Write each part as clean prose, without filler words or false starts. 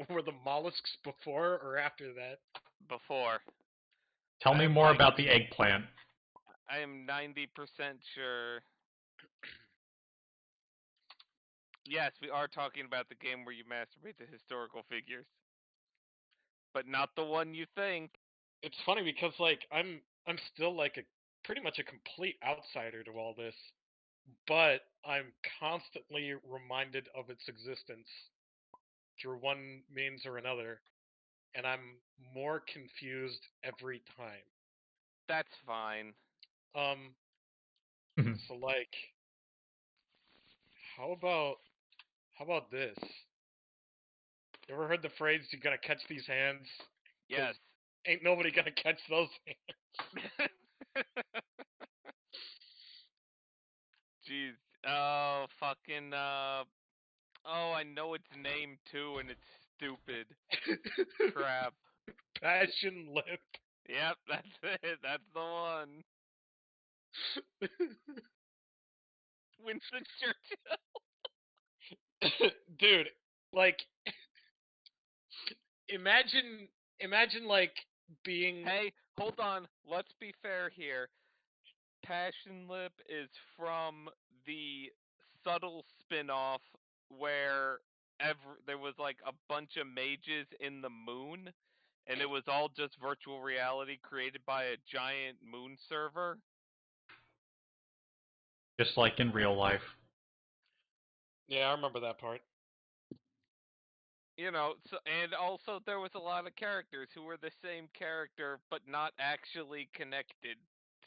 Were the mollusks before or after that? Before. Tell me I'm more like, about the eggplant. I am 90% sure. Yes, we are talking about the game where you masturbate to historical figures. But not the one you think. It's funny because like I'm still like a pretty much a complete outsider to all this, but I'm constantly reminded of its existence through one means or another, and I'm more confused every time. That's fine. Um, so like, how about this? You ever heard the phrase "you gotta catch these hands"? Yes. Ain't nobody gonna catch those hands. Jeez. Oh, fucking, oh, I know its name too, and it's stupid. Crap. Passion lip. Yep, that's it. That's the one. Winston Churchill. Dude, like, imagine like being. Hey, hold on. Let's be fair here. Passion Lip is from the subtle spin-off where there was like a bunch of mages in the moon, and it was all just virtual reality created by a giant moon server. Just like in real life. Yeah, I remember that part. You know, so, and also there was a lot of characters who were the same character but not actually connected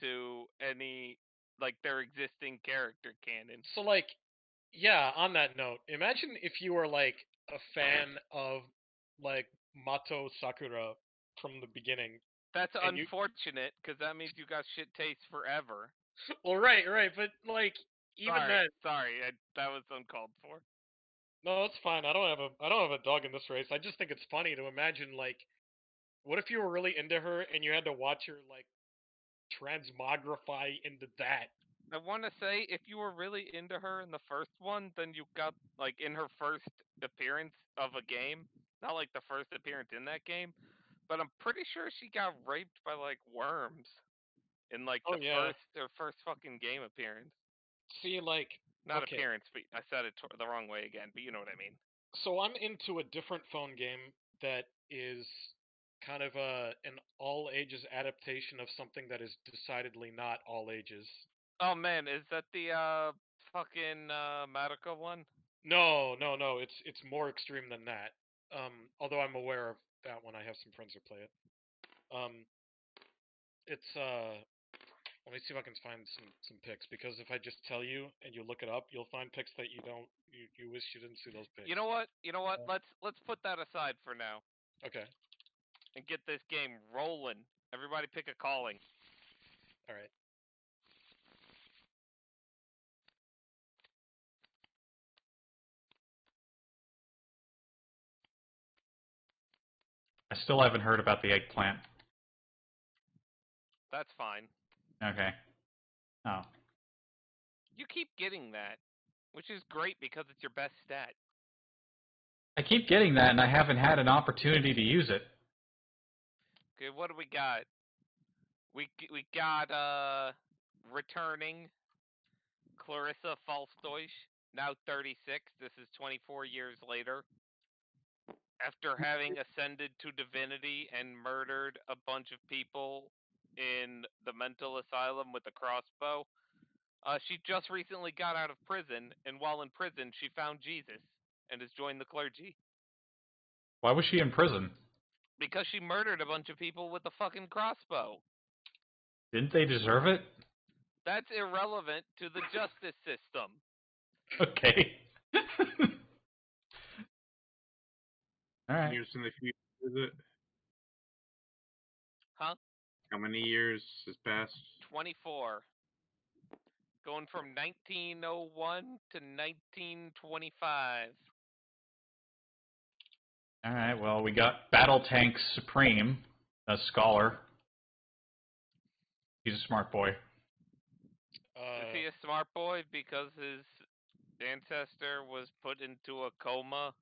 to any, like, their existing character canon. So like, yeah. On that note, imagine if you were like a fan of like Mato Sakura from the beginning, That's and you. unfortunate because that means you got shit taste forever. Well, right, but like even Sorry, then, sorry, that was uncalled for. no, it's fine. I don't have a dog in this race. I just think it's funny to imagine like, what if you were really into her and you had to watch her like transmogrify into that? I want to say if you were really into her in the first one, then you got like in her first appearance of a game, not like the first appearance in that game, but I'm pretty sure she got raped by like worms in like Oh the yeah. first fucking game appearance. See, like, Not okay, appearance, but I said it the wrong way again, but you know what I mean. so I'm into a different phone game that is kind of an all ages adaptation of something that is decidedly not all ages. Oh man, is that the fucking Madoka one? No, it's more extreme than that. Although I'm aware of that one, I have some friends who play it. Um, it's let me see if I can find some pics, because if I just tell you and you look it up, you'll find pics that you wish you didn't see those pics. You know what? You know what? Uh, Let's put that aside for now Okay, and get this game rolling. Everybody pick a calling. all right. I still haven't heard about the eggplant. That's fine. Okay. Oh. You keep getting that, which is great because it's your best stat. I keep getting that, and I haven't had an opportunity to use it. Okay, what do we got? We got returning Clarissa Falstoish, now 36. This is 24 years later. After having ascended to divinity and murdered a bunch of people in the mental asylum with a crossbow, she just recently got out of prison, and while in prison, she found Jesus and has joined the clergy. Why was she in prison? Because she murdered a bunch of people with a fucking crossbow. Didn't they deserve it? That's irrelevant to the justice system. Okay. All right. Years in the future, is it? Huh? How many years has passed? 24. Going from 1901 to 1925. All right. Well, we got Battle Tank Supreme, a scholar. He's a smart boy. Is he a smart boy because his ancestor was put into a coma?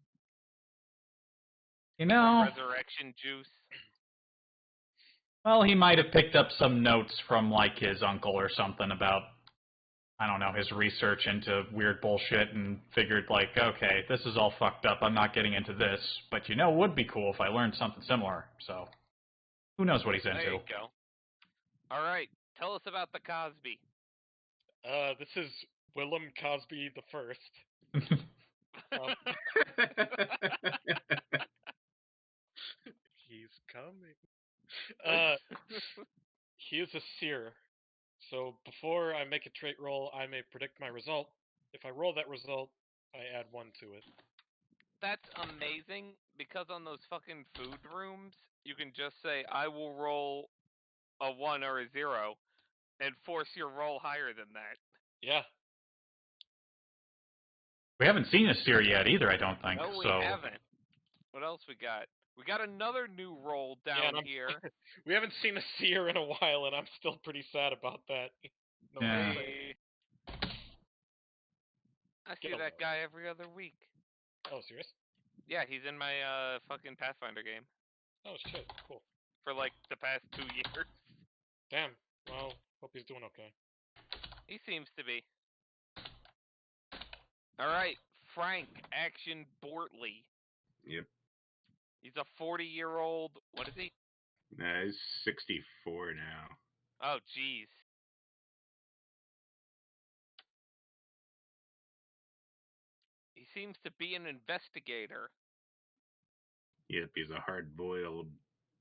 You know, Resurrection juice. well, he might have picked up some notes from, like, his uncle or something about, I don't know, his research into weird bullshit and figured, like, okay, this is all fucked up. I'm not getting into this. But it would be cool if I learned something similar. So, who knows what he's There you into. go. All right, tell us about the Cosby. This is Willem Cosby the First. He's coming. He is a seer. So before I make a trait roll, I may predict my result. If I roll that result, I add 1 to it. That's amazing, because on those fucking food rooms, you can just say, I will roll a 1 or a 0, and force your roll higher than that. Yeah. We haven't seen a seer yet either, I don't think. No, we so. haven't. What else we got? We got another new roll down here. We haven't seen a seer in a while, and I'm still pretty sad about that. No, Yeah. Hey. I see that guy every other week. Oh, serious? Yeah, he's in my fucking Pathfinder game. Oh, shit. Cool. For like the past 2 years. Damn. Well, hope he's doing okay. He seems to be. Alright, Frank Action Bortley. Yep. He's a 40-year-old. What is he? He's 64 now. Oh, jeez. He seems to be an investigator. Yep, he's a hard-boiled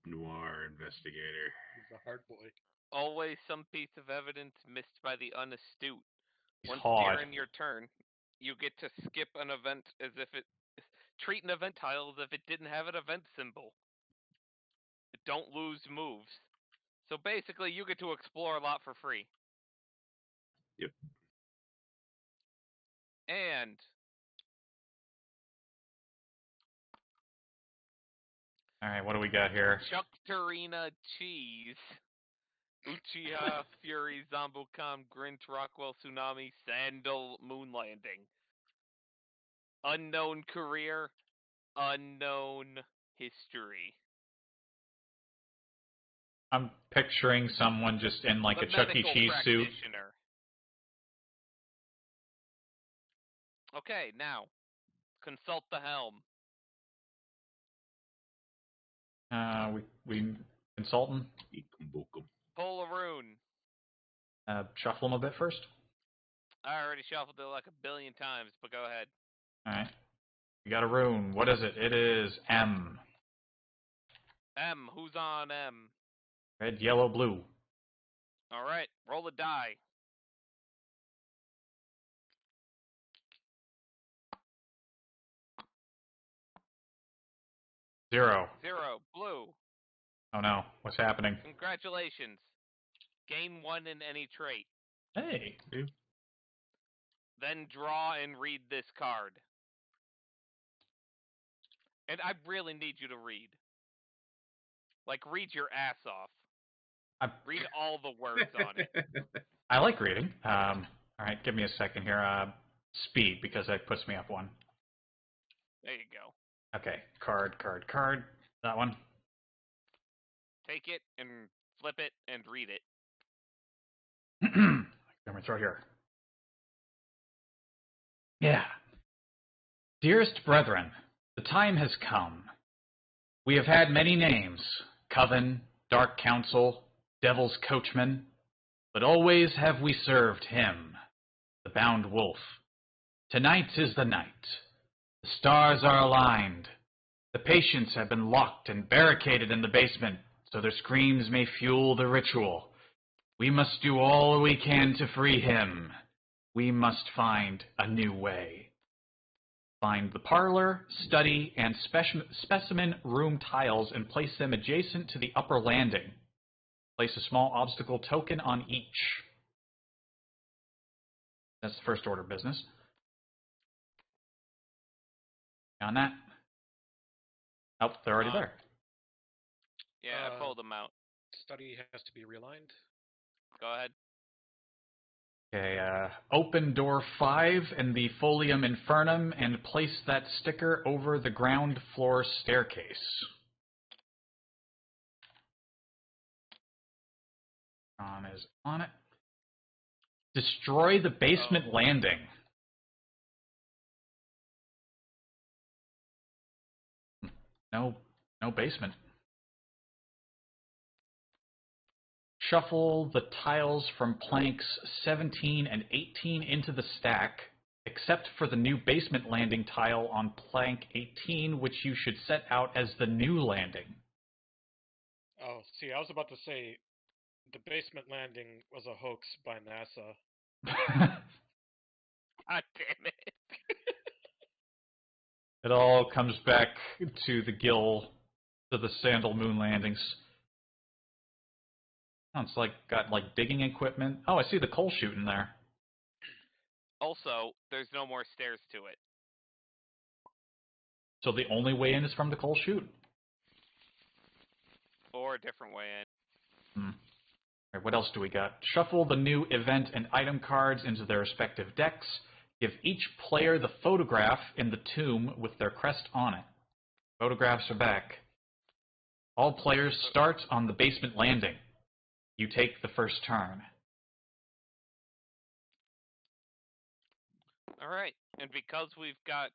noir investigator. He's a hard boy. Always some piece of evidence missed by the unastute. Once Hard. during your turn, you get to skip an event as if it... Treat an event tile as if it didn't have an event symbol. Don't lose moves. So basically, you get to explore a lot for free. Yep. And... Alright, what do we got here? Chuck Tarina Cheese. Uchiha, Fury, Zombocom, Grinch, Rockwell, Tsunami, Sandal, Moon Landing. Unknown career, unknown history. I'm picturing someone just in, like, The a Chuck E. medical Cheese suit. practitioner. Okay, now, consult the helm. We consultant. Pull a rune. Shuffle them a bit first. I already shuffled it like 1 billion times, but go ahead. Alright. We got a rune. What is it? It is M. M, who's on M? Red, yellow, blue. Alright, roll a die. Zero. 0, blue. Oh no, what's happening? Congratulations. Gain 1 in any trait. Hey. Then draw and read this card. And I really need you to read. Like, read your ass off. Read all the words on it. I like reading. Alright, give me a second here. Speed, because that puts me up 1. There you go. Okay, card. That one. Take it and flip it and read it. I'm going to throw it here. Yeah. Dearest brethren, the time has come. We have had many names, Coven, Dark Council, Devil's Coachman, but always have we served him, the bound wolf. Tonight is the night. The stars are aligned. The patients have been locked and barricaded in the basement, so their screams may fuel the ritual. We must do all we can to free him. We must find a new way. Find the parlor, study, and specimen room tiles and place them adjacent to the upper landing. Place a small obstacle token on each. That's the first order of business. On that. Oh, they're already there. Yeah, I pulled them out. Study has to be realigned. Go ahead. Okay, open door 5 in the Folium Infernum and place that sticker over the ground floor staircase. Ron is on it. Destroy the basement landing. No basement. Shuffle the tiles from planks 17 and 18 into the stack, except for the new basement landing tile on plank 18, which you should set out as the new landing. Oh, see, I was about to say the basement landing was a hoax by NASA. God damn it. It all comes back to the Sandal moon landings. Oh, it's like got like digging equipment. Oh, I see the coal chute in there. Also, there's no more stairs to it. So the only way in is from the coal chute? Or a different way in. All right, what else do we got? Shuffle the new event and item cards into their respective decks. Give each player the photograph in the tomb with their crest on it. Photographs are back. All players start on the basement landing. You take the first turn. Alright, and because we've got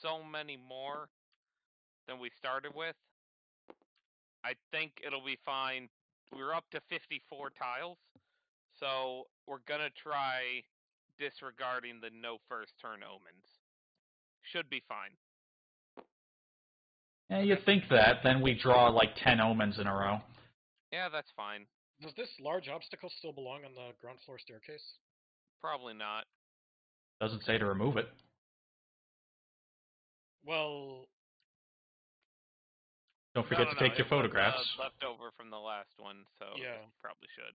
so many more than we started with, I think it'll be fine. We're up to 54 tiles, so we're gonna try disregarding the no first turn omens. Should be fine. Yeah, you think that, then we draw like 10 omens in a row. Yeah, that's fine. Does this large obstacle still belong on the ground floor staircase? Probably not. Doesn't say to remove it. Well, Don't forget to take your It photographs. was left over from the last one, so yeah. it probably should.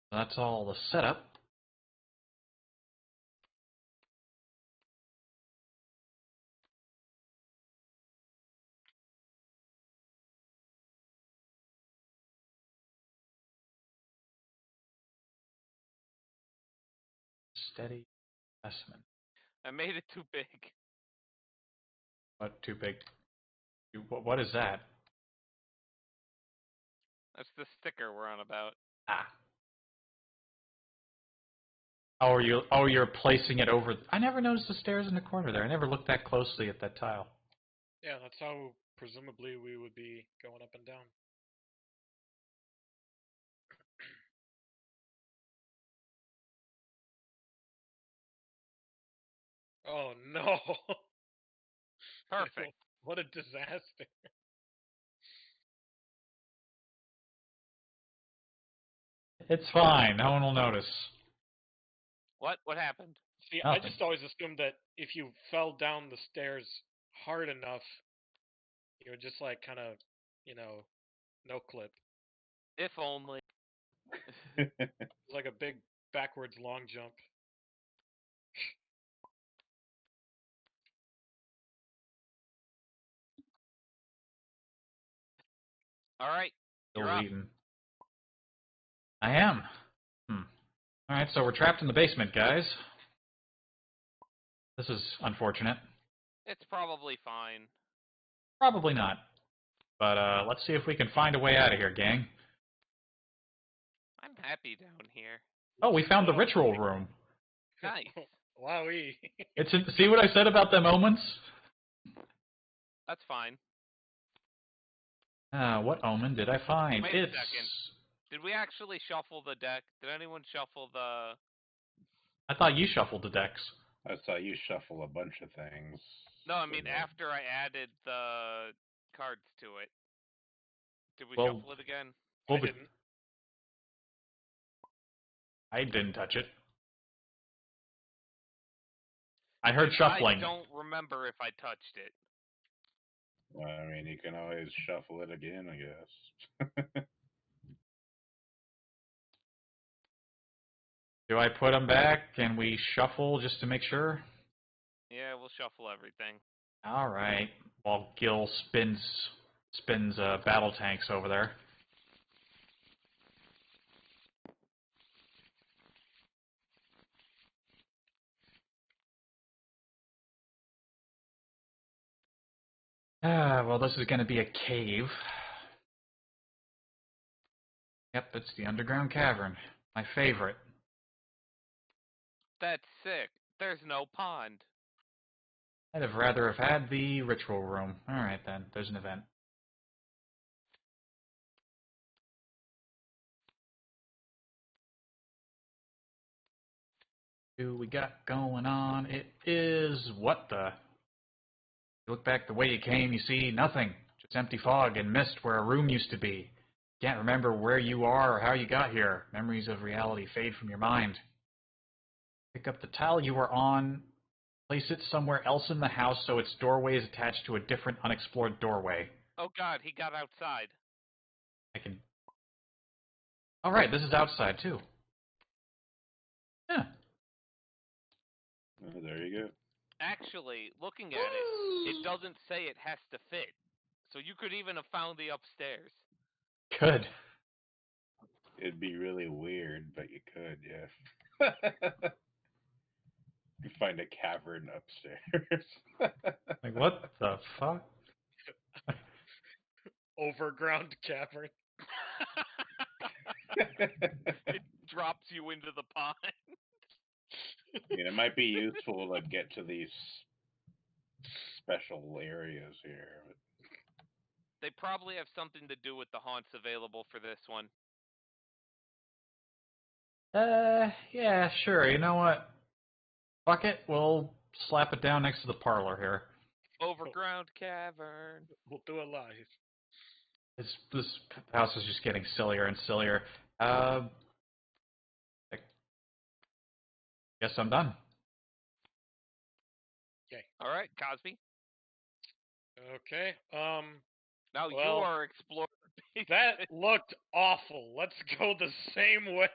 That's all the setup. Steady investment. I made it too big. What, too big? What is that? That's the sticker we're on about. Ah. Oh, you're placing it over. I never noticed the stairs in the corner there. I never looked that closely at that tile. Yeah, that's how presumably we would be going up and down. Oh no! Perfect. What a disaster. It's fine. No one will notice. What? What happened? See, Nothing. I just always assumed that if you fell down the stairs hard enough, you would just like kind of, no clip. If only. It's like a big backwards long jump. All right. You're up. Leading. I am. Alright, so we're trapped in the basement, guys. This is unfortunate. It's probably fine. Probably not. But let's see if we can find a way out of here, gang. I'm happy down here. Oh, we found the ritual room. Nice. Wowee. See what I said about them omens? That's fine. What omen did I find? Wait a It's... second. Did we actually shuffle the deck? Did anyone shuffle the... I thought you shuffled the decks. I saw you shuffle a bunch of things. No, I mean, So, after I added the cards to it. Did we Well, shuffle it again? Well, I didn't. I didn't touch it. I heard shuffling. I don't remember if I touched it. I mean, you can always shuffle it again, I guess. Do I put them back and we shuffle just to make sure? Yeah, we'll shuffle everything. All right. While Gil spins battle tanks over there. Well, this is going to be a cave. Yep, it's the underground cavern. My favorite. That's sick. There's no pond. I'd have rather have had the ritual room. All right, then. There's an event. What we got going on? It is what the? You look back the way you came, you see nothing. Just empty fog and mist where a room used to be. Can't remember where you are or how you got here. Memories of reality fade from your mind. Pick up the tile you were on. Place it somewhere else in the house so its doorway is attached to a different unexplored doorway. Oh god, he got outside. I can... Alright, this is outside too. Yeah. Oh, there you go. Actually, looking at it, it doesn't say it has to fit. So you could even have found the upstairs. Good. It'd be really weird, but you could, yeah. You find a cavern upstairs. Like, what the fuck? Overground cavern. It drops you into the pond. I mean, it might be useful to get to these special areas here. But... They probably have something to do with the haunts available for this one. Yeah, sure. You know what? Fuck it. We'll slap it down next to the parlor here. Overground cavern. We'll do it live. This house is just getting sillier and sillier. Guess I'm done. Okay. All right, Cosby. Okay. Now you Well, are exploring the that basement. looked awful. Let's go the same way.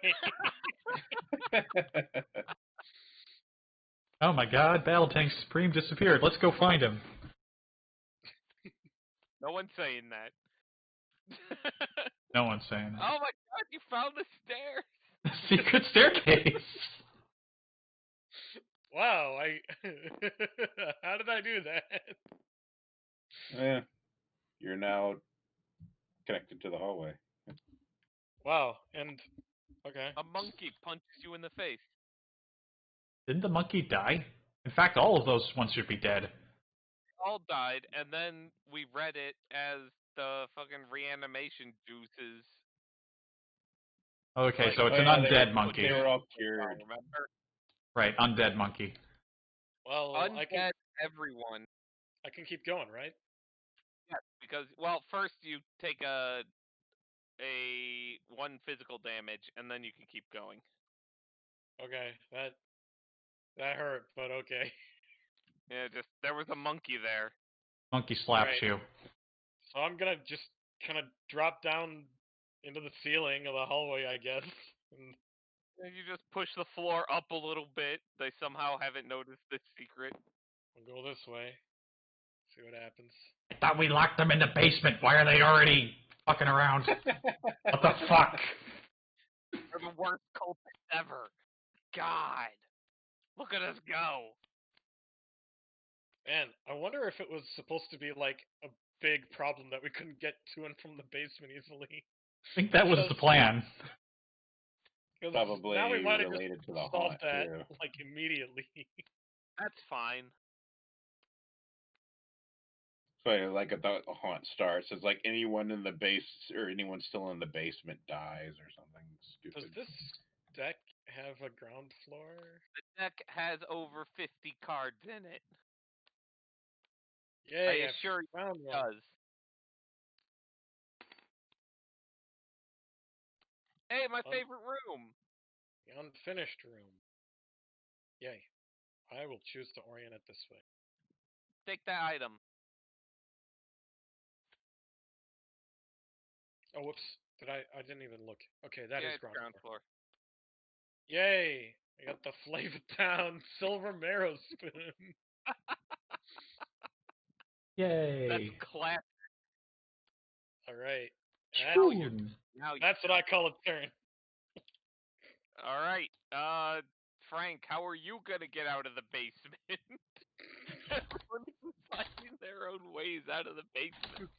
Oh my god, Battle Tank Supreme disappeared. Let's go find him. No one's saying that. No one's saying Oh my god, you found the stairs. that. Secret staircase. Wow, how did I do that? Yeah. You're now connected to the hallway. Wow, and okay. A monkey punches you in the face. Didn't the monkey die? In fact, all of those ones should be dead. All died, and then we read it as the fucking reanimation juices. Okay, Like, so it's Oh, an yeah, undead monkey. They were all cured. Remember? Right, undead monkey. Well, Undead everyone. I can keep going, right? Yes, because well, first you take a one physical damage, and then you can keep going. Okay, that hurt, but okay. Yeah, just there was a monkey there. Monkey slaps Right. you. So I'm gonna just kind of drop down into the ceiling of the hallway, I guess. And And you just push the floor up a little bit. They somehow haven't noticed this secret. we'll go this way. See what happens. I thought we locked them in the basement. Why are they already fucking around? What the fuck? They're the worst cultists ever. God, look at us go. Man, I wonder if it was supposed to be like a big problem that we couldn't get to and from the basement easily. I think that was the plan. 'Cause Probably now we might have related just to the solved haunt, that too. like immediately. That's fine. So, like, the haunt starts. It's like anyone in the base or anyone still in the basement dies or something Does stupid. this deck have a ground floor? The deck has over 50 cards in it. Yay, I assure you found it one. does. Hey, my favorite room. The unfinished room. Yay. I will choose to orient it this way. Take that item. Oh, whoops. I didn't even look. Okay, that is It's ground floor. Yay! I got the Flavatown Silver Marrow Spoon. Yay. That's clap. All right. Spoon. Now, That's what I call a turn. all right. Frank, how are you gonna get out of the basement? Everyone is finding their own ways out of the basement.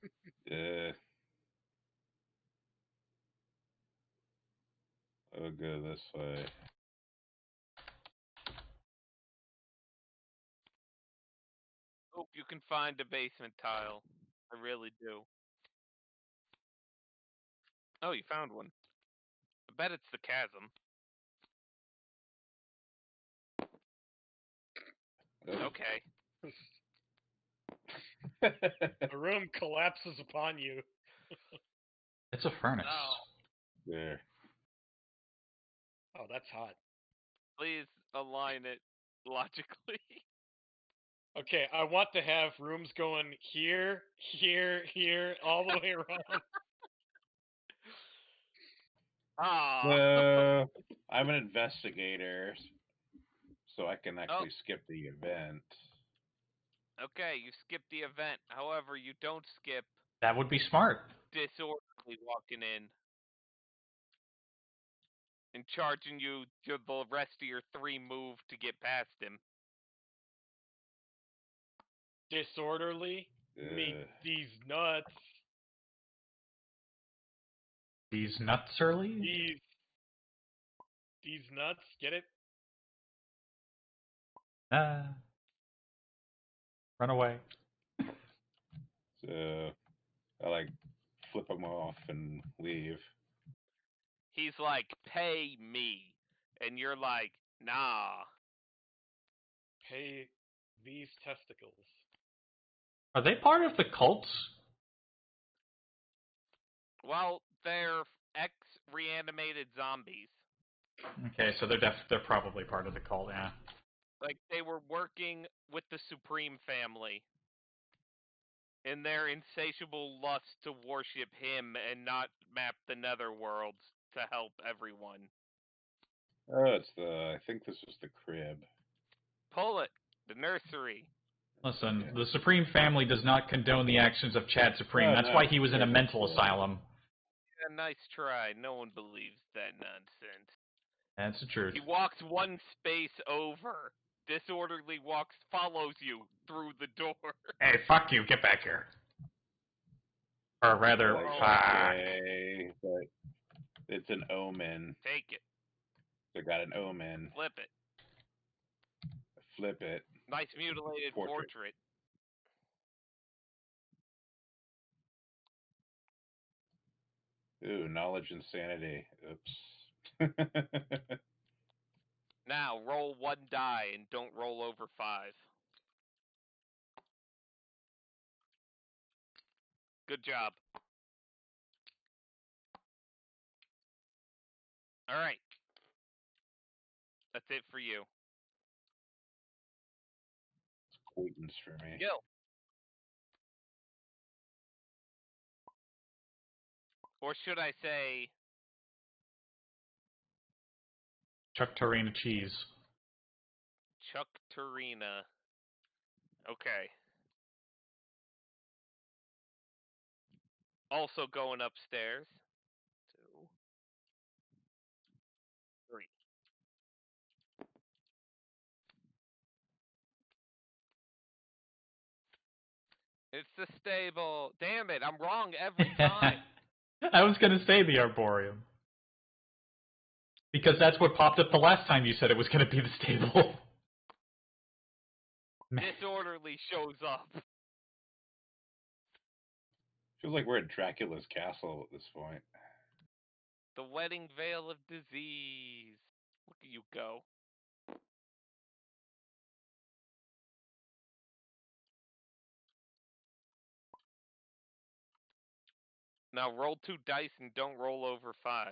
I'll go this way. Hope you can find a basement tile. I really do. Oh, you found one. I bet it's the chasm. Okay. The room collapses upon you. It's a furnace. Oh, There. Oh, that's hot. please align it logically. Okay, I want to have rooms going here, here, all the way around. Ah. I'm an investigator, so I can actually skip the event. Okay, you skipped the event. However, you don't skip That would be smart. disorderly walking in and charging you to the rest of your 3 move to get past him. Disorderly. Meet these nuts. These nuts early? These nuts. Get it? Run away. So I like flip them off and leave. He's like, pay me. And you're like, nah. Pay these testicles. Are they part of the cults? Well, they're ex-reanimated zombies. Okay, so they're probably part of the cult, yeah. Like, they were working with the Supreme family in their insatiable lust to worship him and not map the netherworlds to help everyone. Oh, I think this is the crib. Pull it. The nursery. Listen, the Supreme family does not condone the actions of Chad Supreme. Oh, That's no, why he was in a there's mental the- asylum. Yeah, nice try. No one believes that nonsense. That's the truth. He walks one space over. Disorderly follows you through the door. Hey, fuck you. Get back here. Or rather, fuck. Okay, but it's an omen. Take it. They got an omen. Flip it. Flip it. Nice mutilated portrait. Ooh, knowledge and sanity. Oops. Now, roll 1 die and don't roll over 5. Good job. Alright. That's it for you. Acquaintance for me. Gil. Or should I say... Chuck Torina cheese. Chuck Turina. Okay. Also going upstairs. 2, 3. It's the stable. Damn it, I'm wrong every time. I was going to say the Arboreum. Because that's what popped up the last time you said it was going to be the stable. Disorderly shows up. Feels like we're at Dracula's castle at this point. The wedding veil of disease. Look at you go. Now roll 2 dice and don't roll over 5.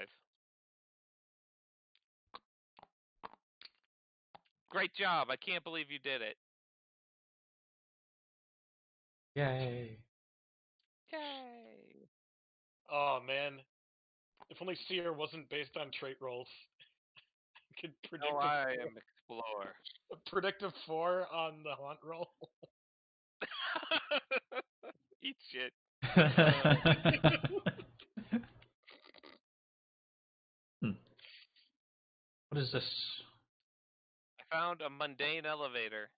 Great job. I can't believe you did it. Yay. Yay. Oh man, if only Seer wasn't based on trait rolls. fucking No, I am explore. predictive 4 on the haunt roll. Eat shit. What is this? I found a mundane elevator.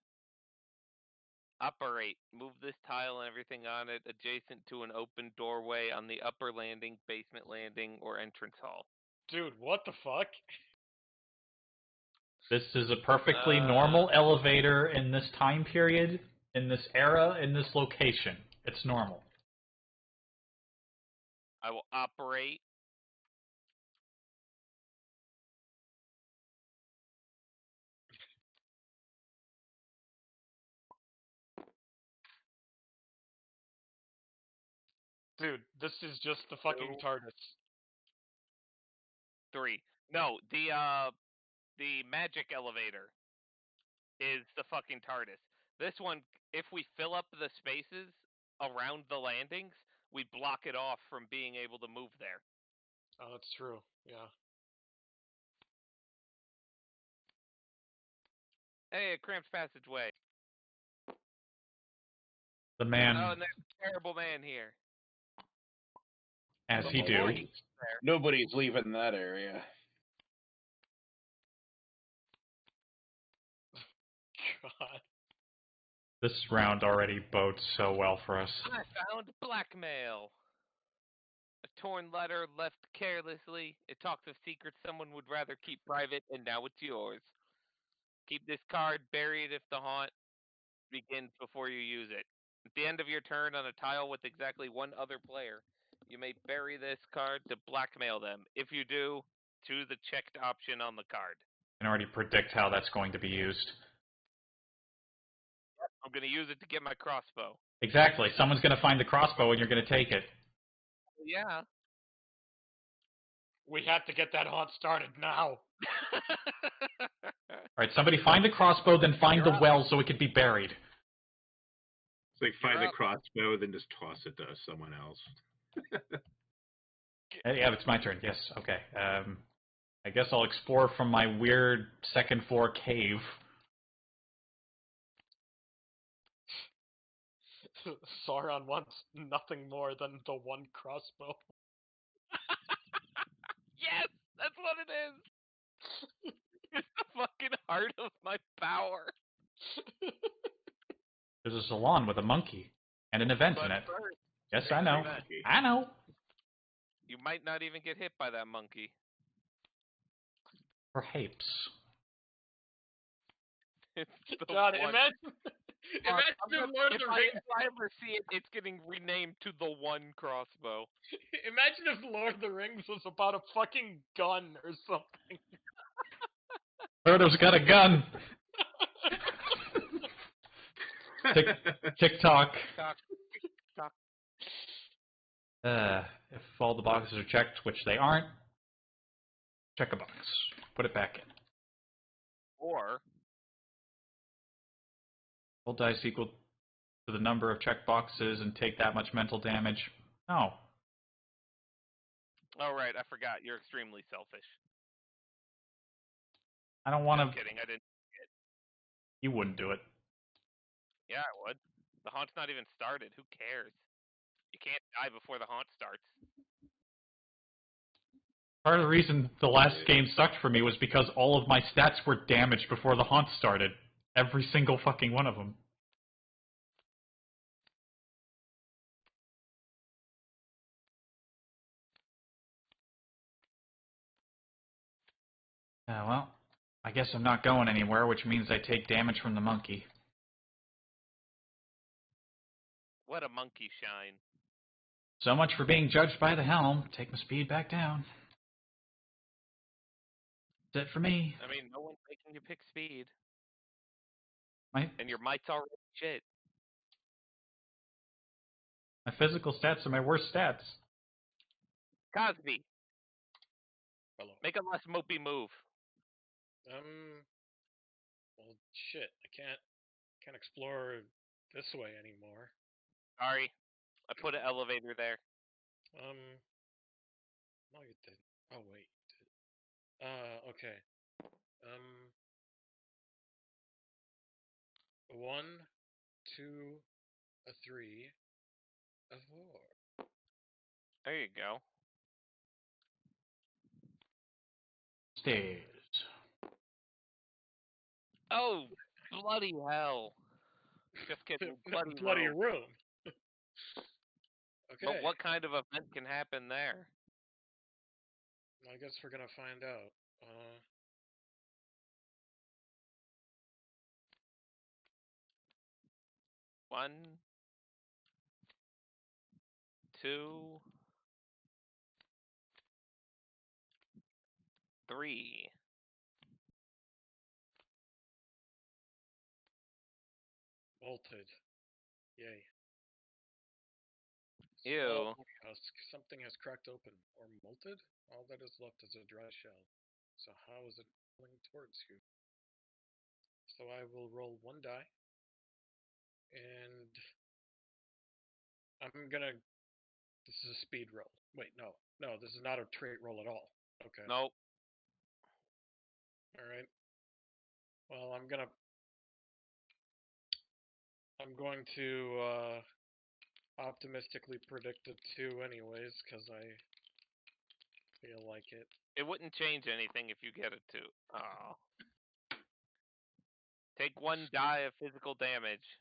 Operate. Move this tile and everything on it adjacent to an open doorway on the upper landing, basement landing, or entrance hall. Dude, what the fuck? This is a perfectly normal elevator in this time period, in this era, in this location. It's normal. I will operate. Dude, this is just the fucking TARDIS. 3. No, the magic elevator is the fucking TARDIS. This one, if we fill up the spaces around the landings, we block it off from being able to move there. Oh, that's true. Yeah. Hey, a cramped passageway. The man, Oh, and there's a terrible man here. as he do. Nobody's- Nobody's leaving that area. God. This round already bodes so well for us. I found blackmail. A torn letter left carelessly. It talks of secrets someone would rather keep private, and now it's yours. Keep this card buried if the haunt begins before you use it. At the end of your turn on a tile with exactly one other player, you may bury this card to blackmail them. If you do, choose the checked option on the card. I can already predict how that's going to be used. I'm going to use it to get my crossbow. Exactly. Someone's going to find the crossbow and you're going to take it. Yeah. We have to get that haunt started now. Alright, somebody find the crossbow, then find the well so it could be buried. It's like find You're the up. crossbow, then just toss it to someone else. Yeah, it's my turn. Yes, okay. I guess I'll explore from my weird second floor cave. Sauron wants nothing more than the one crossbow. Yes, that's what it is. It's the fucking heart of my power. There's a salon with a monkey and an event But in it. first, Yes, I know. Monkey. I know. you might not even get hit by that monkey. Perhaps. It's the God, one. imagine I'm if gonna- Lord of the Rings. if I ever see it, it's getting renamed to the one crossbow. Imagine if Lord of the Rings was about a fucking gun or something. Frodo's got a gun. Tick tock. Talk. If all the boxes are checked, which they aren't, check a box. Put it back in. Or Roll dice equal to the number of checked boxes and take that much mental damage. No. oh right, I forgot. You're extremely selfish. I don't want I'm to. kidding. I didn't. You wouldn't do it. Yeah, I would. The haunt's not even started. Who cares? You can't die before the haunt starts. Part of the reason the last game sucked for me was because all of my stats were damaged before the haunt started. Every single fucking one of them. Well, I guess I'm not going anywhere, which means I take damage from the monkey. What a monkey shine. So much for being judged by the helm. Take my speed back down. That's it for me. I mean, no one's making you pick speed, My and your might's already shit. physical stats are my worst stats. Cosby, Hello. make a less mopey move. Well, shit. I can't explore this way anymore. Sorry, I put an elevator there. No, you did. Oh wait, you did. Okay. 1, 2, a 3, a 4. There you go. Stairs. Oh, bloody hell. Just kidding. Bloody room. room. Okay. But what kind of event can happen there? I guess we're gonna find out. 1, 2, 3. Bolted. Yay. Ew. Small husk. Something has cracked open. Or molted? All that is left is a dry shell. So how is it falling towards you? So I will roll 1 die. And I'm gonna... This is a speed roll. Wait, no. No, this is not a trait roll at all. Okay. Nope. Alright. Well, I'm going to optimistically predict a 2 anyways, because I feel like it. It wouldn't change anything if you get a 2. Oh. Take 1 die of physical damage.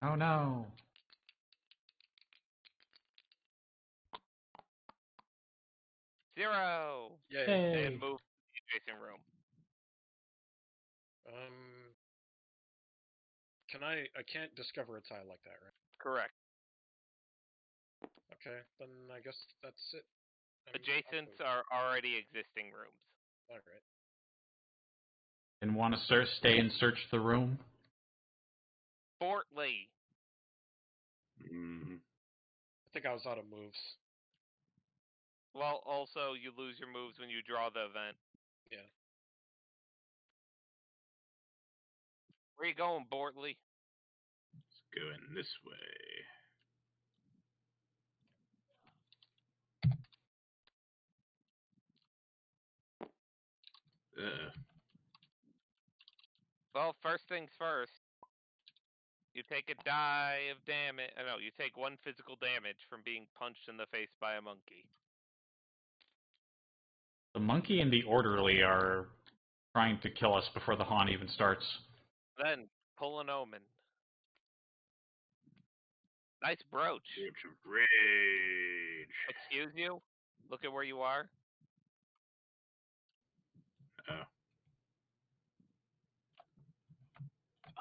Oh no. 0. Yay. Hey. And move to the adjacent room. I can't discover a tile like that, right? Correct. Okay, then I guess that's it. Adjacents are already existing rooms. Alright. And want to stay and search the room? Fortley. Mm-hmm. I think I was out of moves. Well, also, you lose your moves when you draw the event. Yeah. Where you going, Bortley? It's going this way. Well, first things first. You take a die of damage. No, you take 1 physical damage from being punched in the face by a monkey. The monkey and the orderly are trying to kill us before the haunt even starts. Then, pull an omen. Nice brooch. Brooch of Rage. Excuse you? Look at where you are. Oh.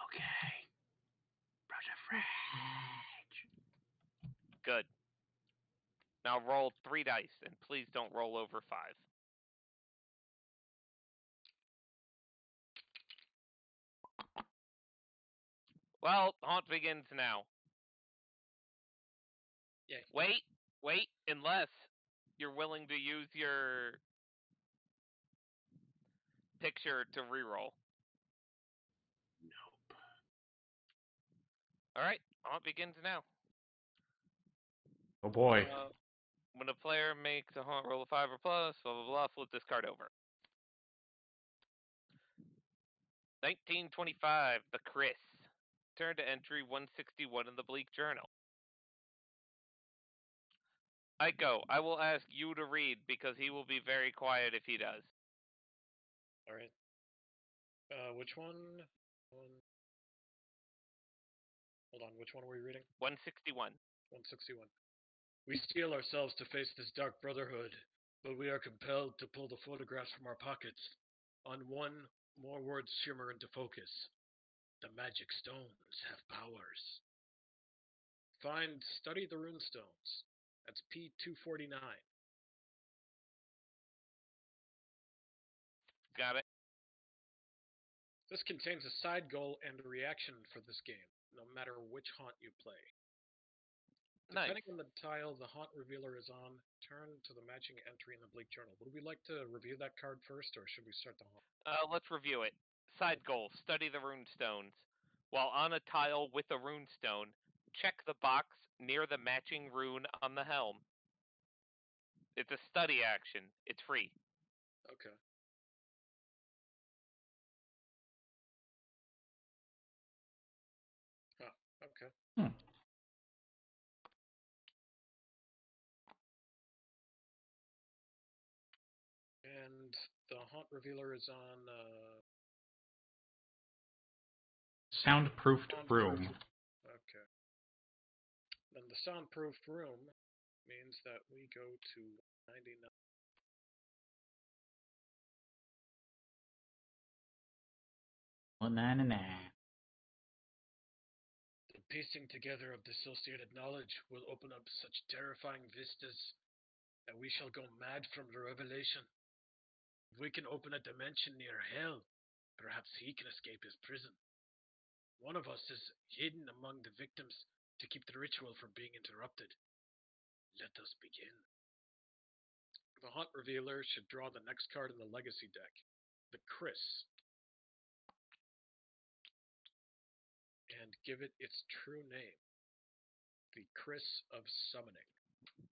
Okay. Brooch of Rage. Good. Now roll 3 dice, and please don't roll over 5. Well, haunt begins now. Yay. Wait, unless you're willing to use your picture to reroll. Nope. Alright, haunt begins now. Oh boy. When a player makes a haunt roll of 5 or plus, blah blah blah, flip this card over. 1925, the Chris. Turn to entry 161 in the Bleak Journal. Aiko, I will ask you to read because he will be very quiet if he does. Alright. Which one? Hold on, which one were we reading? 161. 161. We steel ourselves to face this dark brotherhood, but we are compelled to pull the photographs from our pockets. On one, more words shimmer into focus. The magic stones have powers. Study the rune stones. That's P249. Got it. This contains a side goal and a reaction for this game, no matter which haunt you play. Nice. Depending on the tile the haunt revealer is on, turn to the matching entry in the Bleak Journal. Would we like to review that card first, or should we start the haunt? Let's review it. Side goal, study the rune stones. While on a tile with a rune stone, check the box near the matching rune on the helm. It's a study action. It's free. Okay. Hmm. And the haunt revealer is on Soundproofed room. Okay. Then the soundproofed room means that we go to 99. The piecing together of dissociated knowledge will open up such terrifying vistas that we shall go mad from the revelation. If we can open a dimension near hell, perhaps he can escape his prison. One of us is hidden among the victims to keep the ritual from being interrupted. Let us begin. The haunt revealer should draw the next card in the legacy deck, the Chris, and give it its true name, the Chris of Summoning.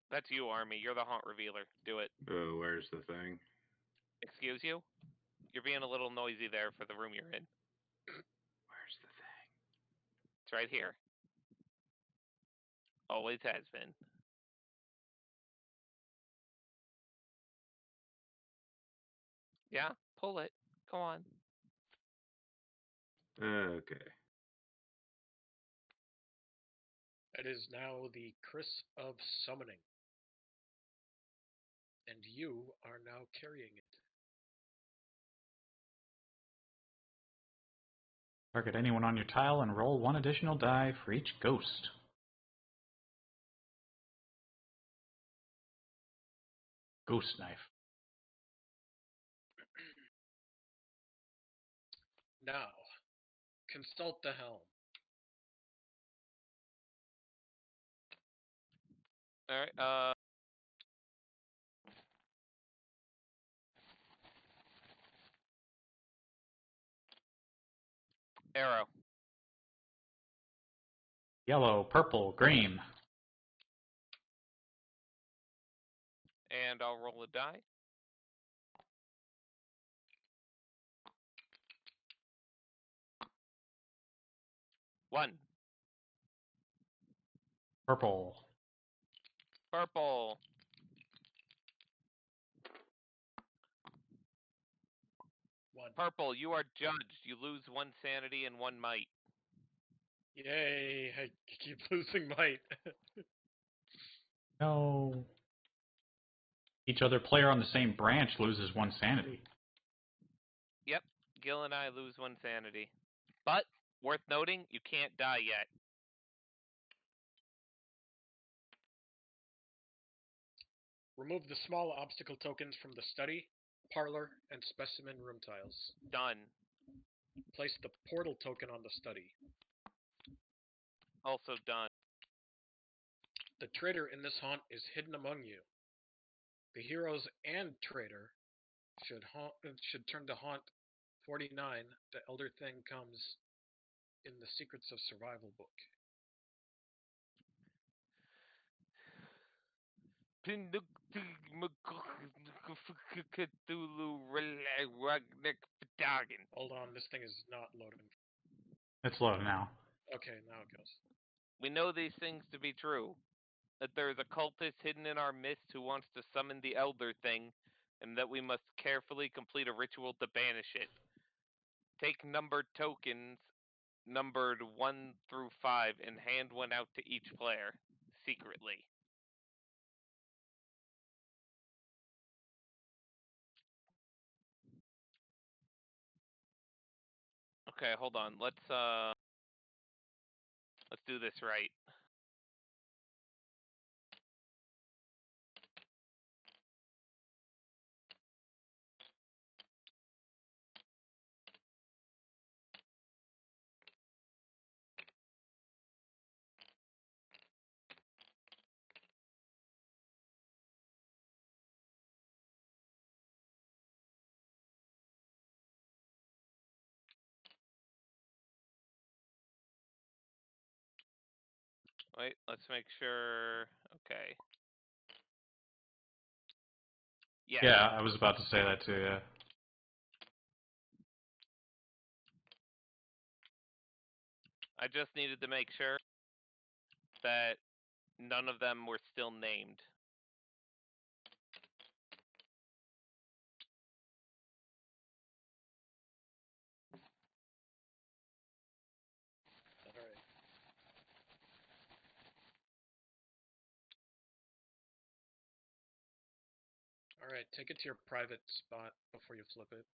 That's you, Army. You're the haunt revealer. Do it. Oh, where's the thing? Excuse you? You're being a little noisy there for the room you're in. Where's the thing? It's right here. Always has been. Yeah, pull it. Come on. Okay. It is now the Chris of Summoning. And you are now carrying it. Target anyone on your tile and roll one additional die for each ghost. Ghost knife. Now, consult the helm. Alright, arrow. Yellow, purple, green. And I'll roll a die. One. Purple. Purple. One. Purple, you are judged. You lose one sanity and one might. Yay, I keep losing might. No. Each other player on the same branch loses one sanity. Yep, Gil and I lose one sanity. But, worth noting, you can't die yet. Remove the small obstacle tokens from the study, parlor, and specimen room tiles. Done. Place the portal token on the study. Also done. The traitor in this haunt is hidden among you. The heroes and traitor should turn to haunt 49. The elder thing comes in the Secrets of Survival book. Hold on, this thing is not loading. It's loaded now. Okay, now it goes. We know these things to be true. That there is a cultist hidden in our midst who wants to summon the elder thing, and that we must carefully complete a ritual to banish it. Take numbered tokens, numbered 1 through 5, and hand one out to each player, secretly. Okay, hold on. Let's do this right. Wait, let's make sure. Okay. Yes. Yeah, I was about to say that too, yeah. I just needed to make sure. that none of them were still named. Alright. Alright, take it to your private spot before you flip it.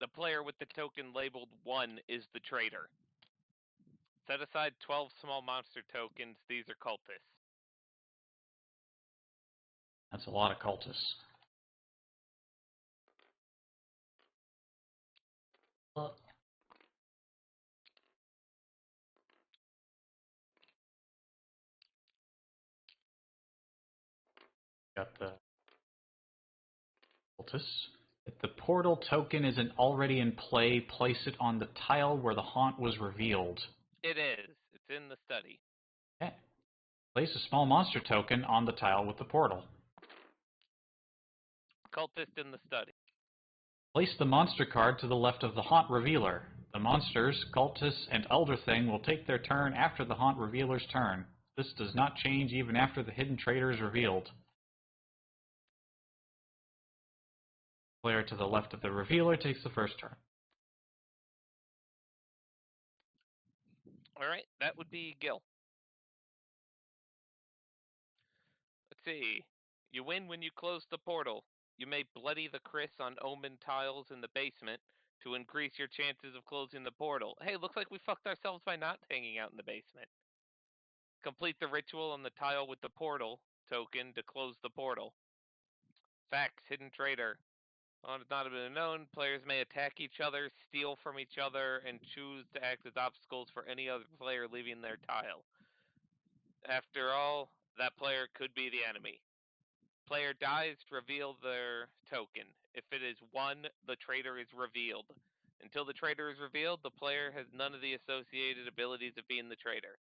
The player with the token labeled 1 is the traitor. Set aside 12 small monster tokens. These are cultists. That's a lot of cultists. Got the cultists. If the portal token isn't already in play, place it on the tile where the haunt was revealed. It is. It's in the study. Okay. Place a small monster token on the tile with the portal. Cultist in the study. Place the monster card to the left of the haunt revealer. The monsters, cultists, and elder thing will take their turn after the haunt revealer's turn. This does not change even after the hidden traitor is revealed. Player to the left of the revealer takes the first turn. All right, that would be Gil. Let's see. You win when you close the portal. You may bloody the Chris on omen tiles in the basement to increase your chances of closing the portal. Hey, looks like we fucked ourselves by not hanging out in the basement. Complete the ritual on the tile with the portal token to close the portal. Facts, hidden traitor. On not have been known, players may attack each other, steal from each other, and choose to act as obstacles for any other player leaving their tile. After all, that player could be the enemy. Player dies, reveal their token. If it is 1, the traitor is revealed. Until the traitor is revealed, the player has none of the associated abilities of being the traitor.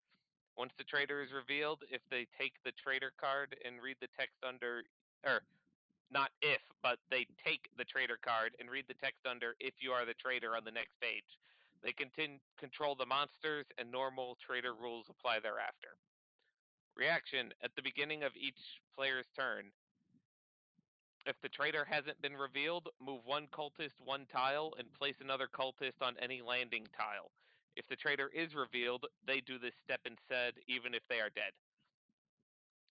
Once the traitor is revealed, if they take the traitor card and read the text under, or not if, but they take the traitor card and read the text under if you are the traitor on the next page. They control the monsters, and normal traitor rules apply thereafter. Reaction: at the beginning of each player's turn, if the traitor hasn't been revealed, move 1 cultist 1 tile and place another cultist on any landing tile. If the traitor is revealed, they do this step instead, even if they are dead.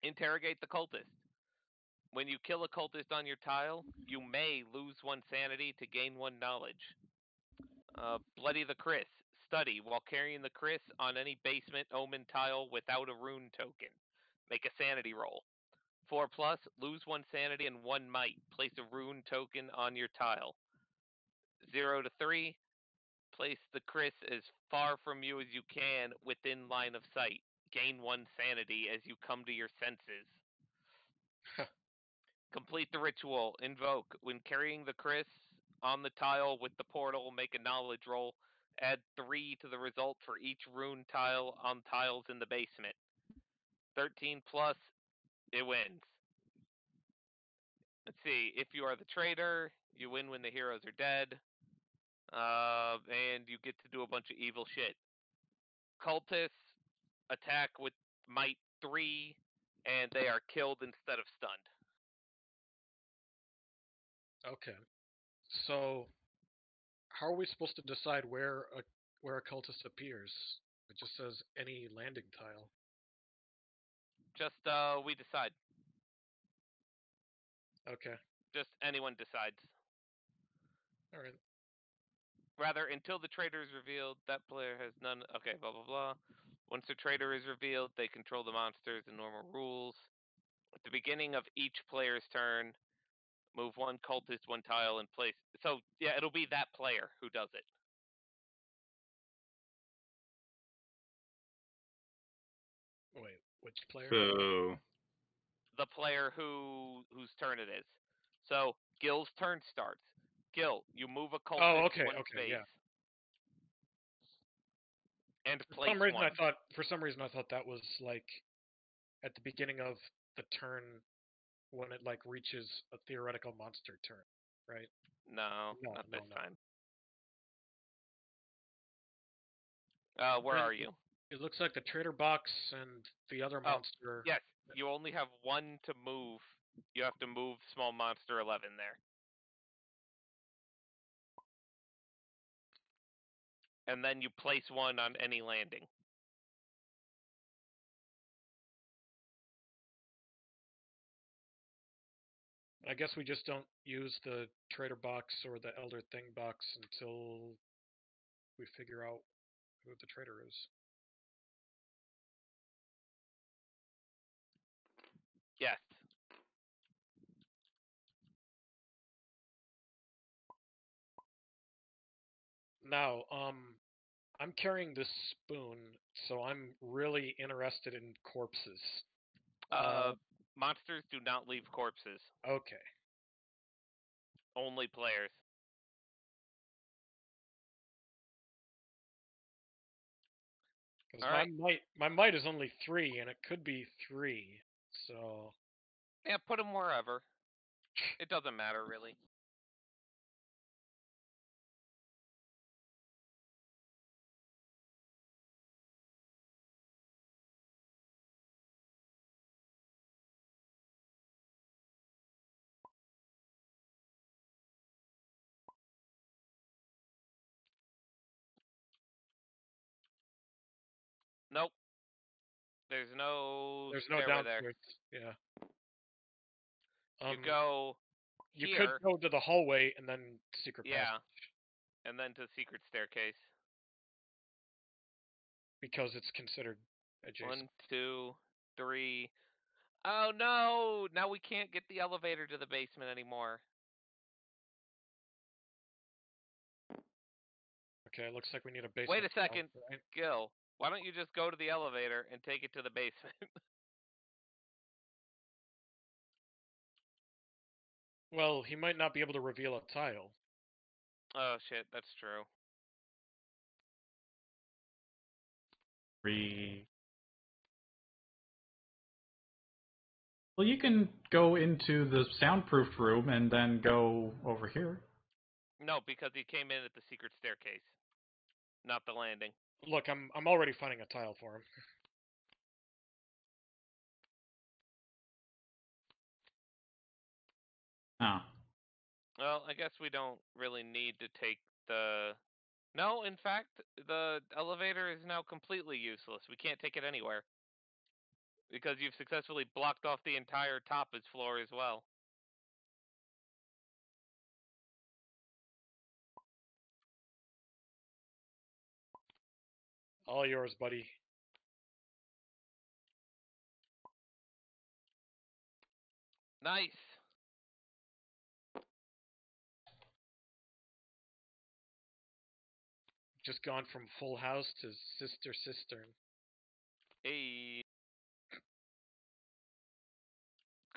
Interrogate the cultist. When you kill a cultist on your tile, you may lose 1 sanity to gain 1 knowledge. Bloody the Chris. Study while carrying the Chris on any basement omen tile without a rune token. Make a sanity roll. 4+, lose 1 sanity and 1 might. Place a rune token on your tile. 0 to 3, place the Chris as far from you as you can within line of sight. Gain 1 sanity as you come to your senses. Complete the ritual. Invoke. When carrying the Chris on the tile with the portal, make a knowledge roll. Add 3 to the result for each rune tile on tiles in the basement. 13+, it wins. Let's see. If you are the traitor, you win when the heroes are dead. And you get to do a bunch of evil shit. Cultists attack with might 3, and they are killed instead of stunned. Okay. So, how are we supposed to decide where a cultist appears? It just says any landing tile. Just, we decide. Okay. Just anyone decides. Alright. Rather, until the traitor is revealed, that player has none. Okay, blah, blah, blah. Once the traitor is revealed, they control the monsters and normal rules. At the beginning of each player's turn, move 1 cultist 1 tile and place. So, yeah, it'll be that player who does it. Wait, which player? So, The player whose turn it is. So, Gil's turn starts. Gil, you move a cultist okay, 1 okay, space. yeah. And For place some reason, 1. I thought that was like at the beginning of the turn when it like reaches a theoretical monster turn. right? No, No, not no, this no. time. Where Then are you? It looks like the traitor box and the other Oh, monster. yes. You only have one to move. You have to move small monster 11 there. And then you place one on any landing. I guess we just don't use the traitor box or the elder thing box until we figure out who the traitor is. Yes. Now, I'm carrying this spoon, so I'm really interested in corpses. Monsters do not leave corpses. Okay. Only players. Because All right. my might is only 3, and it could be 3. So Yeah, put them wherever. It doesn't matter, really. Nope. There's no there's no stairway there. downstairs. Yeah. You go You here. could go to the hallway and then secret Yeah. passage And then to secret staircase. because it's considered adjacent. 1, 2, 3. Oh no! Now we can't get the elevator to the basement anymore. Okay, it looks like we need a basement. Wait a second, tunnel, right? Gil. Why don't you just go to the elevator and take it to the basement? Well, he might not be able to reveal a tile. Oh shit, that's true. Well, you can go into the soundproofed room and then go over here. No, because he came in at the secret staircase, not the landing. Look, I'm already finding a tile for him. Oh. Well, I guess we don't really need to take the... No, in fact, the elevator is now completely useless. We can't take it anywhere. Because you've successfully blocked off the entire top floor as well. All yours, buddy. Nice. Just gone from full house to sister cistern. Hey.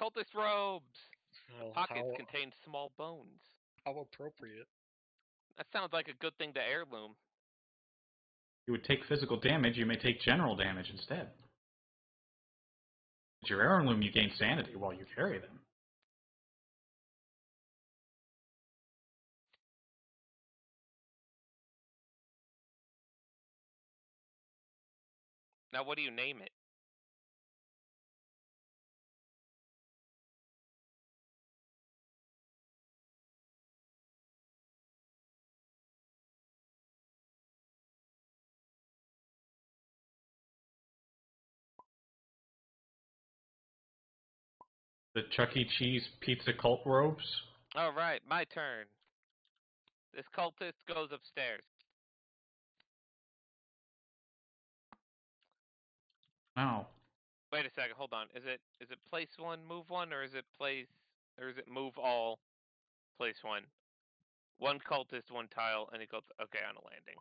Cultist robes. Well, Pockets contain small bones. how appropriate. That sounds like a good thing to heirloom. You would take physical damage, you may take general damage instead. With your heirloom, you gain sanity while you carry them. Now, what do you name it? The Chuck E. Cheese pizza cult robes. All right, my turn. This cultist goes upstairs. Wow. Wait a second, hold on. Is it place one, move one, or is it move all, place one? One cultist, one tile, and it goes okay on a landing.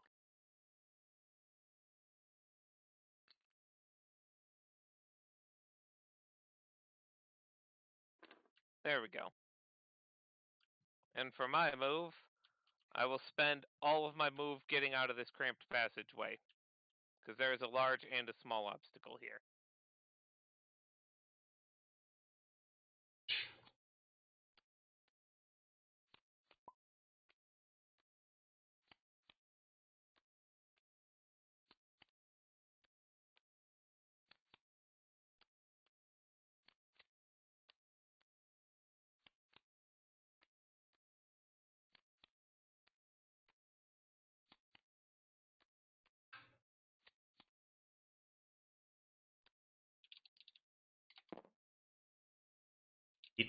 There we go. And for my move, I will spend all of my move getting out of this cramped passageway. Because there is a large and a small obstacle here.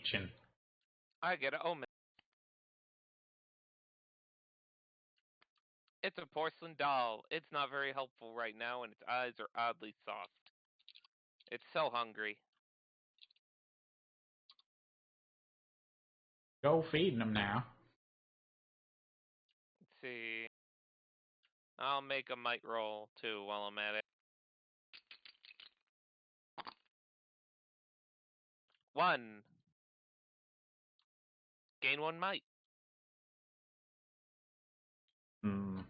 chin. I get an omen. It's a porcelain doll. It's not very helpful right now, and its eyes are oddly soft. It's so hungry. Go feeding them now. Let's see. I'll make a might roll, too, while I'm at it. 1. Gain 1 might. Hmm.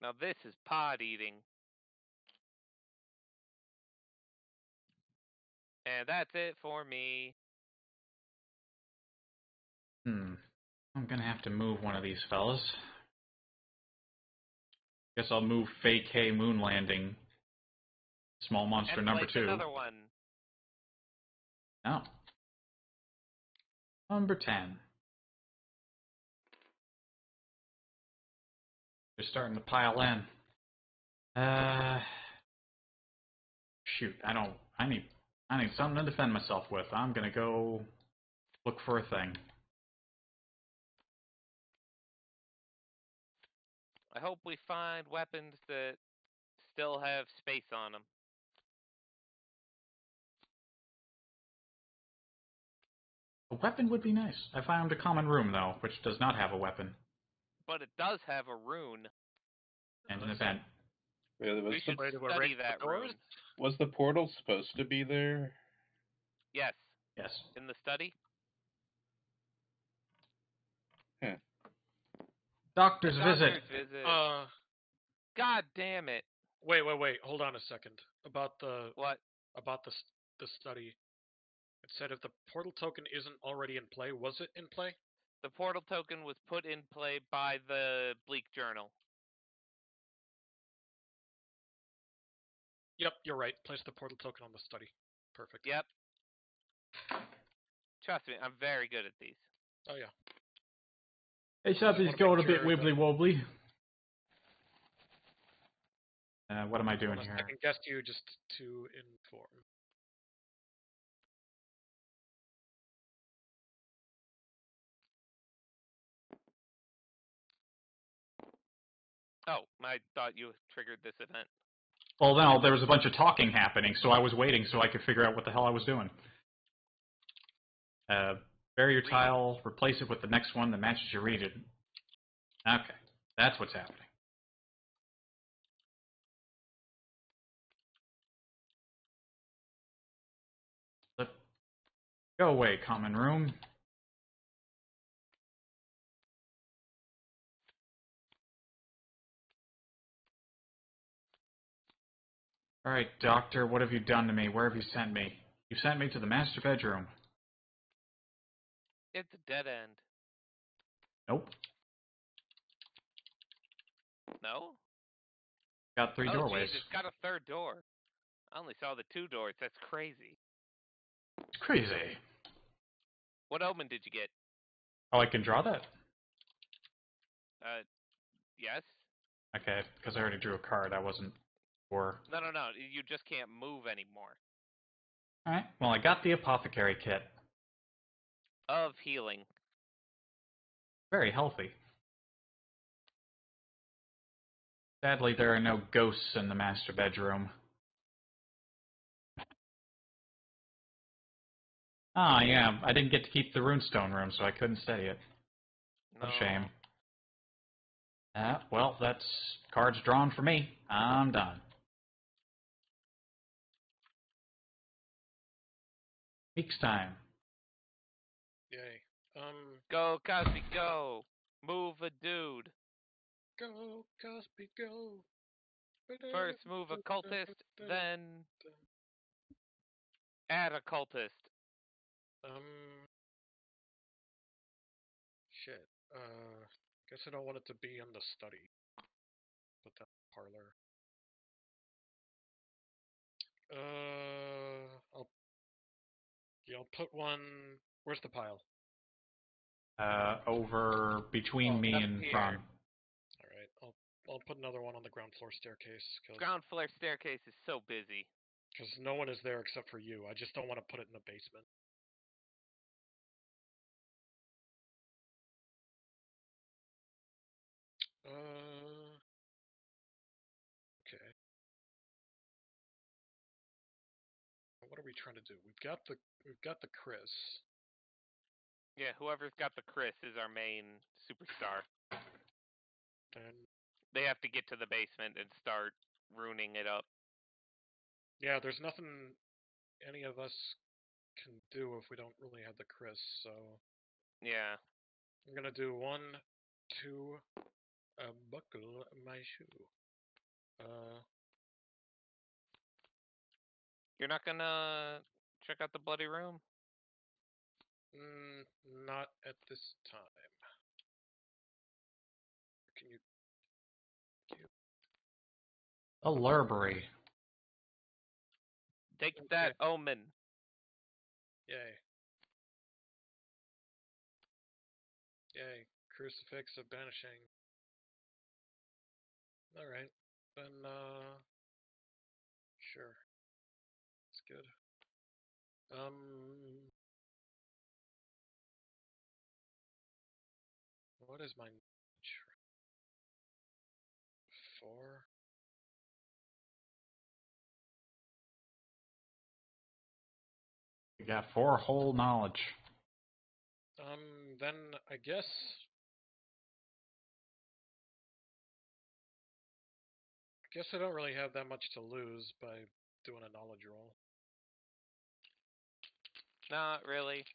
Now this is pod eating. And that's it for me. I'm gonna have to move one of these fellas. Guess I'll move Fake Hay Moon Landing. Small monster And number place 2. another one. No. Number 10. They're starting to pile in. Shoot, I need something to defend myself with. I'm gonna go look for a thing. I hope we find weapons that still have space on them. A weapon would be nice. I found a common room, though, which does not have a weapon. But it does have a rune. And an event. Really, We should way to study erase the that doors? rune. was the portal supposed to be there? Yes. Yes. In the study? Doctor's visit. Doctor's visit. God damn it. Wait. Hold on a second. About the What? the study. It said if the portal token isn't already in play, was it in play? The portal token was put in play by the Bleak Journal. Yep, you're right. Place the portal token on the study. Perfect. Yep. Trust me, I'm very good at these. Oh yeah. Hey, something's wanna going a make bit sure wibbly wobbly. What am I doing I here? can guess you just to inform. Oh, I thought you triggered this event. Well, no, there was a bunch of talking happening, so I was waiting so I could figure out what the hell I was doing. Bury your tile, replace it with the next one that matches your region. Okay, that's what's happening. Go away, common room. Alright, Doctor, what have you done to me? Where have you sent me? You sent me to the master bedroom. It's a dead end. Nope. No? Got 3 doorways. Geez, it's got a third door. I only saw the 2 doors. That's crazy. It's crazy. What omen did you get? Oh, I can draw that? Yes? Okay, because I already drew a card. I wasn't sure. No. You just can't move anymore. Alright, well, I got the apothecary kit. Of healing. Very healthy. Sadly, there are no ghosts in the master bedroom. Ah, yeah, I didn't get to keep the runestone room, so I couldn't study it. What a shame. Well, that's cards drawn for me. I'm done. Week's time. Yay. Go, Cosby, go! Move a dude. Go, Cosby, go. First move a cultist, then add a cultist. Shit. Guess I don't want it to be in the study. Put that in the parlor. I'll put one. Where's the pile? Over between me up and here. Ron. All right. I'll put another one on the ground floor staircase. Ground floor staircase is so busy. Because no one is there except for you. I just don't want to put it in the basement. Okay. What are we trying to do? We've got the Chris. Yeah, whoever's got the Chris is our main superstar. And They have to get to the basement and start ruining it up. yeah, there's nothing any of us can do if we don't really have the Chris, so Yeah. I'm gonna do 1, 2, buckle my shoe. You're not gonna check out the bloody room? Not at this time. Can you? A Lurbery. Take that, Omen. Yay. Yay. Crucifix of banishing. Alright. Then, sure. It's good. What is my 4? You got 4 whole knowledge. Then I guess I don't really have that much to lose by doing a knowledge roll. Not really.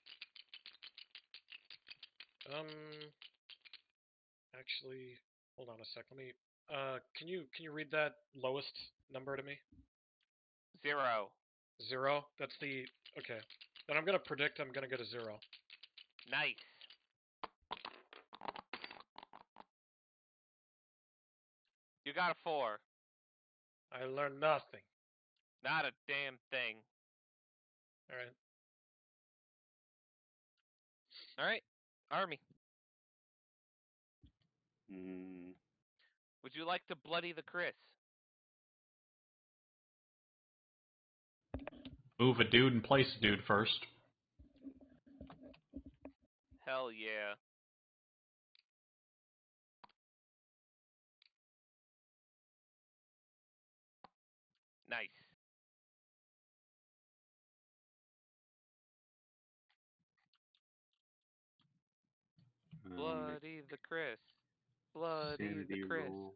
Actually, hold on a sec. Let me. Can you read that lowest number to me? 0. 0. That's the okay. Then I'm gonna predict I'm gonna get a 0. Nice. You got a 4. I learned nothing. Not a damn thing. All right. All right, Army. Would you like to bloody the Chris? Move a dude and place a dude first. Hell yeah. Nice. Bloody the Chris. Bloody the Chris. Roll.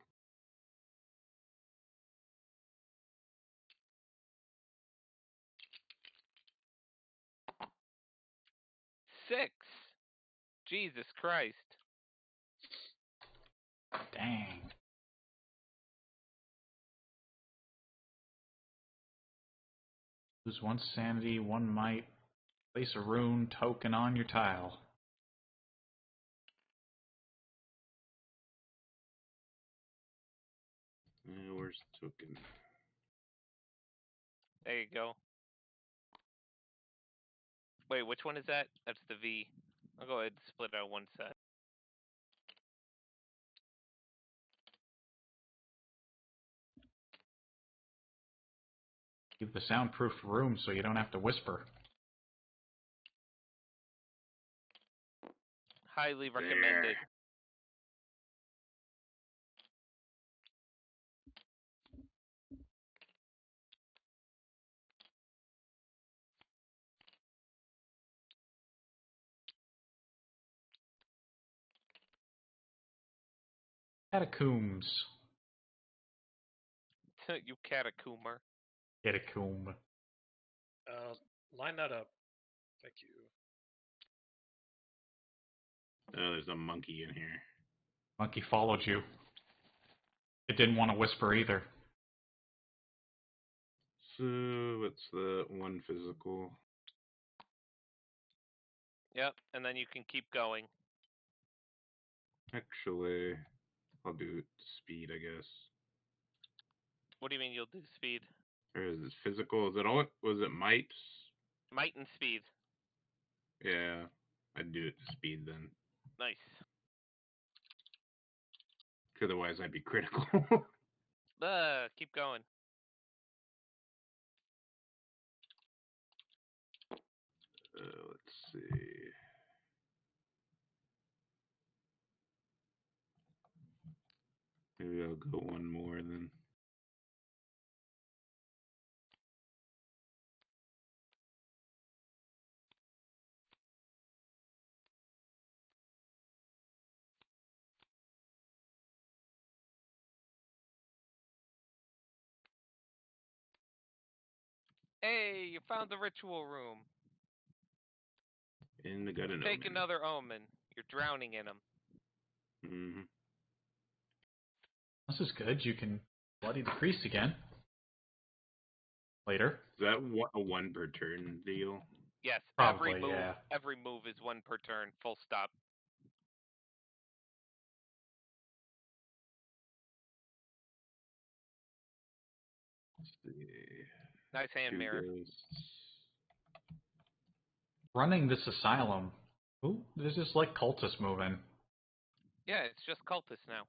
6. Jesus Christ. Dang. Lose 1 sanity, 1 might. Place a rune token on your tile. Where's the token? There you go. Wait, which one is that? That's the V. I'll go ahead and split out 1 set. Keep the soundproof room so you don't have to whisper. Highly recommended. Catacombs. You catacomber. Catacomb. Line that up. Thank you. Oh, there's a monkey in here. Monkey followed you. It didn't want to whisper either. So, what's the 1 physical? Yep, and then you can keep going. Actually, I'll do speed, I guess. What do you mean you'll do speed? Or is it physical? Is it all? Was it might? Might and speed. Yeah, I'd do it to speed then. Nice. Otherwise, I'd be critical. Keep going. Let's see. Maybe I'll go one more then. Hey, you found the ritual room. And I got an Take omen. another omen. You're drowning in them. Mm-hmm. This is good. You can bloody the priest again. Later. Is that a one per turn deal? Yes, Probably, every move, yeah. every move is one per turn. Full stop. Let's see. Nice hand Two mirror. ghosts. Running this asylum. Ooh, this is like cultists moving. Yeah, it's just cultists now.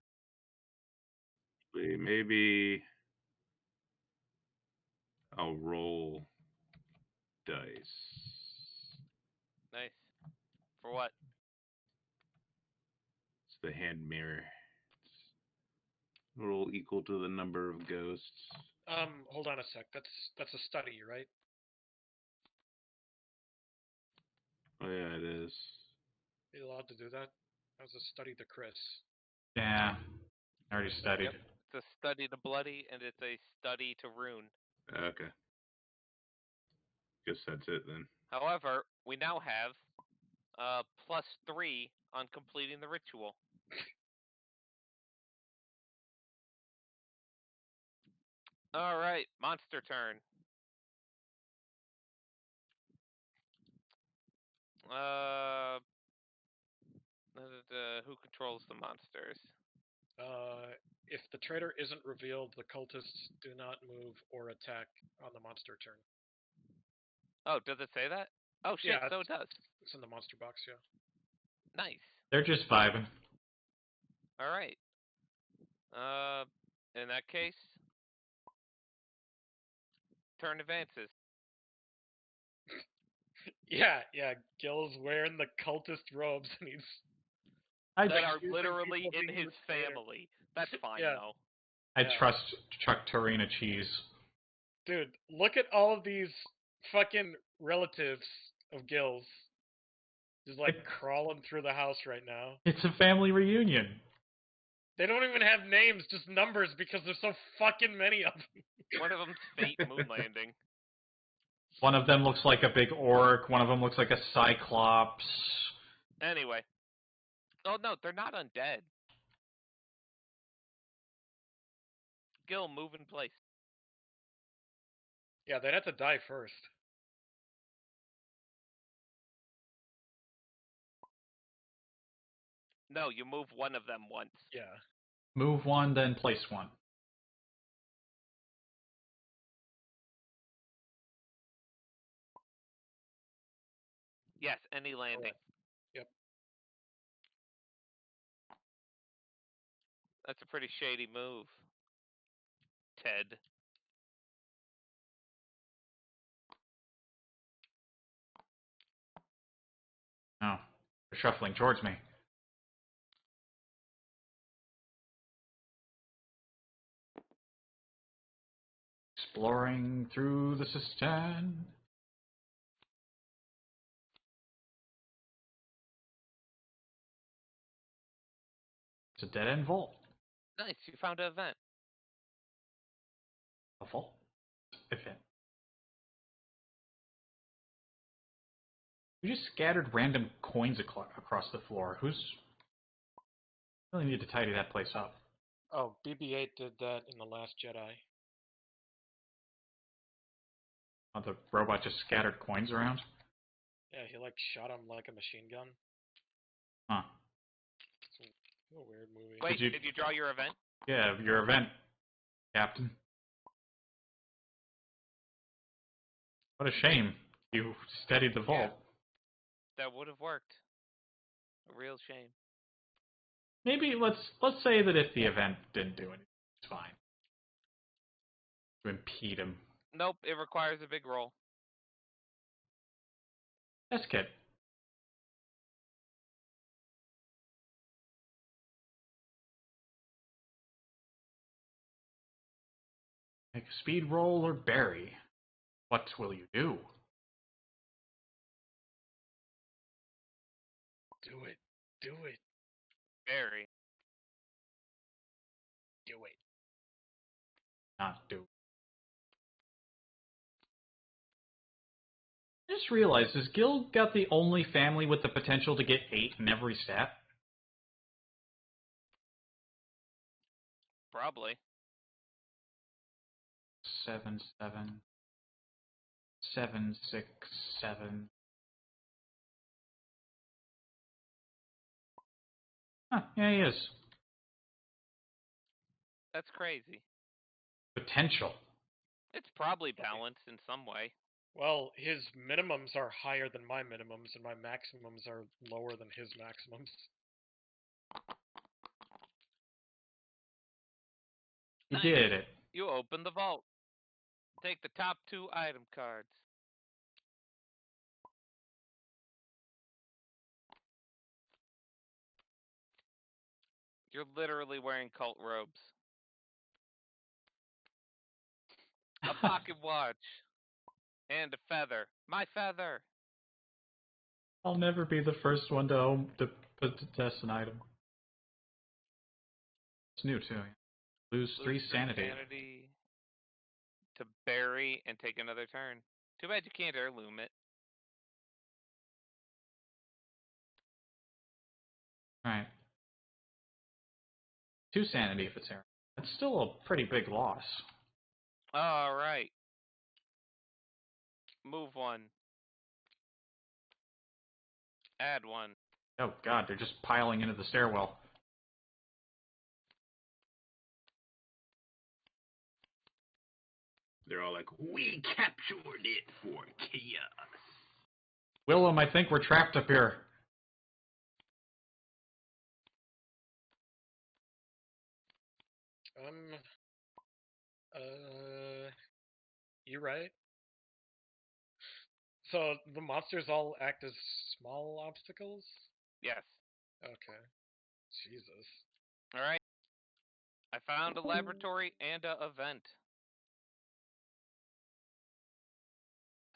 Maybe I'll roll dice. Nice. For what? It's the hand mirror. Roll equal to the number of ghosts. Hold on a sec. That's a study, right? Oh yeah, it is. Are you allowed to do that? That was a study to Chris. Yeah. I already studied. Yep. It's a study to bloody, and it's a study to rune. Okay. Guess that's it then. However, we now have +3 on completing the ritual. All right, monster turn. Who controls the monsters? If the traitor isn't revealed, the cultists do not move or attack on the monster turn. Oh, does it say that? Oh shit, Yeah, so it does. it's in the monster box, yeah. Nice. They're just vibing. All right. In that case, turn advances. Yeah, Gil's wearing the cultist robes and he's I, That are accusing literally people of in being his the traitor. family. That's fine Yeah. though. I Yeah. trust Chuck Torina cheese. Dude, look at all of these fucking relatives of Gil's. Just like crawling through the house right now. It's a family reunion. They don't even have names, just numbers because there's so fucking many of them. One of them's Fate Moon Landing. One of them looks like a big orc. One of them looks like a cyclops. Anyway. Oh no, they're not undead. Gil, move in place. Yeah, they'd have to die first. No, you move one of them once. Yeah. Move one, then place one. Yes, any landing. Yep. That's a pretty shady move. Ted. Oh, they're shuffling towards me. Exploring through the cistern. It's a dead-end vault. Nice, you found an event. A vault event. We just scattered random coins across the floor. Really need to tidy that place up. Oh, BB-8 did that in The Last Jedi. Oh, the robot just scattered coins around? Yeah, he like shot him like a machine gun. Huh. It's a weird movie. Wait, you- did you draw your event? Yeah, your event, Captain. What a shame. You steadied the vault. That would have worked. A real shame. Maybe let's say that if the event didn't do anything, it's fine. To impede him. Nope, it requires a big roll. Test kit. Make a speed roll or berry. What will you do? Do it. Do it. Very. Do it. Not do. I just realized, has Gil got the only family with the potential to get 8 in every stat? Probably. 7, 7. 7, 6, 7. Huh, yeah, he is. That's crazy. Potential. It's probably balanced in some way. Well, his minimums are higher than my minimums, and my maximums are lower than his maximums. He Nice. did it. You open the vault. Take the top 2 item cards. You're literally wearing cult robes. A pocket watch. And a feather. My feather! I'll never be the first one to test an item. It's new too. Lose 3 sanity. To bury and take another turn. Too bad you can't heirloom it. Alright. 2 sanity if it's heirloom. That's still a pretty big loss. Alright. Move 1. Add 1. Oh god, they're just piling into the stairwell. They're all like, we captured it for chaos. Willem, I think we're trapped up here. You're right. So the monsters all act as small obstacles? Yes. Okay. Jesus. Alright. I found a laboratory and a vent.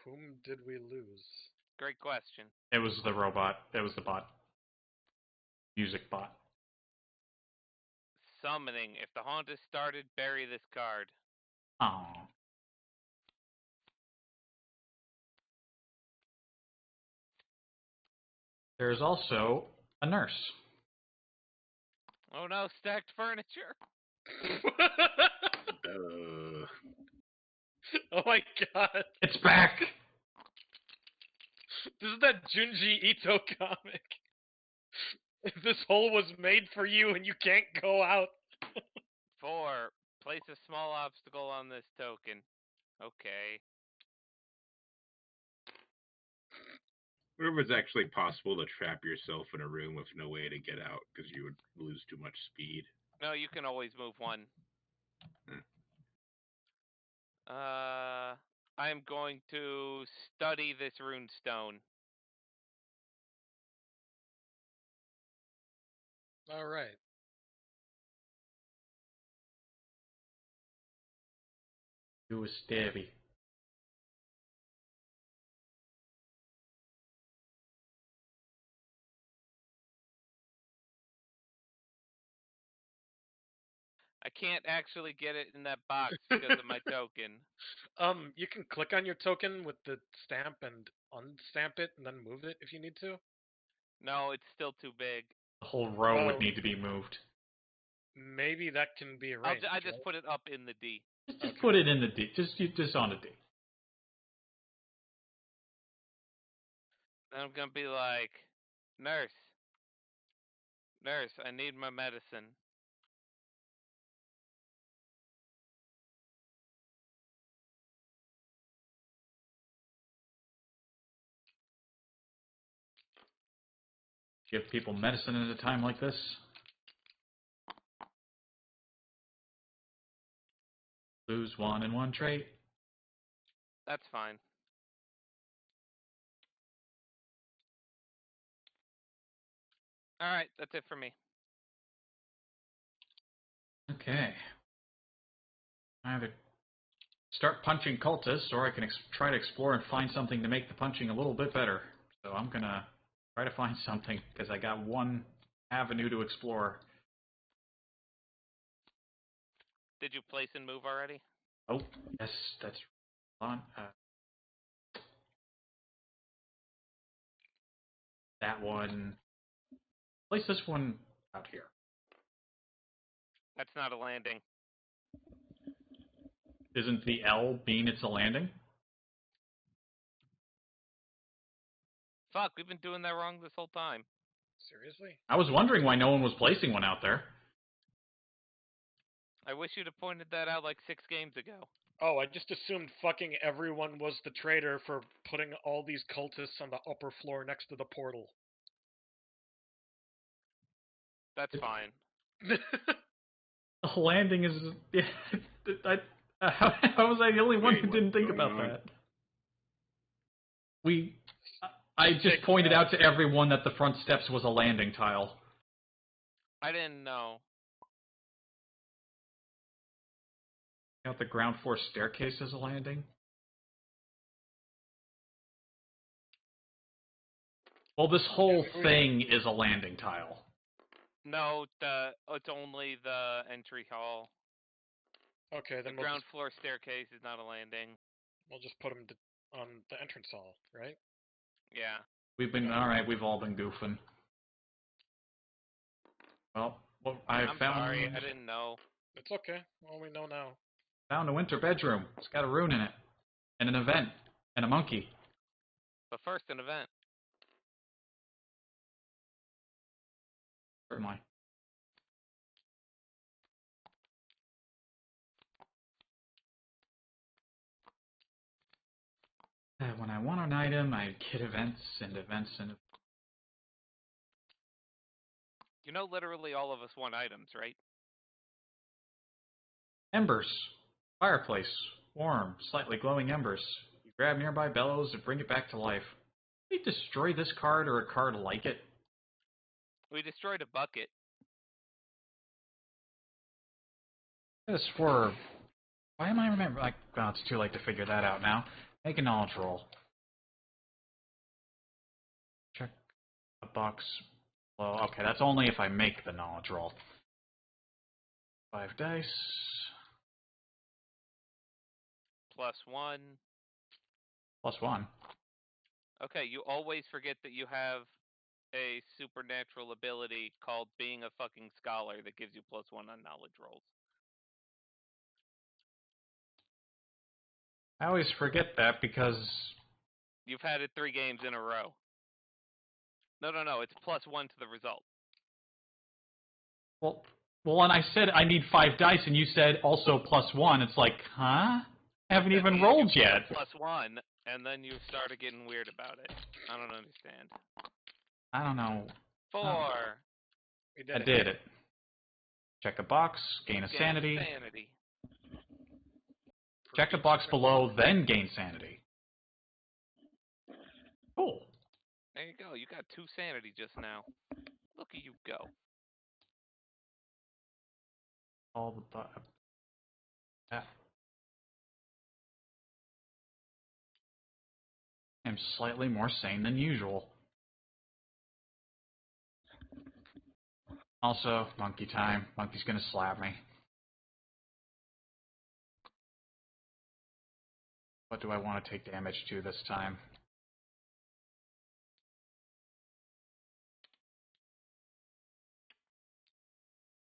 Whom did we lose? Great question. It was the robot. It was the bot. Music bot. Summoning. If the haunt is started, bury this card. Oh. There's also a nurse. Oh no, stacked furniture. Oh my god. It's back! This is that Junji Ito comic. This hole was made for you and you can't go out. 4. Place a small obstacle on this token. Okay. What if it's actually possible to trap yourself in a room with no way to get out because you would lose too much speed? No, you can always move 1. I'm going to study this rune stone. Alright. Do a stabby. I can't actually get it in that box because of my token. You can click on your token with the stamp and unstamp it and then move it if you need to. No, it's still too big. The whole row Well, would need to be moved. Maybe that can be arranged. I just put it up in the D. Just Okay. put it in the D. Just on a D. And I'm gonna be like, nurse, I need my medicine. Give people medicine at a time like this. Lose 1 in 1 trait. That's fine. All right, that's it for me. Okay. I either start punching cultists, or I can try to explore and find something to make the punching a little bit better. So I'm gonna try to find something, because I got one avenue to explore. Did you place and move already? Oh, yes, that's on. That one. Place this one out here. That's not a landing. Isn't the L mean it's a landing? Fuck, we've been doing that wrong this whole time. Seriously? I was wondering why no one was placing one out there. I wish you'd have pointed that out like 6 games ago. Oh, I just assumed fucking everyone was the traitor for putting all these cultists on the upper floor next to the portal. That's fine. The landing is. How was I the only one Wait, who didn't what's think going about on? that? I just Take pointed that. out to everyone that the front steps was a landing tile. I didn't know. Out the ground floor staircase as a landing? Well, this whole thing is a landing tile. No, it's only the entry hall. Okay, The then ground floor staircase is not a landing. we'll just put them on the entrance hall, right? Yeah. We've been alright. We've all been goofing. Well, I'm sorry, I didn't know. It's okay. Well, we know now. Found a winter bedroom. It's got a rune in it, and an event, and a monkey. But first, an event. Certainly. When I want an item, I get events and events and. You know, literally all of us want items, right? Embers. Fireplace. Warm, slightly glowing embers. You grab nearby bellows and bring it back to life. Did we destroy this card or a card like it? We destroyed a bucket. This for. Why am I remembering? Like, well, it's too late to figure that out now. Make a knowledge roll. Check a box. Well, okay, that's only if I make the knowledge roll. 5 dice. +1. +1. Okay, you always forget that you have a supernatural ability called being a fucking scholar that gives you +1 on knowledge rolls. I always forget that because. You've had it 3 games in a row. No, it's +1 to the result. Well, and I said I need 5 dice, and you said also +1. It's like, huh? I haven't even rolled yet. +1, and then you started getting weird about it. I don't understand. I don't know. 4. I did it. Check a box, gain a sanity. Check a box below, then gain sanity. Cool. There you go. You got 2 sanity just now. Look at you go. All the I'm slightly more sane than usual. Also, monkey time. Monkey's gonna slap me. What do I want to take damage to this time?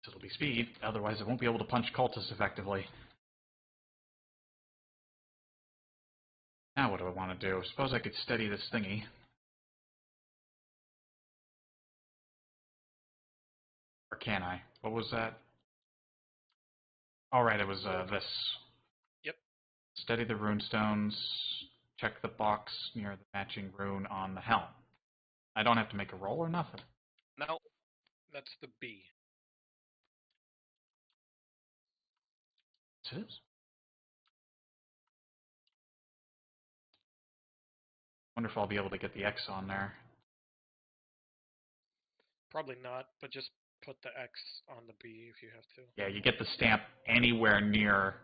It'll be speed, otherwise I won't be able to punch cultists effectively. Now what do I want to do? Suppose I could steady this thingy. Or can I? What was that? Alright, it was this. Yep. Steady the runestones. Check the box near the matching rune on the helm. I don't have to make a roll or nothing. No. That's the B. It is. Wonder if I'll be able to get the X on there. Probably not, but just put the X on the B if you have to. Yeah, you get the stamp anywhere near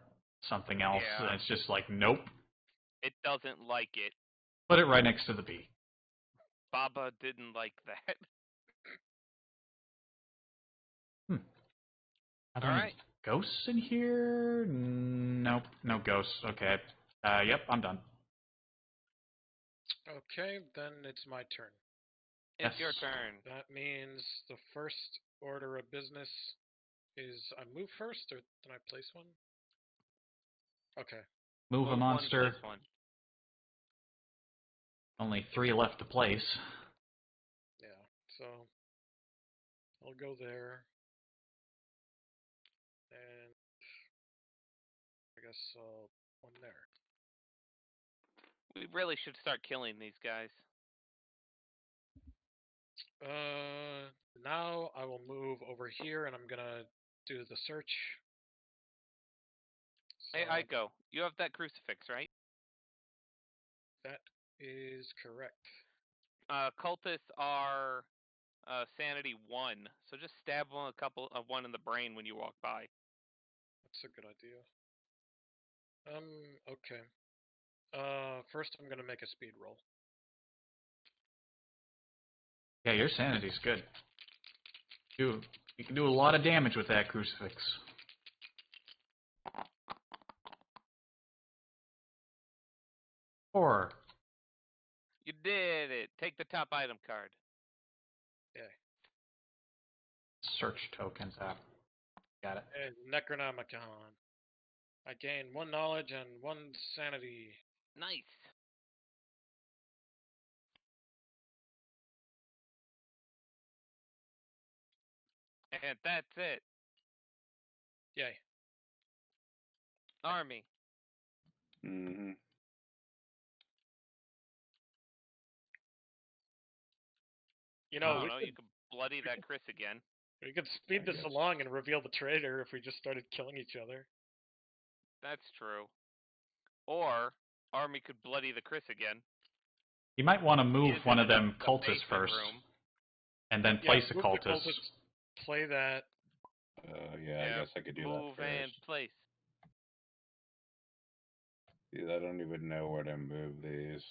something else, Yeah. and it's just like, nope. It doesn't like it. Put it right next to the B. Baba didn't like that. Are there any ghosts in here? Nope, no ghosts. Okay. Yep, I'm done. Okay, then it's my turn. It's Yes. your turn. That means the first order of business is I move first, or can I place one? Okay. Move a Move monster. One, place one. Only 3 left to place. Yeah, so I'll go there. And I guess one there. We really should start killing these guys. Now I will move over here, and I'm gonna do the search. So Hey, I go. You have that crucifix, right? that is correct. Cultists are sanity 1, so just stab one in the brain when you walk by. That's a good idea. Okay. First I'm gonna make a speed roll. Yeah, your sanity's good. You can do a lot of damage with that crucifix. Or You did it. Take the top item card. Yeah. search tokens app. Got it. And Necronomicon. I gain 1 knowledge and 1 sanity. Nice. And that's it. Yay. Army. Mm-hmm. You I know, don't know. You could bloody that Chris again. we could speed I this guess. along and reveal the traitor if we just started killing each other. That's true. Or Army could bloody the Chris again. You might want to move Is one in of them the cultists basement first, room. and then Yeah, place a move the cultist. cultist, play that. Yeah, I guess I could do that Move first. and place. Dude, I don't even know where to move these.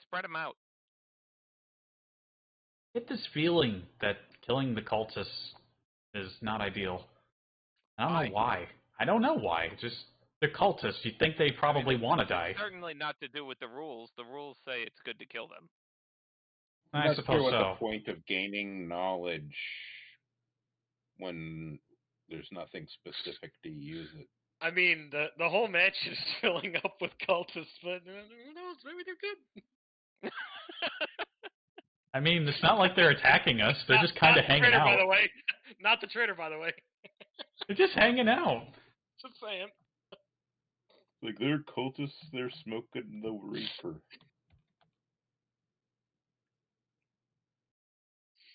Spread them out. I get this feeling that killing the cultists is not ideal. I don't know why. I don't know why. It's just they're cultists. You'd think they probably want to die. Certainly not to do with the rules. The rules say it's good to kill them. I I'm not suppose sure what so. the point of gaining knowledge when there's nothing specific to use it. I mean, the whole match is filling up with cultists, but who knows? Maybe they're good. I mean, it's not like they're attacking us. They're just kind of hanging traitor, out. by the way. Not the traitor, by the way. They're just hanging out. Just saying. Like, they're cultists, they're smoking the reaper.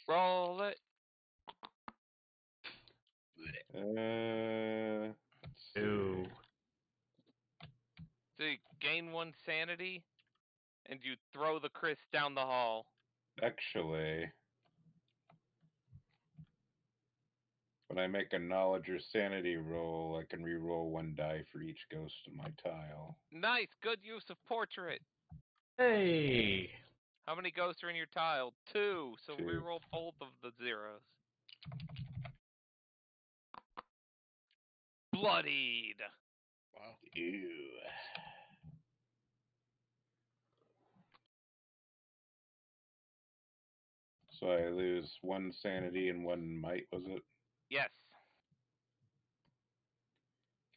Roll it. Ooh. So you gain 1 sanity, and you throw the Chris down the hall. Actually, when I make a knowledge or sanity roll, I can re-roll 1 die for each ghost in my tile. Nice. Good use of portrait. Hey. How many ghosts are in your tile? 2. So 2. reroll both of the zeros. Bloodied. Wow. Ew. So I lose 1 sanity and 1 might, was it? Yes.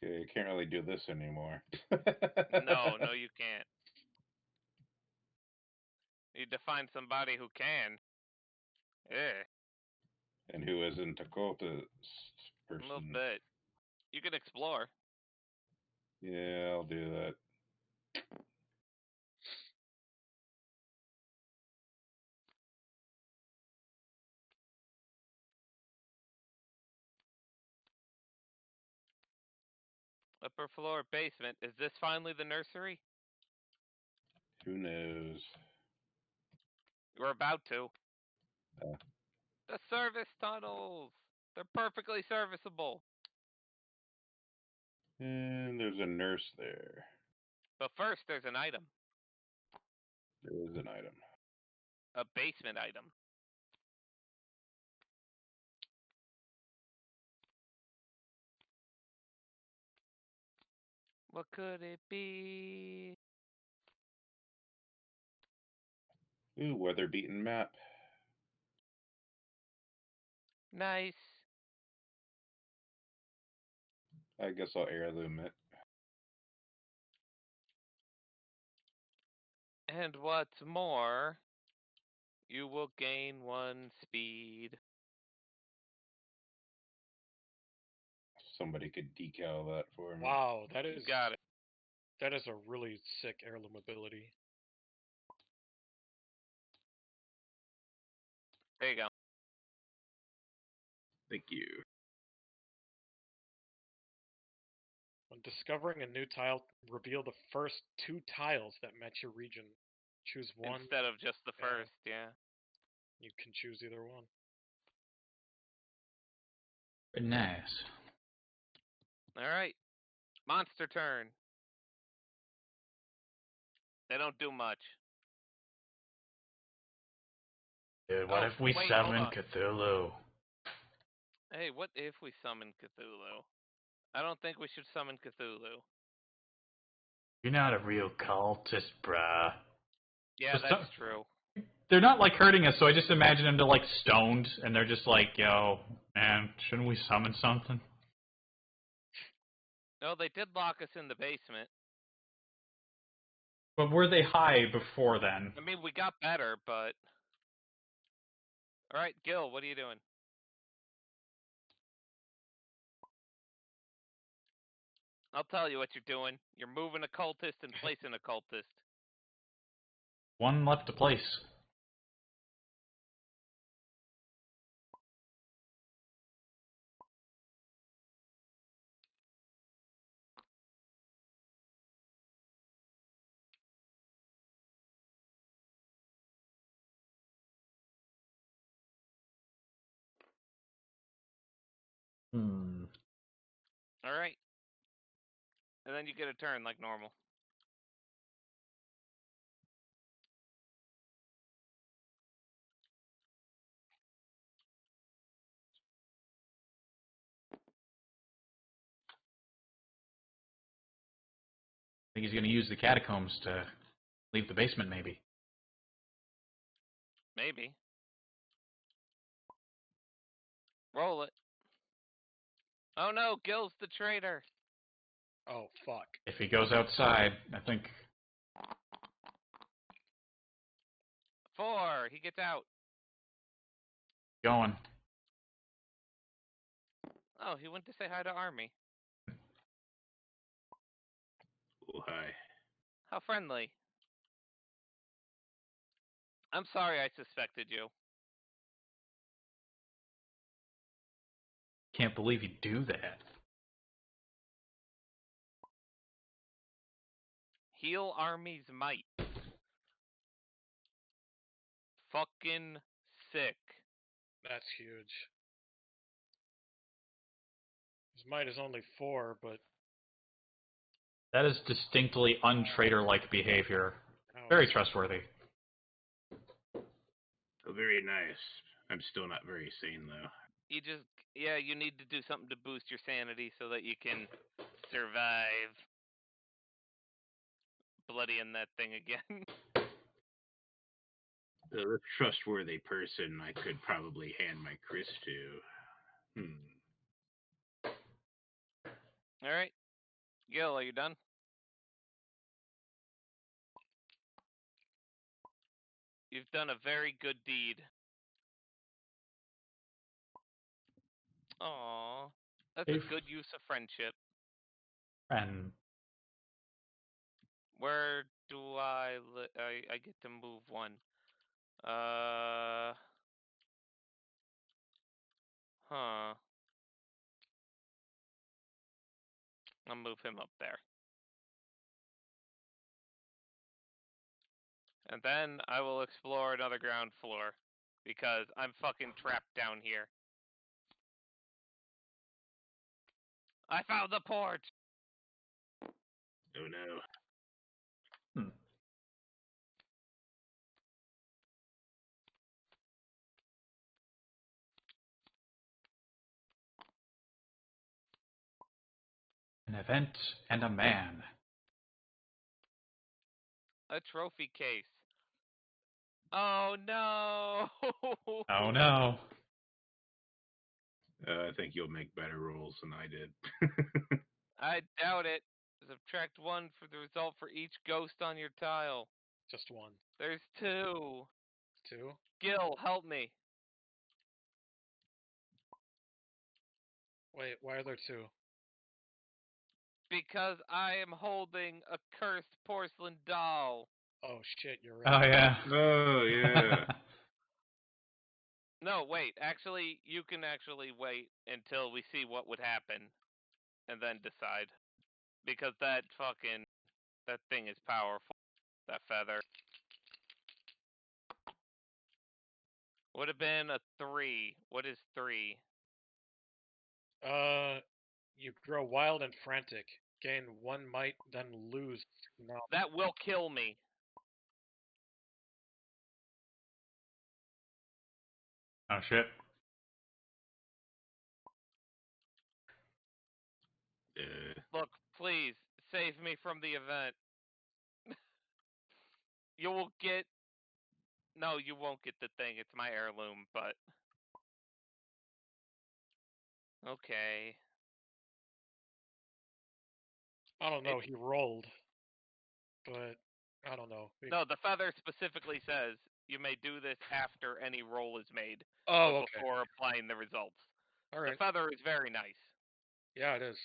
Okay, I can't really do this anymore. No, you can't. You need to find somebody who can. Yeah, And who isn't a cultist a person? little bit. You can explore. Yeah, I'll do that. Upper floor, basement. Is this finally the nursery? Who knows? We're about to. The service tunnels. They're perfectly serviceable. And there's a nurse there. But first, there's an item. There is an item. A basement item. What could it be? Ooh, weather-beaten map. Nice. I guess I'll heirloom it. And what's more, you will gain 1 speed. Somebody could decal that for me. Wow, that You is got it. that is a really sick heirloom ability. There you go. Thank you. When discovering a new tile, reveal the first 2 tiles that match your region. Choose one. Instead of just the Yeah. first, yeah. You can choose either one. Nice. Alright. Monster turn. They don't do much. Dude, what Oh, if we wait, summon hold on. Cthulhu? Hey, what if we summon Cthulhu? I don't think we should summon Cthulhu. You're not a real cultist, bruh. Yeah, Just that's true. They're not like hurting us, so I just imagine them to like stoned, and they're just like, "Yo, man, shouldn't we summon something?" No, they did lock us in the basement. But were they high before then? I mean, we got better, but... Alright, Gil, what are you doing? I'll tell you what you're doing. You're moving a cultist and placing a cultist. One left to place. Alright. And then you get a turn like normal. I think he's going to use the catacombs to leave the basement, maybe. Maybe. Roll it. Oh no, Gil's the traitor. Oh, fuck. If he goes outside, I think 4. He gets out. going. Oh, he went to say hi to Army. Oh, hi. How friendly. I'm sorry I suspected you. Can't believe he'd do that. Heal Army's might. Fucking sick. That's huge. His might is only 4, but... That is distinctly untraitor-like behavior. Very trustworthy. Oh, very nice. I'm still not very sane, though. You just, yeah, you need to do something to boost your sanity so that you can survive bloodying that thing again. A trustworthy person I could probably hand my Chris to. Alright. Gil, are you done? You've done a very good deed. Aww. That's a good use of friendship. And Where do I get to move 1. Huh. I'll move him up there. And then I will explore another ground floor. because I'm fucking trapped down here. I found the port! Oh no. An event and a man. A trophy case. Oh no! Oh no. I think you'll make better rolls than I did. I doubt it. Subtract 1 for the result for each ghost on your tile. Just one. There's 2. 2? Gil, help me. Wait, why are there 2? Because I am holding a cursed porcelain doll. Oh shit, you're Oh right. yeah. Oh yeah. No, wait. Actually, you can actually wait until we see what would happen and then decide. Because that thing is powerful. That feather. Would have been a 3. What is 3? You grow wild and frantic. Gain 1 might, then lose. No. That will kill me. Oh shit. Look, please, save me from the event. You will get... No, you won't get the thing. It's my heirloom, but... Okay. I don't know, he rolled. But, I don't know. No, the feather specifically says you may do this after any roll is made, Oh, but okay. before applying the results. Alright. The feather is very nice. Yeah, it is.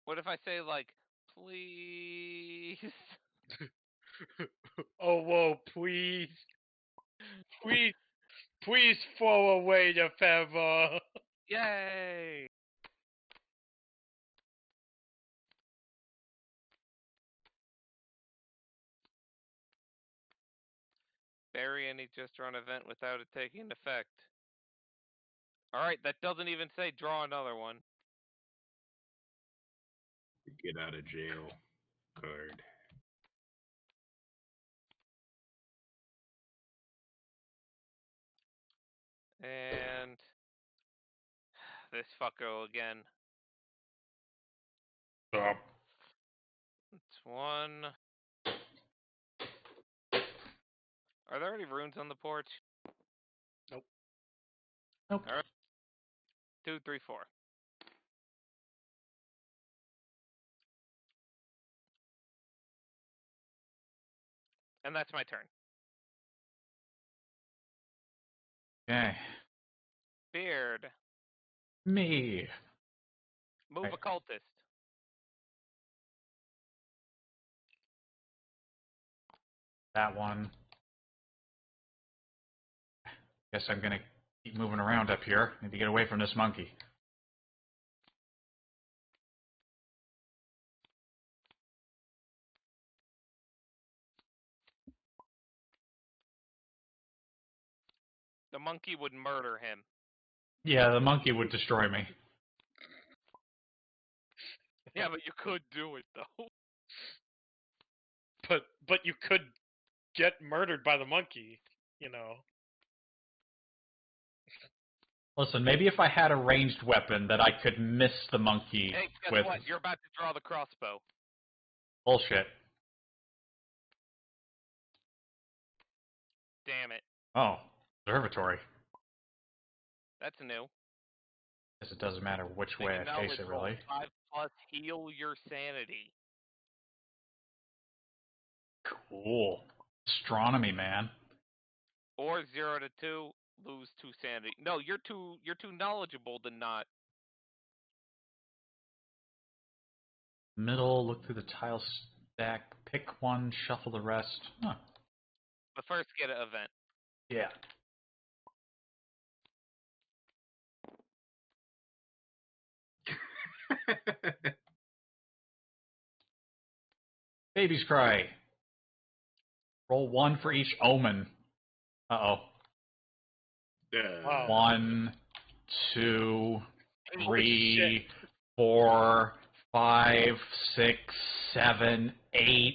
What if I say, like, please? Oh, whoa, please. Please, please throw away the feather. Yay! Bury any just run event without it taking effect. Alright, that doesn't even say draw another one. Get out of jail card. And this fucko again. Stop. It's 1. Are there any runes on the porch? Nope. Nope. Alright. 2, 3, 4. And that's my turn. Okay. Beard. Me. Move Right. a cultist. That one. Guess I'm gonna keep moving around up here. Need to get away from this monkey. The monkey would murder him. Yeah, the monkey would destroy me. Yeah, but you could do it, though. But you could get murdered by the monkey, you know. Listen, maybe if I had a ranged weapon that I could miss the monkey Hey, guess with... what? You're about to draw the crossbow. Bullshit. Damn it. Oh, observatory. That's new. Guess it doesn't matter which So way you I now face would it, roll really. 5+ heal your sanity. Cool. Astronomy, man. Or 0 to 2, lose 2 sanity. No, you're too knowledgeable to not. Middle, look through the tile stack, pick one, shuffle the rest. Huh. But first, get an event. Yeah. Baby's cry. Roll 1 for each omen. Uh-oh. Wow. 1, 2, Holy 3, 4, 5, 6, 7, 8.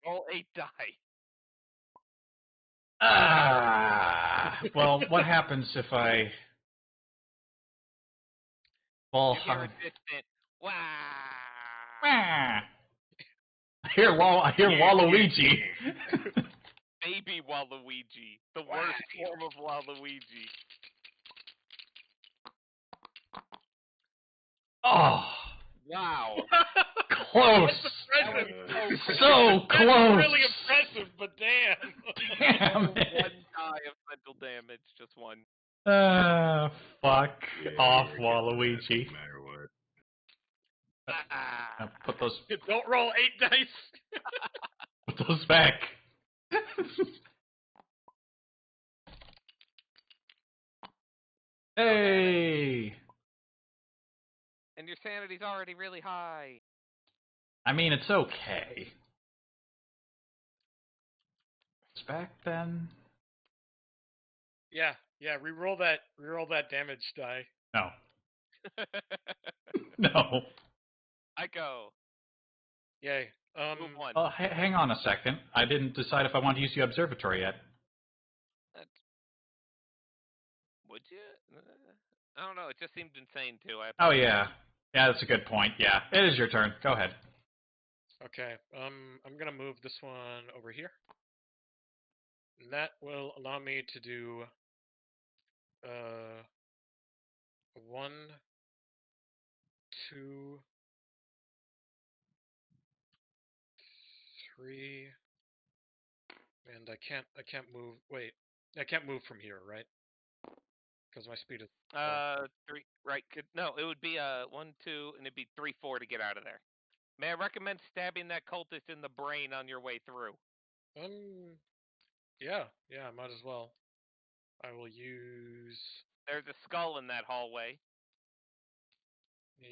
Roll 8 die. Ah! Well, what happens if I... Well, You get resistant. Wow. ah. I hear Waluigi. Baby Waluigi. The worst form of Waluigi. Oh, Wow. close. Impressive. So That's close. really impressive, but damn. Damn Roll 1 it. die of mental damage. Just one. Fuck Yeah, off, you're gonna get that Waluigi. No matter what. Ah. Put those Don't roll 8 dice. Put those back. Hey. And your sanity's already really high. I mean, it's okay. It's back then. Yeah, reroll that damage die. No. No. I go. Yay. Move one. Hang on a second. I didn't decide if I want to use the observatory yet. Would you? I don't know. It just seemed insane too. Oh yeah. Yeah, that's a good point. Yeah, it is your turn. Go ahead. Okay. I'm gonna move this one over here. And that will allow me to do 1, 2, 3, and I can't move. Wait, I can't move from here, right? Because my speed is. 3. Right. No, it would be 1, 2, and it'd be 3, 4 to get out of there. May I recommend stabbing that cultist in the brain on your way through? Yeah, might as well. I will use. There's a skull in that hallway.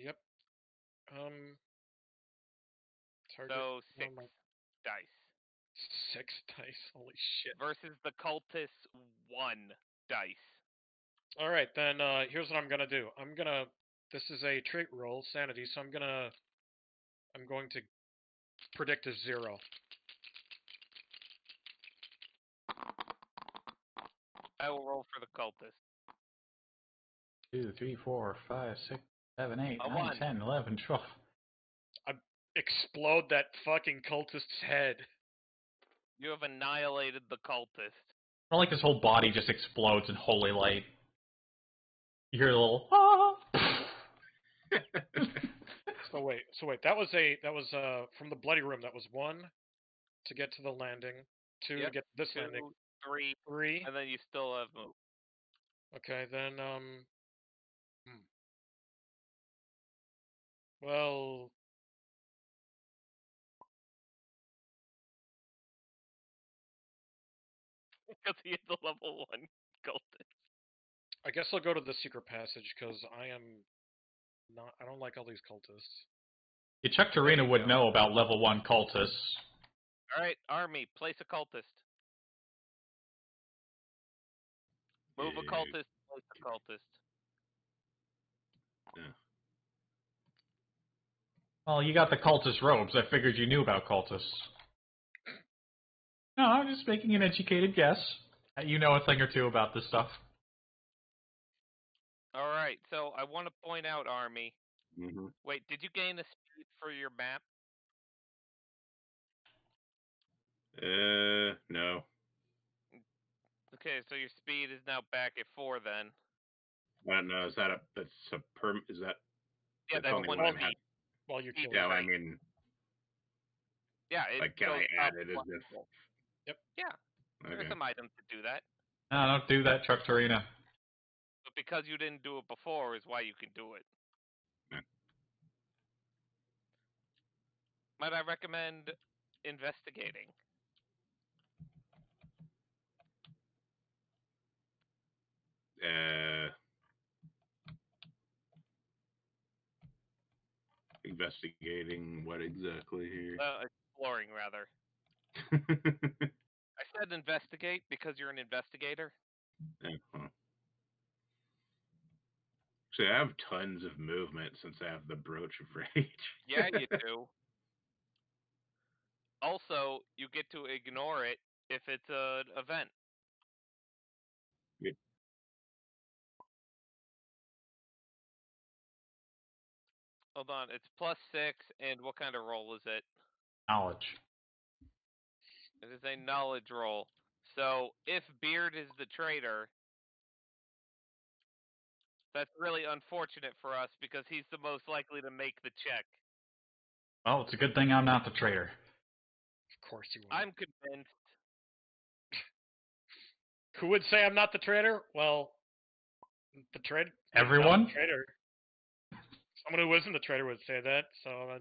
Yep. Target. So 6 oh my- dice 6 dice. Holy shit. versus the cultist 1 dice. All right, then here's what I'm gonna do. This is a trait roll, sanity, so I'm going to predict a 0. I will roll for the cultist. 2, 3, 4, 5, 6, 7, 8, A 9, 1. 10, 11, 12. Explode that fucking cultist's head. You have annihilated the cultist. Or like his whole body just explodes in holy light. You hear a little. Ah! So wait. That was from the bloody room. That was 1 to get to the landing, 2 to Yep, get to this 2, landing, 3, 3. and then you still have move. Okay, then well, Because he is a level 1 cultist. I guess I'll go to the secret passage because I don't like all these cultists. Yeah, Chuck There Torina you would go. know about level 1 cultists. Alright, army, place a cultist. Move a cultist, place a cultist. Well, you got the cultist robes. I figured you knew about cultists. No, I'm just making an educated guess. You know a thing or two about this stuff. Alright, so I want to point out, army. Mm-hmm. Wait, did you gain a speed for your map? No. Okay, so your speed is now back at 4 then. I don't know. Is that is that? Yeah, That's that's only one when I'm speed. While you're killing. Yeah, I Right. mean, Yeah, it like, can goes I up add it as if? level. Yep. Yeah, there's Okay. some items to do that. No, don't do that, Chuck Torina. But because you didn't do it before is why you can do it. Yeah. Might I recommend investigating? Investigating what exactly here? Exploring, rather. I said investigate because you're an investigator. Uh-huh. So I have tons of movement since I have the Brooch of Rage. Yeah, you do. Also, you get to ignore it if it's an event. Yeah. Hold on, it's +6, and what kind of roll is it? Knowledge. It is a knowledge roll. So, if Beard is the traitor, that's really unfortunate for us because he's the most likely to make the check. Well, it's a good thing I'm not the traitor. Of course you would. I'm convinced. Who would say I'm not the traitor? Well, the traitor. Everyone? Traitor. Someone who isn't the traitor would say that. So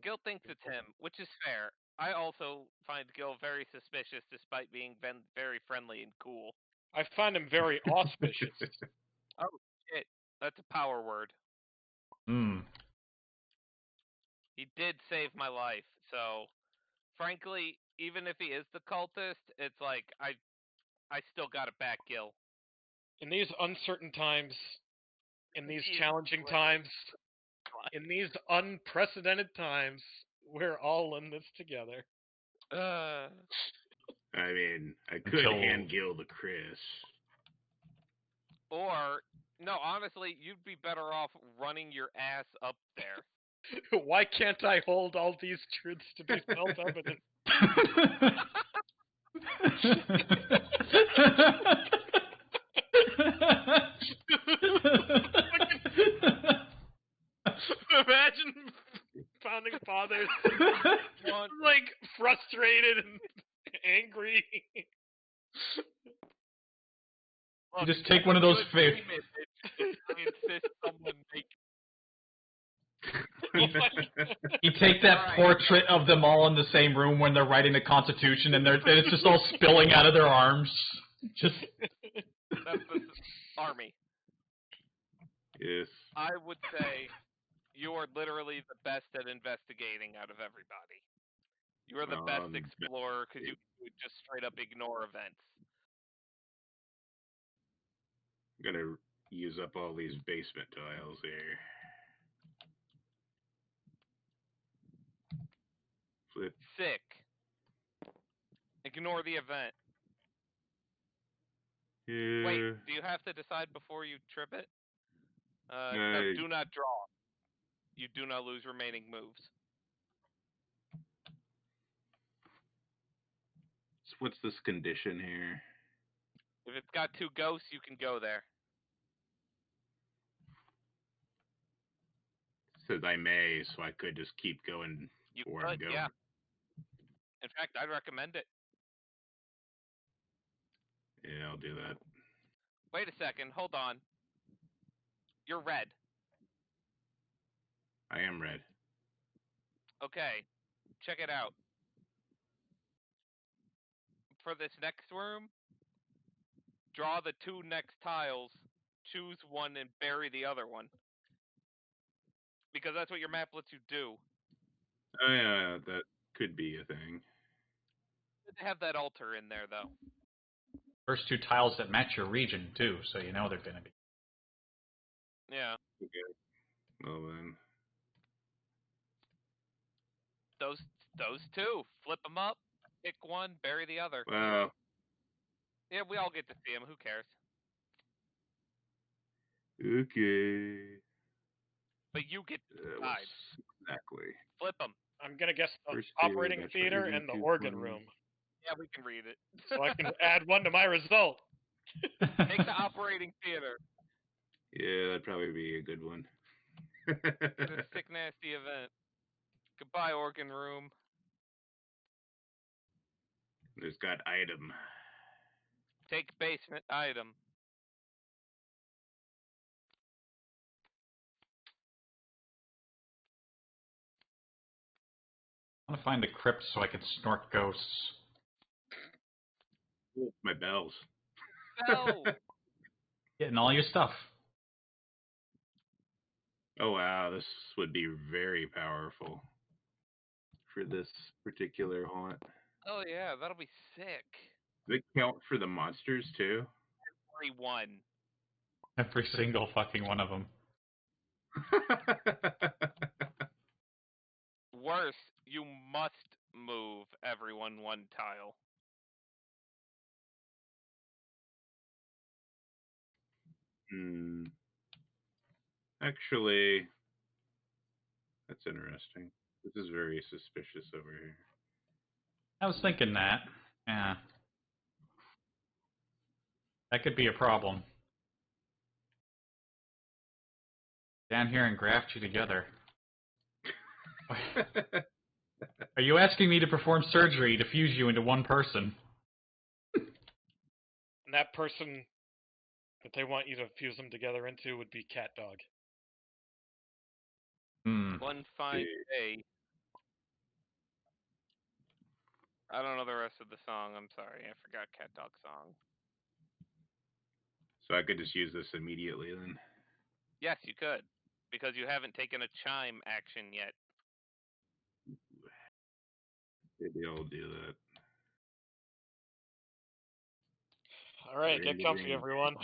Gil thinks it's him, which is fair. I also find Gil very suspicious despite being very friendly and cool. I find him very auspicious. Oh, shit. That's a power word. He did save my life, so frankly, even if he is the cultist, it's like I still got it back, Gil. In these uncertain times, in these He is challenging great. times, in these unprecedented times, we're all in this together. I mean, I could hand Gil the Chris. Or, no, honestly, you'd be better off running your ass up there. Why can't I hold all these truths to be self-evident? Imagine founding fathers like frustrated and angry. You just take one of those fish. I insist someone make. You take that portrait of them all in the same room when they're writing the Constitution, and it's just all spilling out of their arms. Just That's the army. Yes. I would say you are literally the best at investigating out of everybody. You are the best explorer because you would just straight up ignore events. I'm gonna use up all these basement tiles here. Flip. Sick. Ignore the event. Yeah. Wait, do you have to decide before you trip it? No, do not draw. You do not lose remaining moves. So what's this condition here? If it's got 2 ghosts, you can go there. It says I may, so I could just keep going You where I'm could, going. yeah. In fact, I'd recommend it. Yeah, I'll do that. Wait a second, hold on. You're red. I am red. Okay, check it out. For this next room, draw the 2 next tiles, choose one, and bury the other one. Because that's what your map lets you do. Oh yeah, that could be a thing. Good to have that altar in there, though. first 2 tiles that match your region too, so you know they're going to be. Yeah. Okay. Well then. Those 2. Flip them up, pick one, bury the other. Well. Yeah, we all get to see them. Who cares? Okay. But you get to decide. Exactly. Flip them. I'm gonna guess the First operating theater and the organ room. Yeah, we can read it. So I can add one to my result. Take the operating theater. Yeah, that'd probably be a good one. It's a sick, nasty event. Goodbye, organ room. There's got item. Take basement item. I want to find the crypt so I can snort ghosts. My bells. Bell! Getting all your stuff. Oh wow, this would be very powerful for this particular haunt. Oh yeah, that'll be sick. Does it count for the monsters too? 3-1. Every single fucking one of them. Worse, you must move everyone one tile. Hmm. Actually, that's interesting. This is very suspicious over here. I was thinking that. Yeah. That could be a problem. Down here and graft you together. Are you asking me to perform surgery to fuse you into one person? And that person that they want you to fuse them together into would be Cat Dog. Hmm. One fine day. I don't know the rest of the song. I'm sorry. I forgot Cat Dog song. So I could just use this immediately then. Yes, you could. Because you haven't taken a chime action yet. Maybe I'll do that. All right, Ring, get comfy, ring. everyone.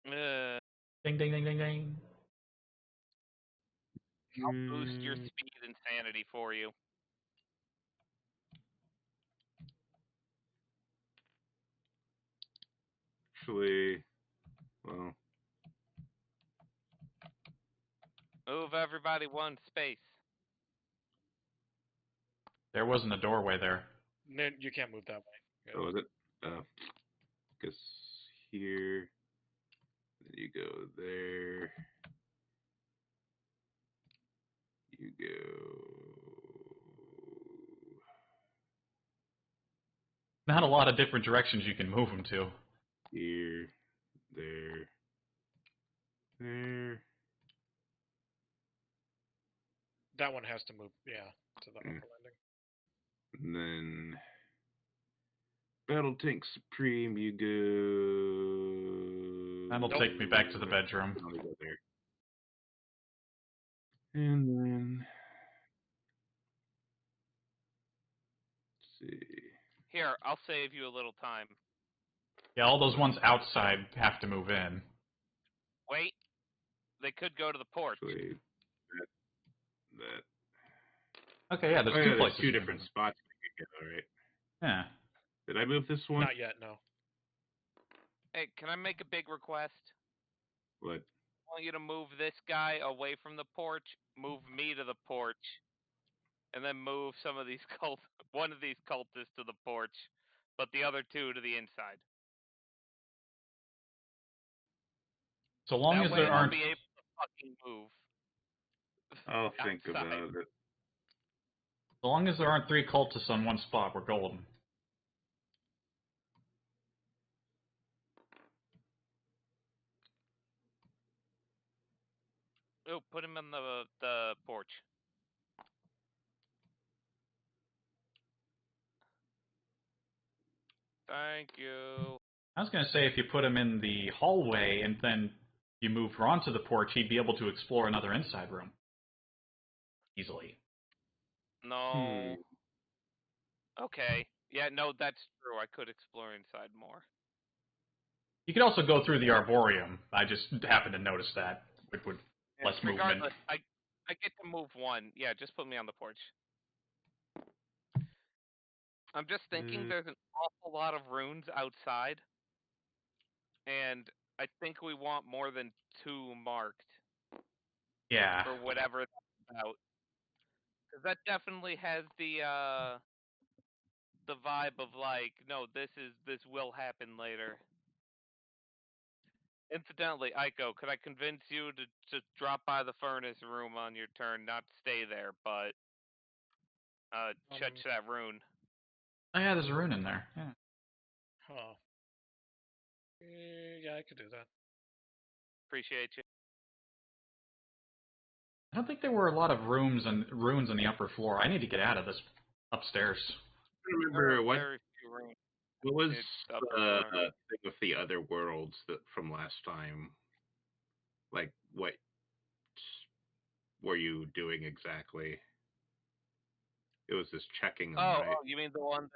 Ding, ding, ding, ding, ding. I'll boost your speed and sanity for you. Actually, well, Move everybody one space. There wasn't a doorway there. No, you can't move that way. what was it? Guess here. Then you go there. You go. Not a lot of different directions you can move them to. Here, there, there. That one has to move, yeah, to the upper landing. And then Battle Tank Supreme, you go. That'll take me back to the bedroom. I'll go there. And then let's see. Here, I'll save you a little time. Yeah, all those ones outside have to move in. Wait. They could go to the porch. Actually, that. Okay, yeah, there's two There's places. two different spots we could go, right? Yeah. Did I move this one? Not yet, no. Hey, can I make a big request? What? I want you to move this guy away from the porch, move me to the porch, and then move some of these one of these cultists to the porch, but the other two to the inside. So long That as way there I'll aren't. be able to fucking move. I'll think outside. about it. So long as there aren't three cultists on one spot, we're golden. Oh, put him on the porch. Thank you. I was going to say if you put him in the hallway and then you move Ron to the porch, he'd be able to explore another inside room easily. No. Okay. Yeah, no, that's true. I could explore inside more. You could also go through the arboreum. I just happened to notice that with less movement. Regardless, I get to move one. Yeah, just put me on the porch. I'm just thinking there's an awful lot of runes outside, and I think we want more than 2 marked Yeah. for whatever that's about. Because that definitely has the vibe of like, no, this will happen later. Incidentally, Aiko, could I convince you to drop by the furnace room on your turn, not stay there, but touch that rune? Oh yeah, there's a rune in there. Yeah. Huh. Yeah, I could do that. Appreciate you. I don't think there were a lot of runes on the upper floor. I need to get out of this upstairs. I don't remember what Very few runes. was It's upper the floor. thing with the other worlds that from last time. Like what were you doing exactly? It was just checking them, right? Oh, you mean the one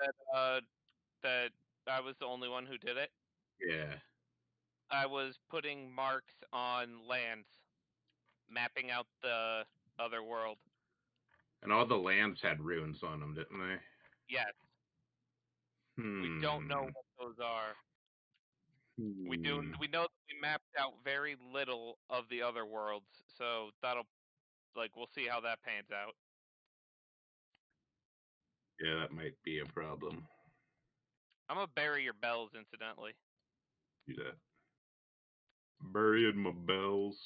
that I was the only one who did it? Yeah. I was putting marks on lands, mapping out the other world. And all the lands had runes on them, didn't they? Yes, we don't know what those are. We know that we mapped out very little of the other worlds, so we'll see how that pans out. Yeah, that might be a problem. I'm gonna bury your bells, incidentally. Do that. Burying my bells.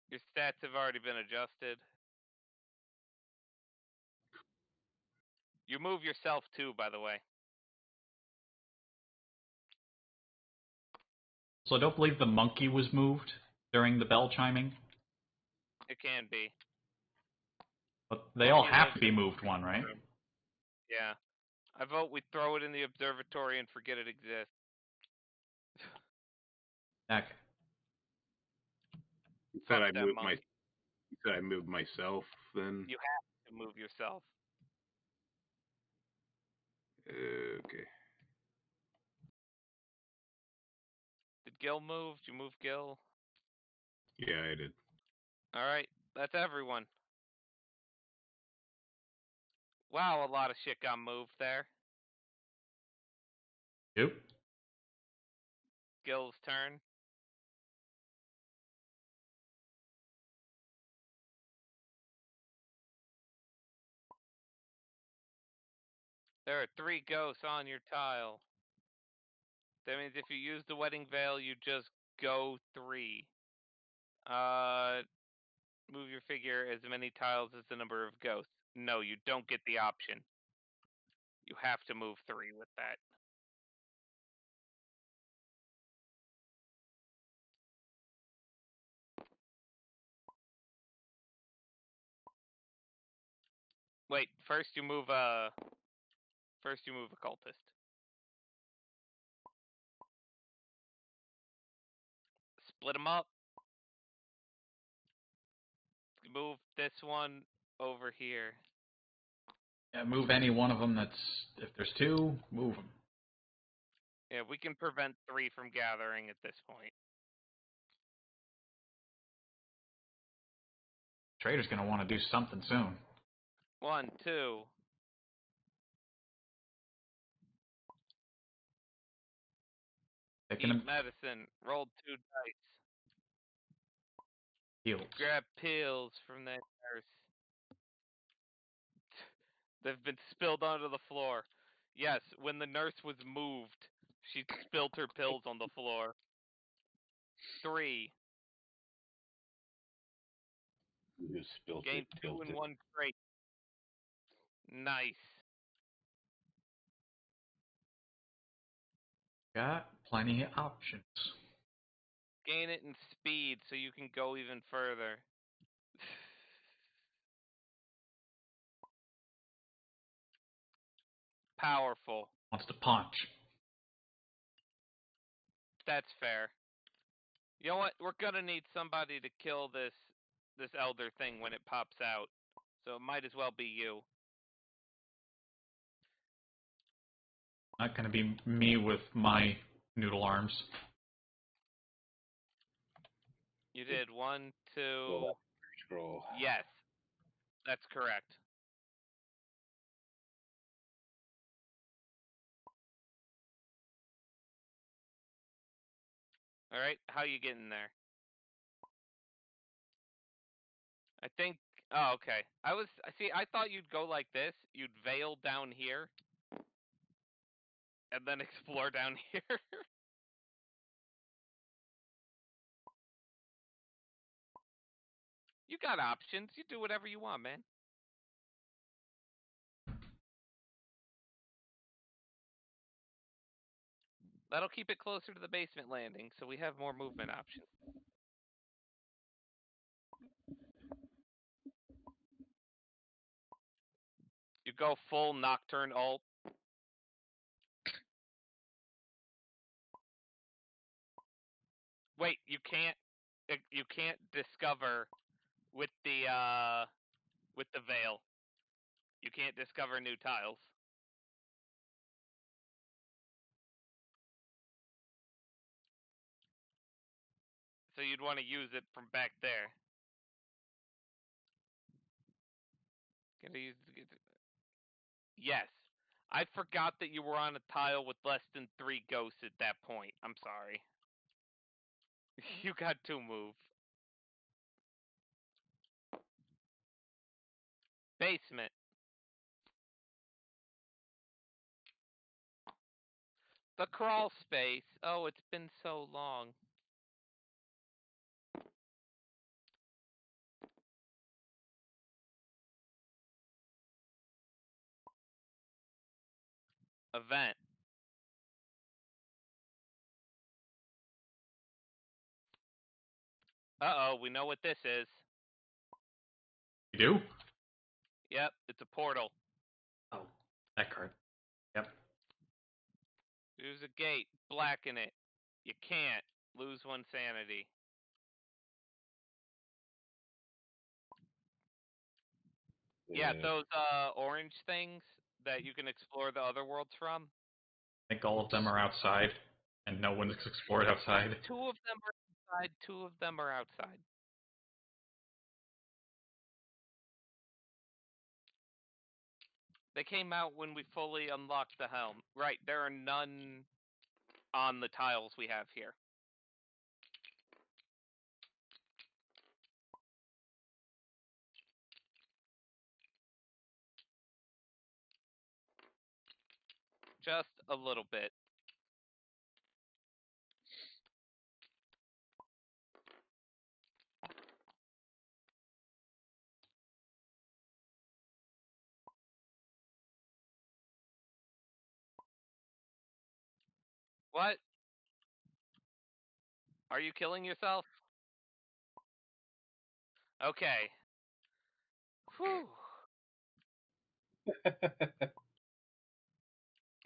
Your stats have already been adjusted. You move yourself too, by the way. So I don't believe the monkey was moved during the bell chiming, It can be. but they all Monkey have lives to be in moved one, right? room. Yeah. I vote we throw it in the observatory and forget it exists. Heck. You said I That moved monkey. You said I moved myself then? You have to move yourself. Okay. Did Gil move? Did you move Gil? Yeah, I did. Alright, that's everyone. Wow, a lot of shit got moved there. Yep. Gil's turn. There are 3 ghosts on your tile. That means if you use the wedding veil, you just go 3. Move your figure as many tiles as the number of ghosts. No, you don't get the option. You have to move 3 with that. Wait, first you move a cultist. Split them up. Move this one over here. Yeah, move any one of them that's... If there's 2, move them. Yeah, we can prevent 3 from gathering at this point. Traitor's gonna want to do something soon. 1, 2. Picking Eat him medicine. Roll 2 dice. heals. Grab pills from that nurse. They've been spilled onto the floor. Yes, when the nurse was moved, she spilled her pills on the floor. 3. You spilled Gain it, 2 built and it. 1 trait. Nice. Got plenty of options. Gain it in speed so you can go even further. Powerful. Wants to punch. That's fair. You know what? We're gonna need somebody to kill this elder thing when it pops out. So it might as well be you. Not gonna be me with my noodle arms. You did 1, 2. Roll. Scroll. Yes, that's correct. All right, how you getting there? I think. Oh, okay. I thought you'd go like this. You'd veil down here, and then explore down here. You got options. You do whatever you want, man. That'll keep it closer to the basement landing, so we have more movement options. You go full Nocturne ult. Wait, you can't discover with the veil. You can't discover new tiles. So you'd want to use it from back there. Can I use? Yes. I forgot that you were on a tile with less than 3 ghosts at that point. I'm sorry. You got to move. Basement. The crawl space. Oh, it's been so long. Event. Uh-oh, we know what this is. You do? Yep, it's a portal. Oh, that card. Yep. There's a gate. Blacken it. You can't. Lose 1 sanity. Yeah, those orange things that you can explore the other worlds from. I think all of them are outside, and no one's explored outside. 2 of them are inside, 2 of them are outside. They came out when we fully unlocked the helm. Right, there are none on the tiles we have here. Just a little bit. What? Are you killing yourself? Okay. Whew.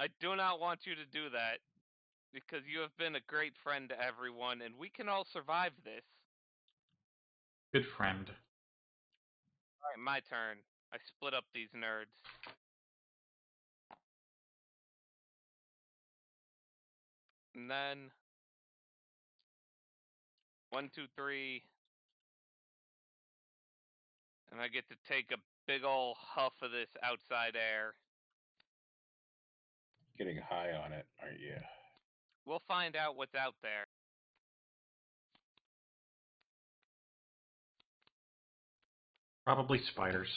I do not want you to do that, because you have been a great friend to everyone, and we can all survive this. Good friend. Alright, my turn. I split up these nerds. And then 1, 2, 3. And I get to take a big ol' huff of this outside air. Getting high on it, aren't you? We'll find out what's out there. Probably spiders.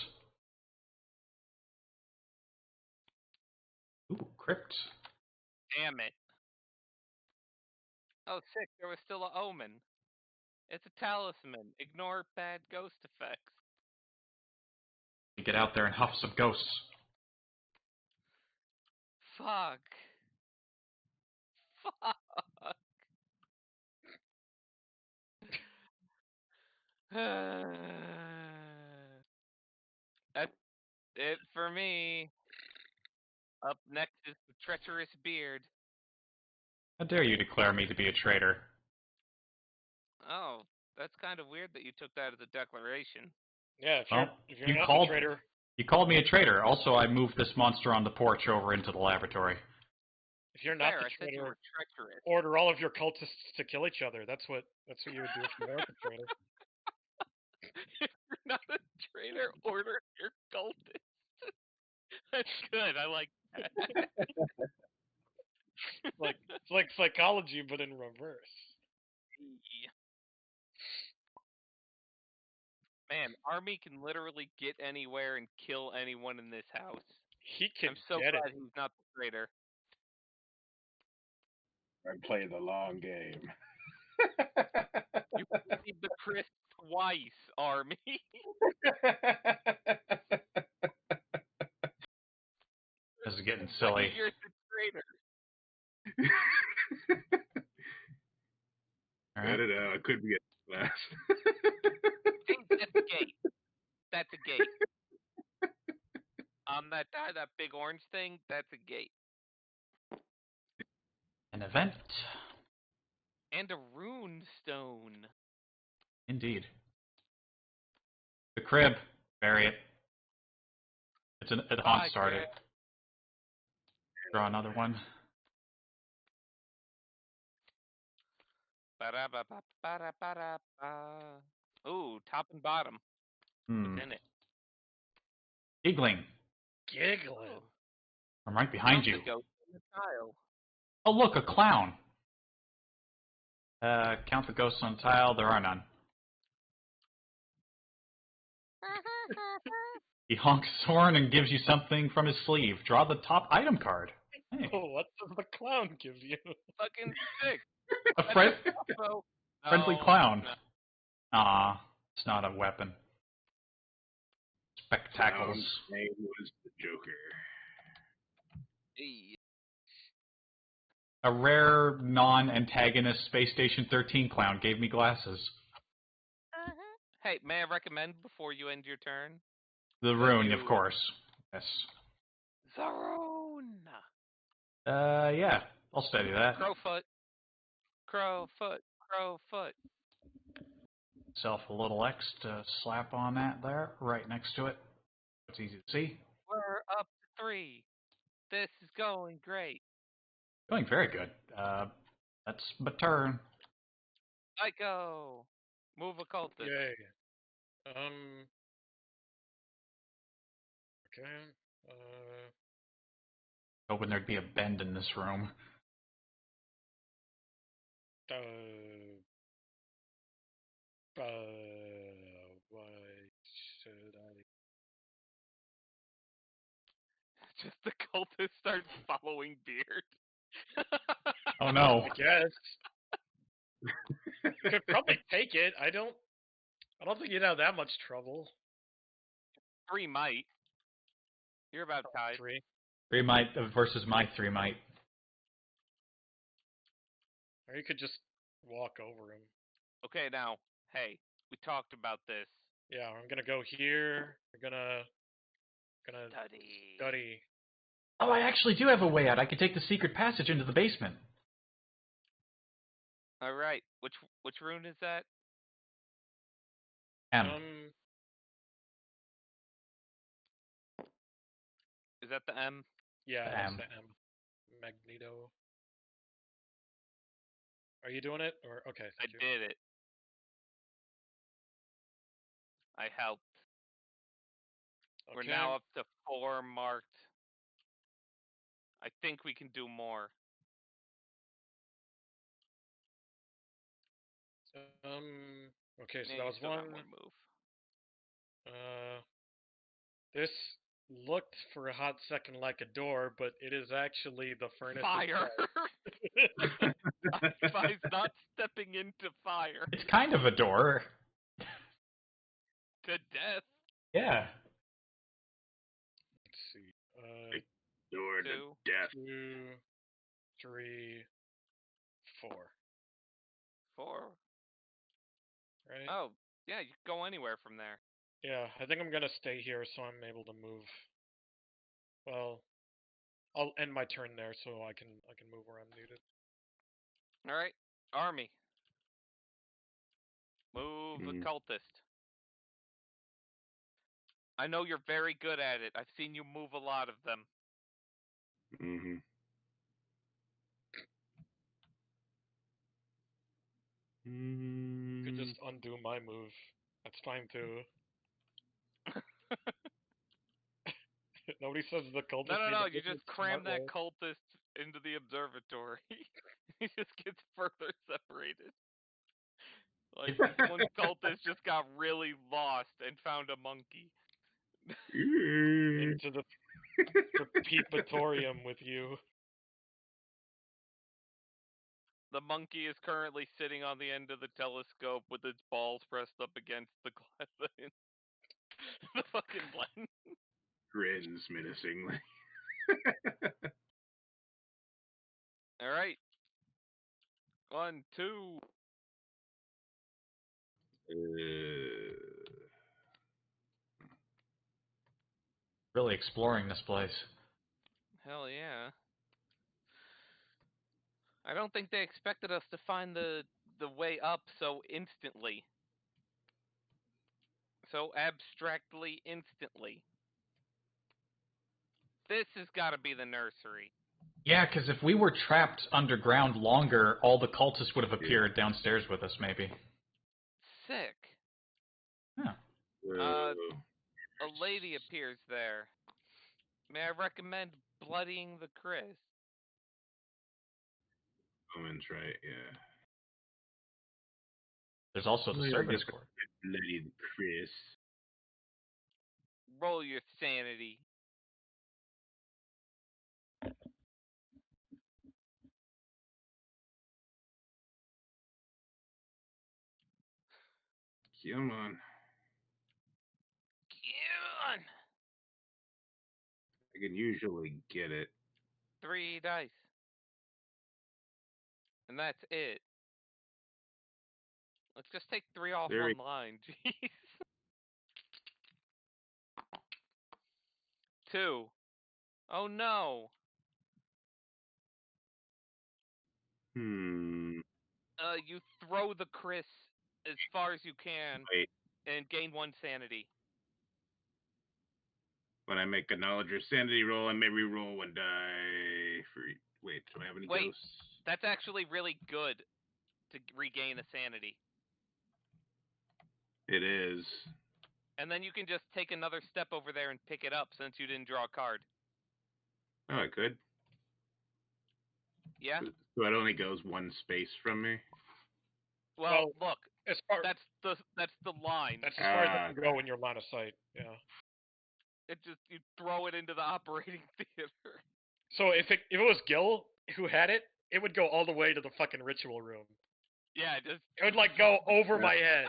Ooh, crypts. Damn it. Oh, sick, there was still a omen. It's a talisman. Ignore bad ghost effects. You get out there and huff some ghosts. Fuck. Fuck. That's it for me. Up next is the treacherous beard. How dare you declare me to be a traitor? Oh, that's kind of weird that you took that as a declaration. Yeah, if Well, you're you not called- the traitor, You called me a traitor. Also, I moved this monster on the porch over into the laboratory. if you're not Fair, the I said you traitor, were treacherous. order all of your cultists to kill each other. That's what you would do if you weren't the traitor. If you're not a traitor, order your cultist. That's good. I like that. It's like psychology, but in reverse. Man, Army can literally get anywhere and kill anyone in this house. He can I'm so get glad it. he's not the traitor. I play the long game. You played the Chris twice, Army. This is getting Wait, silly. you're the traitor. All I right. don't know. It could be a last. That's a gate. That's a gate. That big orange thing, that's a gate. An event. And a rune stone. Indeed. crib. Bury it. It Bye, haunts started. Greg. Draw another one. Ba-da-ba-ba-ba-da-ba-da-ba. Ooh, top and bottom. Hmm. What's in it? Giggling. Giggling. Ooh, I'm right behind count you. the ghost in the tile. Oh, look, a clown. Count the ghosts on tile. There are none. He honks his horn and gives you something from his sleeve. Draw the top item card. Hey. Oh, what does the clown give you? Fucking sick. A That's so- friendly No, clown. no. Aw, it's not a weapon. Spectacles. Clown's name was the Joker. Hey. A rare non-antagonist Space Station 13 clown gave me glasses. Hey, may I recommend before you end your turn? The rune, of course. Yes. Zaroon! Yeah, I'll study that. Crowfoot. Crowfoot. Crowfoot. Self a little X to slap on that there, right next to it. It's easy to see. We're up to 3. This is going great. Going very good. That's my turn. Psycho! Move a cultist. Yay. Okay. Hoping there'd be a bend in this room. Why should I? Just the cultist starts following Beard. Oh no. I guess. Could probably take it. I don't think you'd have that much trouble. 3 might. You're about tied. 3. 3 might versus my 3 might. Or you could just walk over him. Okay, now, hey, we talked about this. Yeah, I'm gonna go here. We're gonna study. Oh, I actually do have a way out. I could take the secret passage into the basement. All right, which rune is that? M. Is that the M? Yeah, The that's M. the M. Magneto. Are you doing it? Or okay, I thank you. did it. I helped. Okay. We're now up to 4 marked. I think we can do more. Okay, so Yeah, that you was still one. got more move. This looked for a hot second like a door, but it is actually the furnace. Fire! I advise not stepping into fire. It's kind of a door. To death. Yeah. Let's see. Door to 2. death. 2, 3, 4. 4. Right? Oh, yeah, you can go anywhere from there. Yeah, I think I'm gonna stay here so I'm able to move. Well, I'll end my turn there so I can move where I'm needed. All right, army. Move a cultist. I know you're very good at it. I've seen you move a lot of them. Mm-hmm. You could just undo my move. That's fine too. Nobody says the cultist. No. You just cram that cultist into the observatory. He just gets further separated. Like one cultist just got really lost and found a monkey. Into the peepatorium with you. The monkey is currently sitting on the end of the telescope with its balls pressed up against the glass. The fucking blend. Grins menacingly. All right. 1, 2. Really exploring this place. Hell yeah. I don't think they expected us to find the way up so instantly. so abstractly instantly. This has got to be the nursery. Yeah, because if we were trapped underground longer, all the cultists would have appeared downstairs with us, maybe. Sick. Yeah. A lady appears there. May I recommend bloodying the Chris? Woman's right, yeah. There's also the Well, I servants' guess court. Lady Chris. Roll your sanity. Come on. Come on. I can usually get it. 3 dice. And that's it. Let's just take 3 off There one line. Jeez. 2. Oh no. You throw the Chris as far as you can Wait. and gain 1 sanity. When I make a knowledge or sanity roll, I may re-roll 1 die for... Wait, do I have any Wait. ghosts? That's actually really good to regain a sanity. It is. And then you can just take another step over there and pick it up since you didn't draw a card. Oh, I could. Yeah? So it only goes 1 space from me? Well, look, as far that's the line. that's as far as it can go in your line of sight. Yeah. It just you throw it into the operating theater. So if it was Gil who had it, it would go all the way to the fucking ritual room. Yeah, just It would like go over my head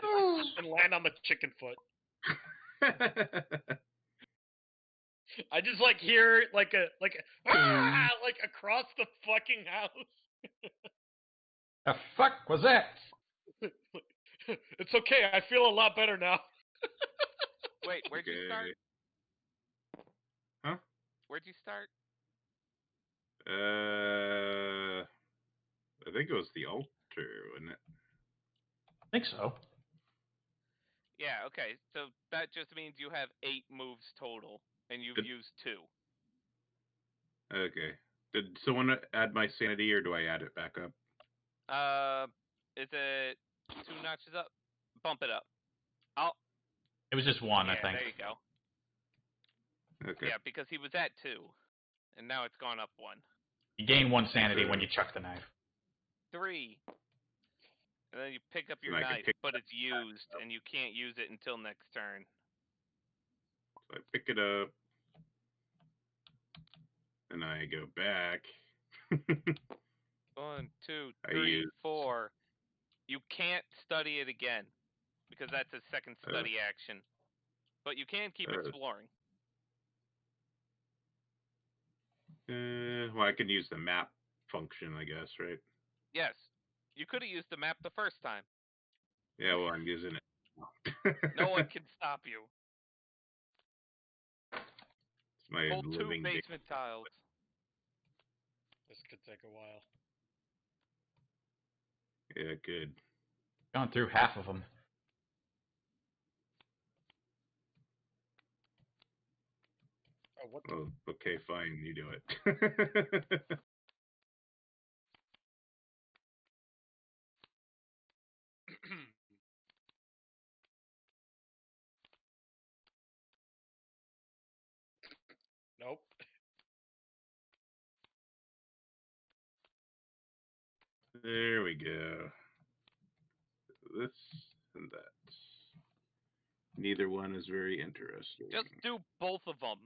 and land on the chicken foot. I just like hear like across the fucking house. The fuck was that? It's okay. I feel a lot better now. Wait, where'd you start? Huh? Where'd you start? I think it was the altar, wasn't it? I think so. Yeah, okay. So that just means you have 8 moves total, and you've used 2. Okay. Did someone add my sanity, or do I add it back up? Is it 2 notches up? Bump it up. It was just 1, I Yeah, think. there you go. Okay. Yeah, because he was at 2, and now it's gone up 1. You gain 1 sanity when you chuck the knife. 3. And then you pick up your And I can knife, pick but it's used, and you can't use it until next turn. So I pick it up, and I go back. 1, 2, I 3, use- 4. You can't study it again, because that's a second study action. But you can keep exploring. Well, I can use the map function, I guess, right? Yes. You could have used the map the first time. Yeah, well, I'm using it. No one can stop you. It's my Pull 2 living basement tiles. This could take a while. Yeah, good. Gone through half of them. Oh, what? Well, okay, fine, you do it. Nope. There we go. This and that. Neither one is very interesting. Just do both of them.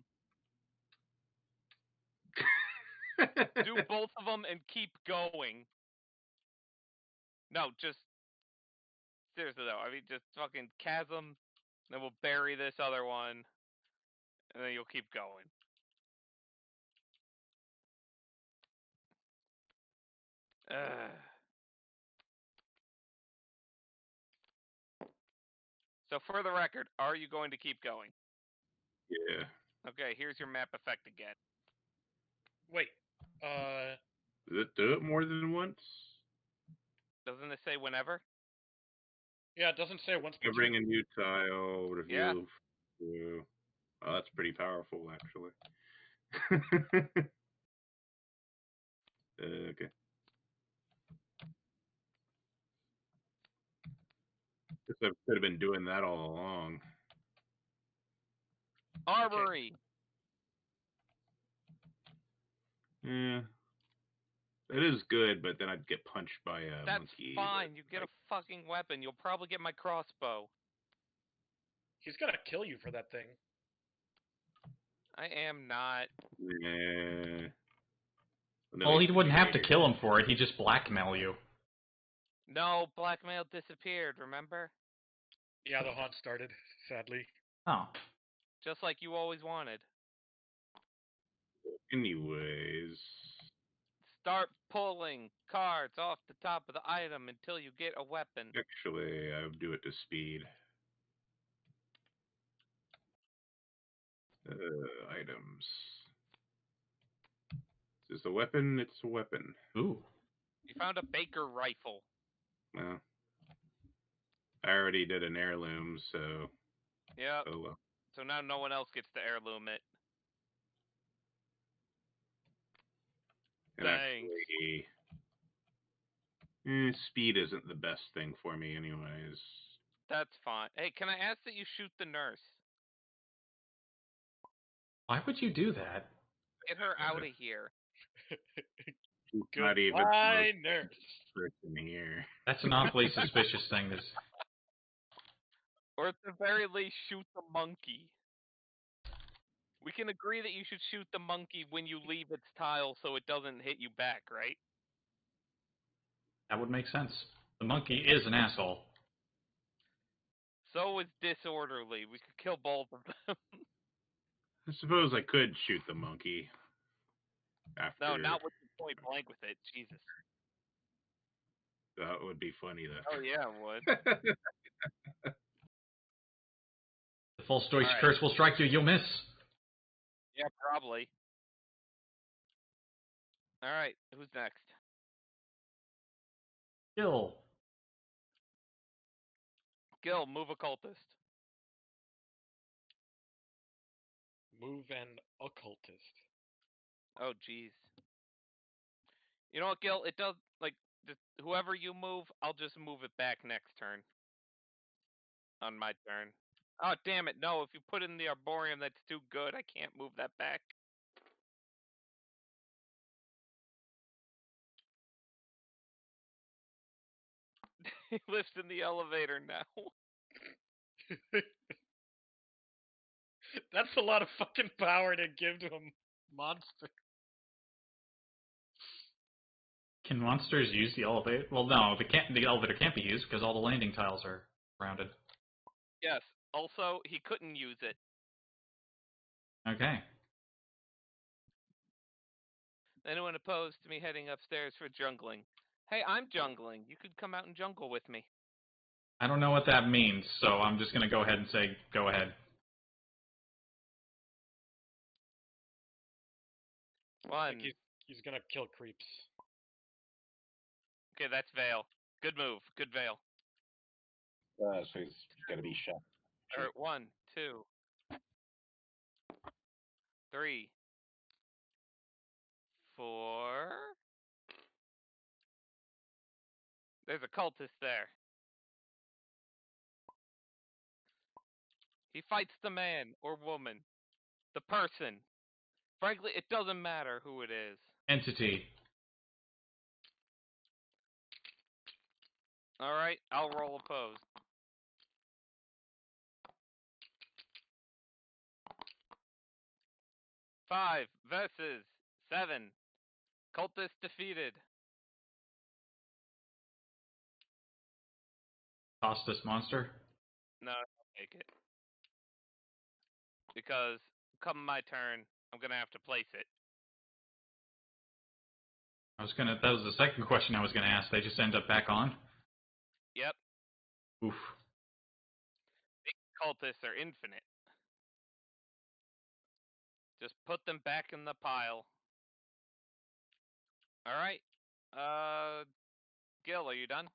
Do both of them and keep going. No, just seriously though. I mean, just fucking chasm. Then we'll bury this other one, and then you'll keep going. So for the record, are you going to keep going? Yeah. Okay, here's your map effect again. Wait. Does it do it more than once? Doesn't it say whenever? Yeah, it doesn't say once per I bring a turn. new tile. Yeah. Review. Oh, that's pretty powerful, actually. Okay. Guess I could have been doing that all along. Armory. Yeah. It is good, but then I'd get punched by a That's monkey. fine. You get a fucking weapon. You'll probably get my crossbow. He's gonna kill you for that thing. I am not. Yeah. Well, he wouldn't have to kill him for it. He'd just blackmail you. No, blackmail disappeared, remember? Yeah, the haunt started, sadly. Oh. Just like you always wanted. Anyways. Start pulling cards off the top of the item until you get a weapon. Actually, I would do it to speed. Items. Is this a weapon? It's a weapon. Ooh. You found a Baker rifle. Well, I already did an heirloom, so. Yep. Oh well. So now no one else gets to heirloom it. And Thanks. actually, speed isn't the best thing for me, anyways. That's fine. Hey, can I ask that you shoot the nurse? Why would you do that? Get her out of here. Not even Goodbye, nurse. person here. That's an awfully suspicious thing to. Or at the very least, shoot the monkey. We can agree that you should shoot the monkey when you leave its tile so it doesn't hit you back, right? That would make sense. The monkey is an asshole. So is disorderly. We could kill both of them. I suppose I could shoot the monkey. After. No, not with the point blank with it. Jesus. That would be funny, though. Oh yeah, it would. The false Deutsch Alright. curse will strike you. You'll miss. Yeah, probably. Alright, who's next? Kill. Gil, move a cultist. Move an occultist. Oh, jeez. You know what, Gil? It does, like, whoever you move, I'll just move it back next turn. On my turn. Oh, damn it, no, if you put in the Arboreum, that's too good. I can't move that back. He lives in the elevator now. That's a lot of fucking power to give to a monster. Can monsters use the elevator? Well, no, the elevator can't be used because all the landing tiles are rounded. Yes. Also, he couldn't use it. Okay. Anyone opposed to me heading upstairs for jungling? Hey, I'm jungling. You could come out and jungle with me. I don't know what that means, so I'm just going to go ahead and say, go ahead. I think he's gonna kill creeps. Okay, that's Vale. Good move. Good Vale. So he's gonna be shot. Alright, 1, 2, 3, 4. There's a cultist there. He fights the man or woman. The person. Frankly, it doesn't matter who it is. Entity. Alright, I'll roll opposed. Five versus 7. Cultist defeated. Toss this monster. No, I'll take it. Because come my turn, I'm gonna have to place it. That was the second question I was gonna ask. They just end up back on? Yep. Oof. These cultists are infinite. Just put them back in the pile. Alright. Gil, are you done?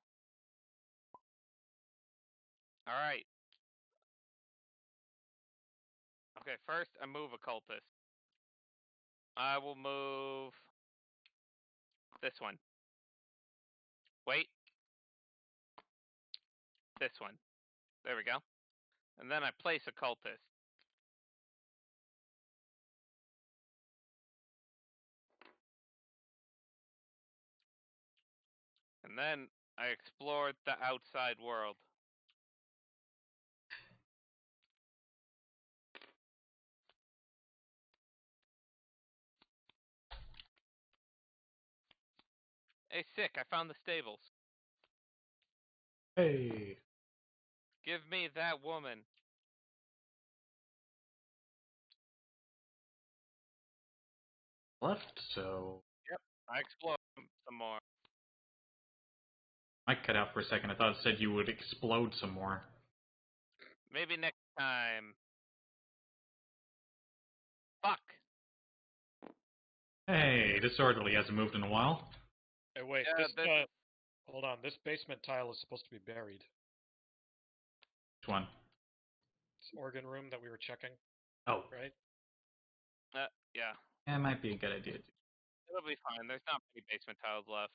All right. Okay, first I move a cultist. I will move this one. Wait. This one. There we go. And then I place a cultist. And then I explored the outside world. Hey, sick, I found the stables. Hey. Give me that woman. Left, so I explored some more. I cut out for a second. I thought it said you would explode some more. Maybe next time. Fuck. Hey, disorderly hasn't moved in a while. Hey, wait. Yeah, This hold on. This basement tile is supposed to be buried. Which one? This organ room that we were checking, Oh, right? Yeah. that might be a good idea. It'll be fine. There's not many basement tiles left.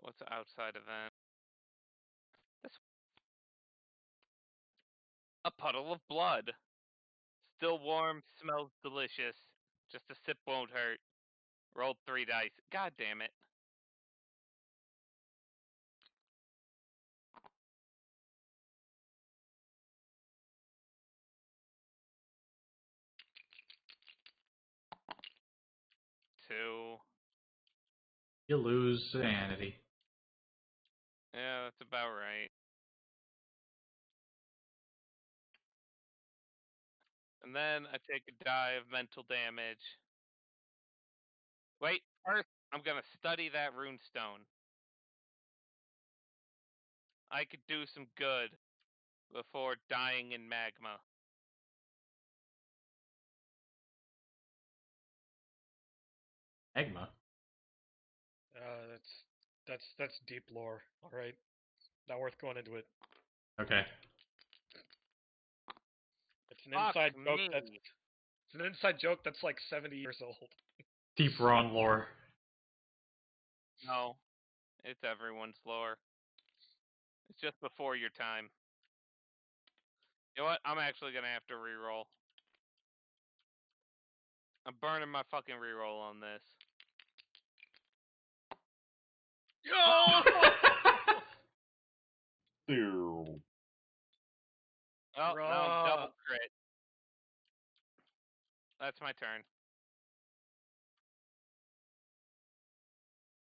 What's the outside event? This. A puddle of blood. Still warm, smells delicious. Just a sip won't hurt. Rolled 3 dice. God damn it. Two. You lose sanity. Yeah, that's about right. And then I take a die of mental damage. Wait, first I'm gonna study that rune stone. I could do some good before dying in magma. Egma. That's deep lore. All right, not worth going into it. Okay. It's an Fuck inside joke. me. It's an inside joke that's like 70 years old. Deep Ron lore. No, it's everyone's lore. It's just before your time. You know what? I'm actually gonna have to reroll. I'm burning my fucking reroll on this. Yo! Ew. Oh, now I'm double crit. That's my turn.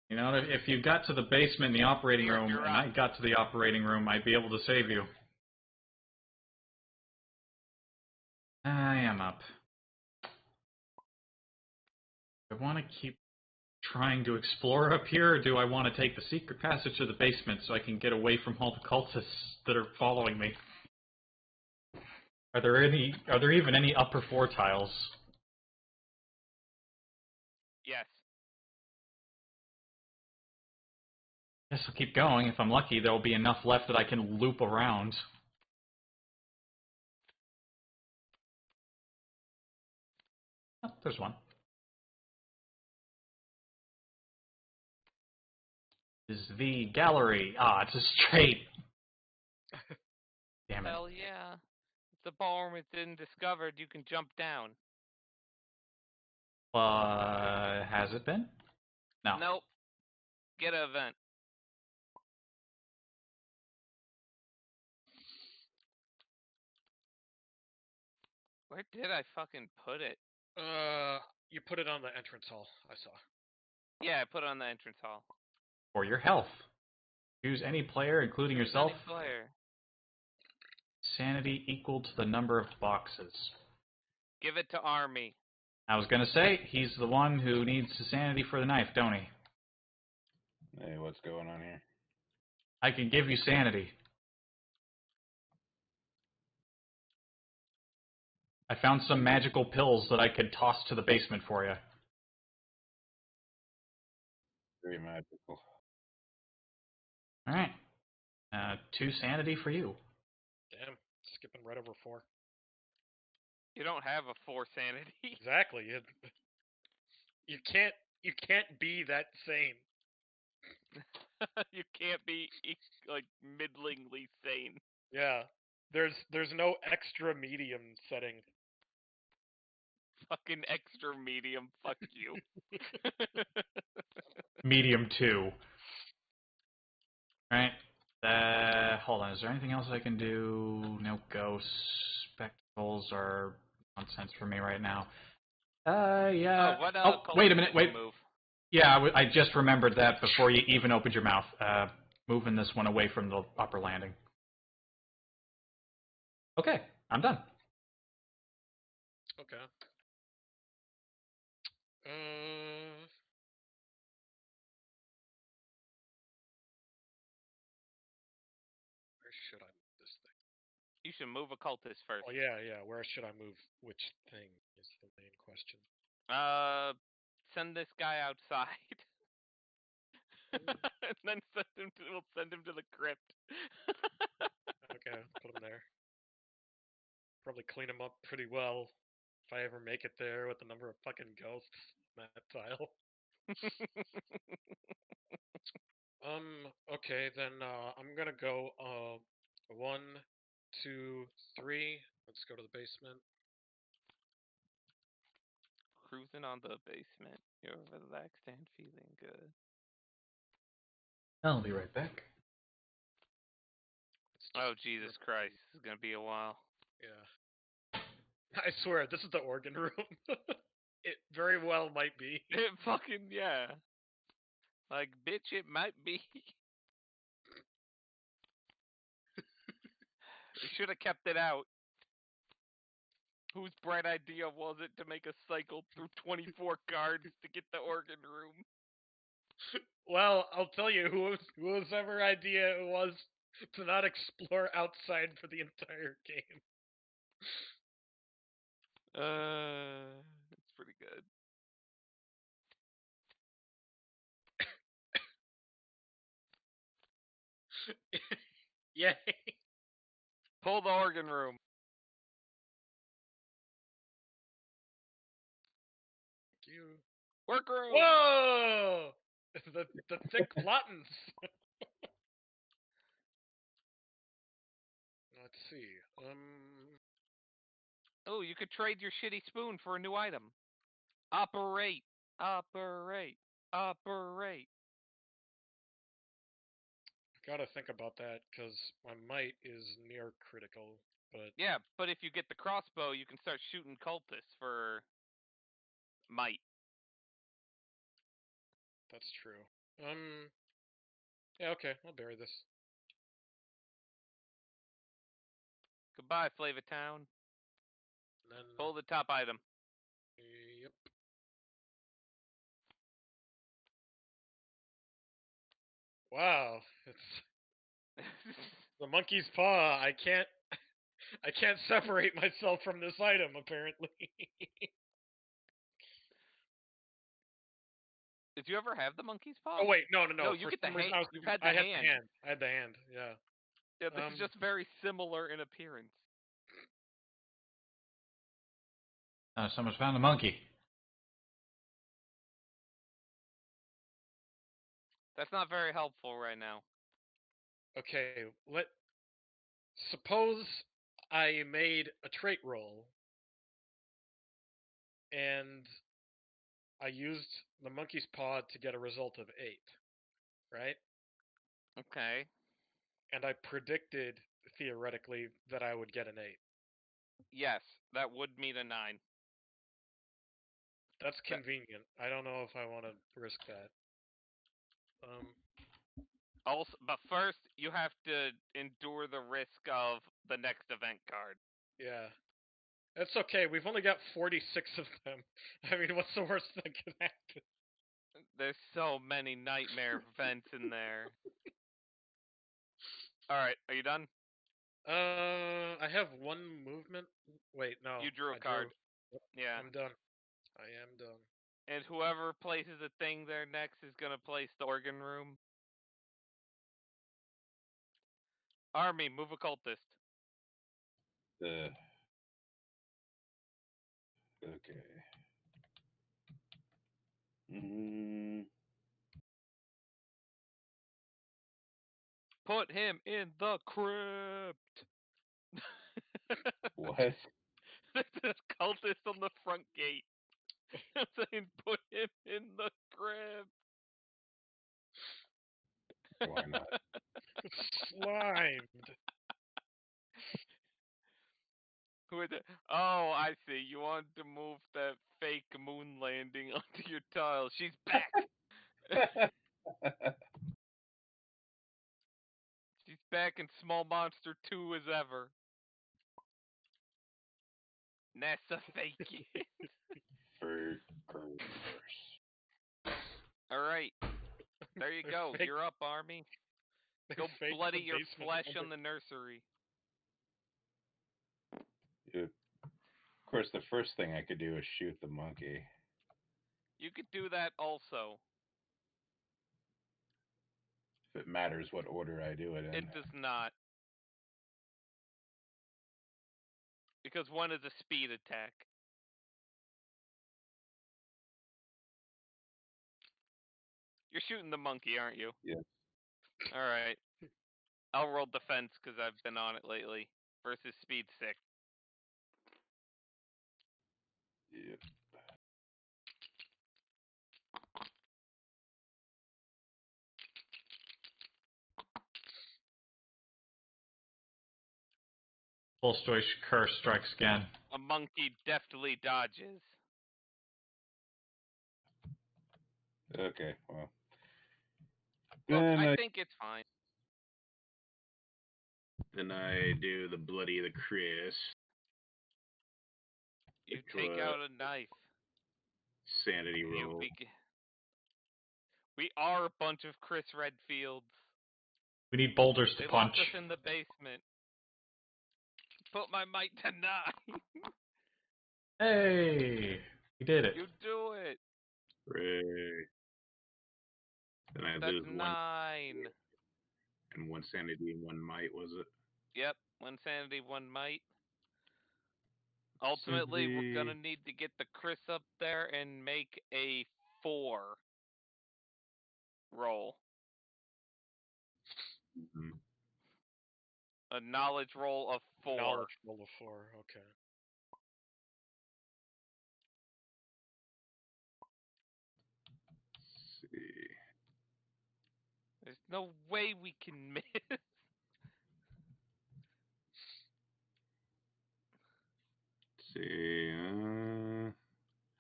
You know, if you got to the basement in the operating room You're and I got to the operating room, I'd be able to save you. I am up. Do I want to keep trying to explore up here, or do I want to take the secret passage to the basement so I can get away from all the cultists that are following me? Are there even any upper floor tiles? Yes. Guess I'll keep going. If I'm lucky, there'll be enough left that I can loop around. Oh, there's one. This is the gallery. Ah, it's a straight. Damn it. Hell yeah. If the ballroom is undiscovered, you can jump down. Has it been? No. Nope. Get an event. Where did I fucking put it? You put it on the entrance hall. I saw. Yeah, I put it on the entrance hall. For your health. Choose any player, including yourself. Any player. Sanity equal to the number of boxes. Give it to Army. I was gonna say, he's the one who needs the sanity for the knife, don't he? Hey, what's going on here? I can give you sanity. I found some magical pills that I could toss to the basement for you. Very magical. All right. 2 sanity for you. Damn, skipping right over 4. You don't have a 4 sanity. Exactly. You can't be that sane. You can't be like middlingly sane. Yeah. There's no extra medium setting. Fucking extra medium. Fuck you. Medium 2. All right. Hold on. Is there anything else I can do? No ghosts. Spectacles are nonsense for me right now. Yeah. Oh, what Wait a minute. cultist did Wait. you move? Yeah, I just remembered that before you even opened your mouth. Moving this one away from the upper landing. Okay, I'm done. Okay. Where should I move this thing? You should move a cultist first. Oh yeah. Where should I move which thing is the main question. Send this guy outside. And then we'll send him to the crypt. Okay, put him there. Probably clean him up pretty well if I ever make it there with the number of fucking ghosts on that tile. Okay, then I'm gonna go 1, 2, 3. Let's go to the basement. Cruising on the basement. You're relaxed and feeling good. I'll be right back. Oh, Jesus Christ. This is going to be a while. Yeah. I swear, this is the organ room. It very well might be. It fucking, yeah. Like, bitch, it might be. We should have kept it out. Whose bright idea was it to make us cycle through 24 cards to get the organ room? Well, I'll tell you, whose ever idea it was to not explore outside for the entire game. It's pretty good. Yay. Pull the organ room. Thank you. Workroom. Whoa! The thick plottins. Let's see. Oh, you could trade your shitty spoon for a new item. Operate. Operate. Operate. Gotta think about that because my might is near critical. But Yeah, but if you get the crossbow, you can start shooting cultists for might. that's true. Yeah, okay. I'll bury this. Goodbye, Flavor Town. And then. Pull the top item. Yep. Wow, it's the monkey's paw. I can't separate myself from this item apparently. Did you ever have the monkey's paw? Oh wait, no. No, you For get the some reason hand. I had the hand. I had the hand. Yeah. Yeah, this is just very similar in appearance. Someone's found a monkey. That's not very helpful right now. Okay. Suppose I made a trait roll, and I used the monkey's paw to get a result of 8, right? Okay. And I predicted theoretically that I would get an 8. Yes, that would mean a 9. That's convenient. I don't know if I want to risk that. Also, but first you have to endure the risk of the next event card. Yeah. That's okay. We've only got 46 of them. I mean, what's the worst that could happen? There's so many nightmare events in there. All right, are you done? I have 1 movement. Wait, no. You drew a I card. Yep, Yeah. I'm done. I am done. And whoever places a thing there next is gonna place the organ room. Army, move a cultist. Okay. Mm, Put him in the crypt. what? There's a cultist on the front gate. I'm saying put him in the crypt. Why not? Slimed. Oh, I see. You want to move that fake moon landing onto your tile. She's back. She's back in Small Monster 2 as ever. NASA fake it. For course. Alright. There you go. Fake- You're up, Army. They Go faked bloody the your basement flesh under- on the nursery. Of course, the first thing I could do is shoot the monkey. You could do that also. If it matters what order I do it in. It does not. Because one is a speed attack. You're shooting the monkey, aren't you? Yes. Alright. I'll roll defense because I've been on it lately. Versus speed 6. Yep. Tolstoy's curse strikes again. A monkey deftly dodges. Okay, well. Look, Then I think it's fine. Then I do the bloody the Chris. You Which take was out a knife. sanity And you roll. We are a bunch of Chris Redfields. We need boulders to They punch. locked us in the basement. Put my might to 9. Hey, we did it. You do it. Hooray. Then I That's lose 9. 1 and 1 sanity and 1 might, was it? Yep, 1 sanity, 1 might. Ultimately, we're gonna need to get the Chris up there and make a 4 roll. Mm-hmm. A knowledge roll of 4. Knowledge roll of 4. Okay. Let's see. There's no way we can miss. Let's see.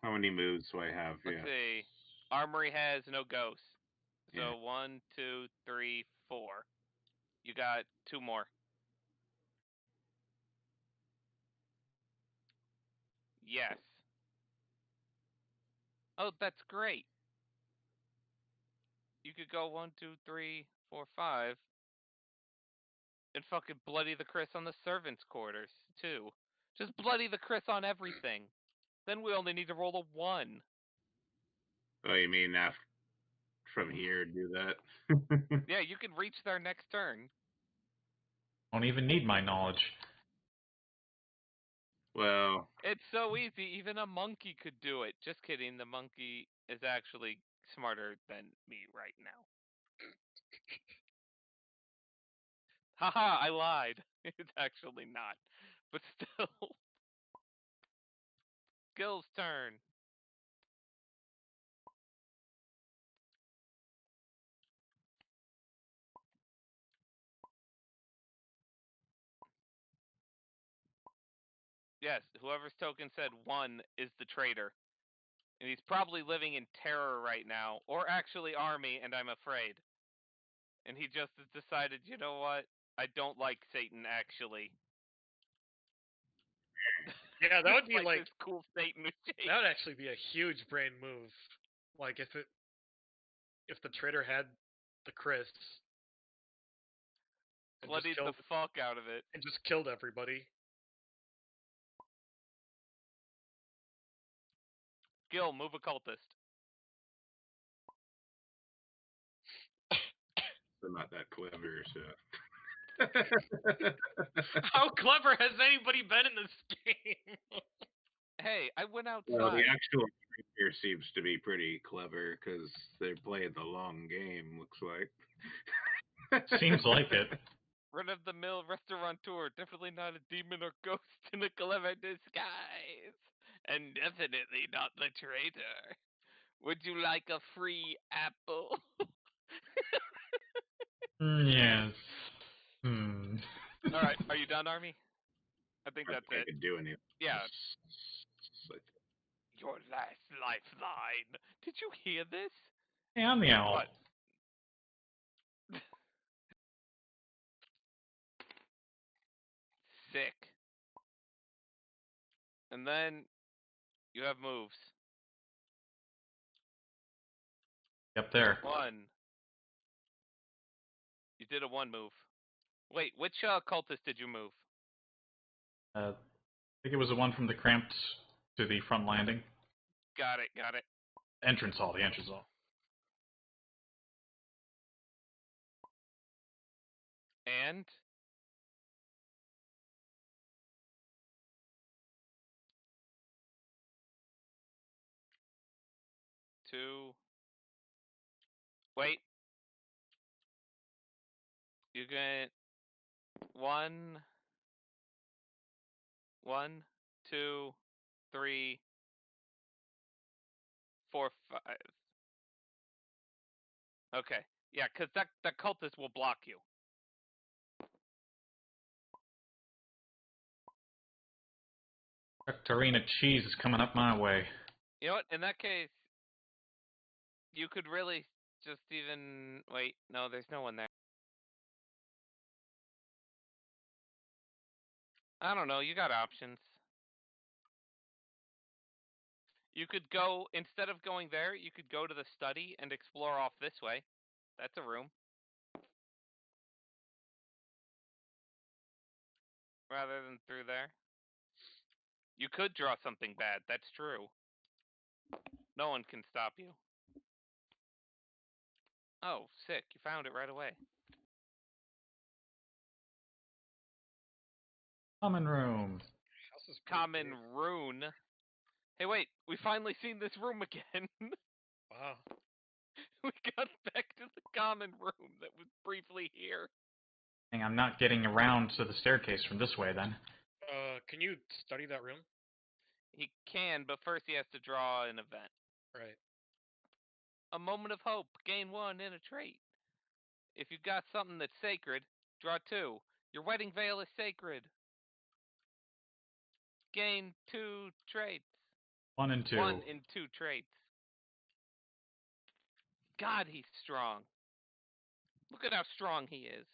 How many moves do I have? Let's Yeah. see. Armory has no ghosts. So Yeah. 1, 2, 3, 4. You got 2 more. Yes. Oh, that's great. You could go 1, 2, 3, 4, 5. And fucking bloody the Chris on the servants' quarters, too. Just bloody the Chris on everything. Then we only need to roll a 1. Oh, you mean from here do that? Yeah, you can reach there next turn. Don't even need my knowledge. Well, It's so easy, even a monkey could do it. Just kidding, the monkey is actually smarter than me right now. Haha, I lied. It's actually not. But still. Gil's turn. Yes, whoever's token said 1 is the traitor. And he's probably living in terror right now. Or actually army, and I'm afraid. And he just has decided, you know what? I don't like Satan, actually. Yeah, that would be like like this cool Satan shape. that would actually be a huge brain move. Like if the traitor had the Chris and just Bloodied the killed fuck out of it. and just killed everybody. Gil, move a cultist. they're not that clever, so How clever has anybody been in this game? Hey, I went outside. Well, the actual here seems to be pretty clever because they're playing the long game. Looks like. Seems like it. Run-of-the-mill restaurateur, definitely not a demon or ghost in a clever disguise. And definitely not the traitor. Would you like a free apple? Yes. Hmm. Alright, are you done, Army? I think I that's think I it. could do anything. Yeah. Your last lifeline. Did you hear this? Hey, I'm the owl. What? Sick. And then you have moves. Up there. One. You did a one move. Wait, which cultist did you move? I think it was the one from the cramped to the front landing. Got it, got it. Entrance hall, the entrance hall. And? Two. Wait. You get one, 2, 3, 4, 5. Okay. Yeah, because that cultist will block you. Tarina cheese is coming up my way. You know what? In that case, you could really just even wait. No, there's no one there. I don't know. You got options. You could go instead of going there. You could go to the study and explore off this way. That's a room. Rather than through there. You could draw something bad. That's true. No one can stop you. Oh, sick. You found it right away. Common room. House is pretty Common big. rune. Hey, wait. We finally seen this room again. Wow. We got back to the common room that was briefly here. Dang, I'm not getting around to the staircase from this way then. Can you study that room? He can, but first he has to draw an event. Right. A moment of hope. Gain 1 in a trait. If you got something that's sacred, draw 2. Your wedding veil is sacred. Gain 2 traits. 1 and 2. 1 in 2 traits. God, he's strong. Look at how strong he is.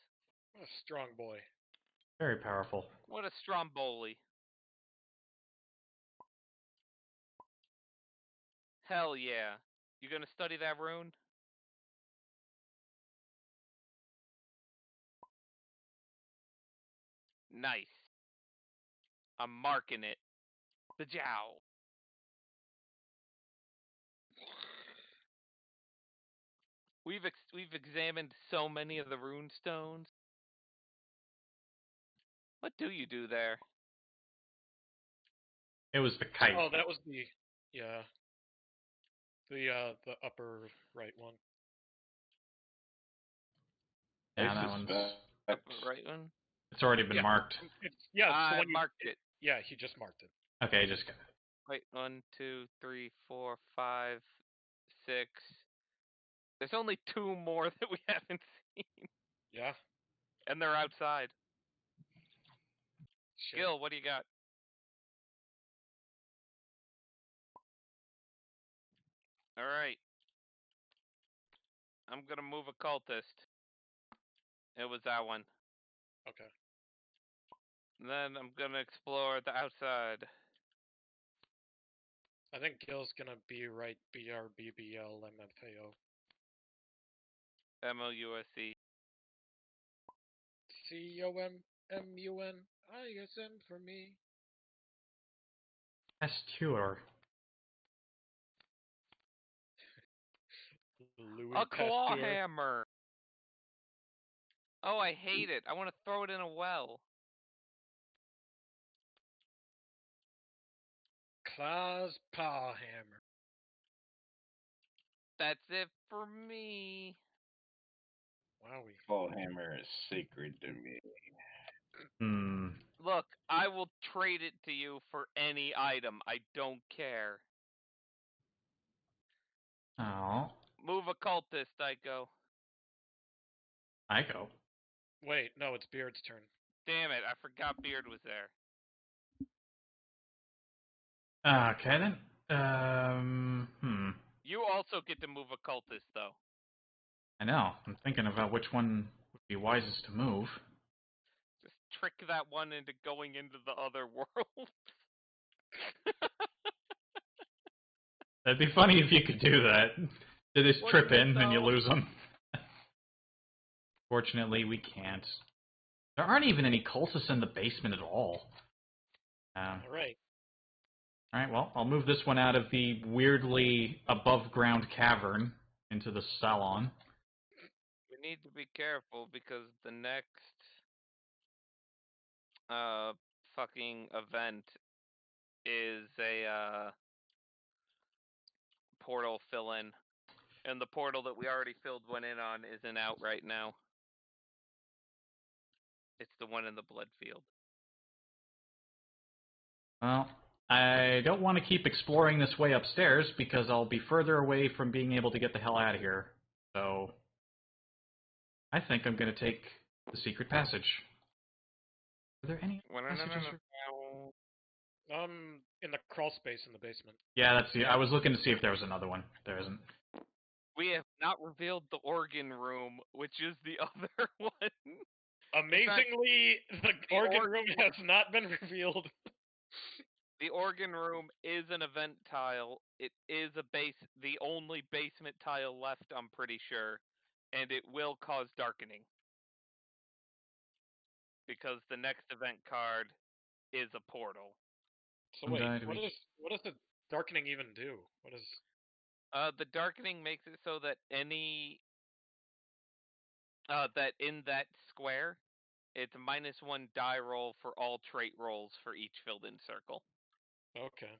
What a strong boy. Very powerful. What a stromboli. Hell yeah. You gonna study that rune? Nice. I'm marking it. Bajow. We've examined so many of the rune stones. What do you do there? It was the kite. Oh, that was the the upper right one. Yeah, I that one's. suspect Right one? It's already been Yeah. marked. It's the I one you marked it. Yeah, he just marked it. Okay, just got it. Wait, 1, 2, 3, 4, 5, 6. There's only 2 more that we haven't seen. Yeah. And they're outside. Shit. Gil, what do you got? Alright. I'm gonna move a cultist. It was that one. Okay. Then I'm gonna explore the outside. I think Gil's gonna be right. BRBBLMFAO. MOUSE. COMMUNISM for me. Pasteur. Louis A claw Pasteur. hammer. Oh, I hate it. I want to throw it in a well. Claw's paw hammer. That's it for me. Wowie. Fall hammer is sacred to me. Hmm. Look, I will trade it to you for any item. I don't care. Oh, Move a cultist, Ico. I go. Wait, no, it's Beard's turn. Damn it, I forgot Beard was there. Okay then. You also get to move a cultist, though. I know. I'm thinking about which one would be wisest to move. Just trick that one into going into the other world. That'd be funny if you could do that. They just trip Wouldn't it, in and you though? lose them. Fortunately, we can't. There aren't even any cultists in the basement at all. Alright. Alright, well, I'll move this one out of the weirdly above-ground cavern into the salon. We need to be careful because the next fucking event is a portal fill-in. And the portal that we already filled one in on isn't out right now. It's the one in the blood field. Well, I don't want to keep exploring this way upstairs because I'll be further away from being able to get the hell out of here. So, I think I'm going to take the secret passage. Are there any passages? In the crawl space in the basement. Yeah, that's the. I was looking to see if there was another one. There isn't. We have not revealed the organ room, which is the other one. Amazingly, the organ room has not been revealed. The organ room is an event tile. It is the only basement tile left, I'm pretty sure, and it will cause darkening. Because the next event card is a portal. So wait, what does the darkening even do? What is the darkening makes it so that that in that square, it's -1 die roll for all trait rolls for each filled in circle. okay?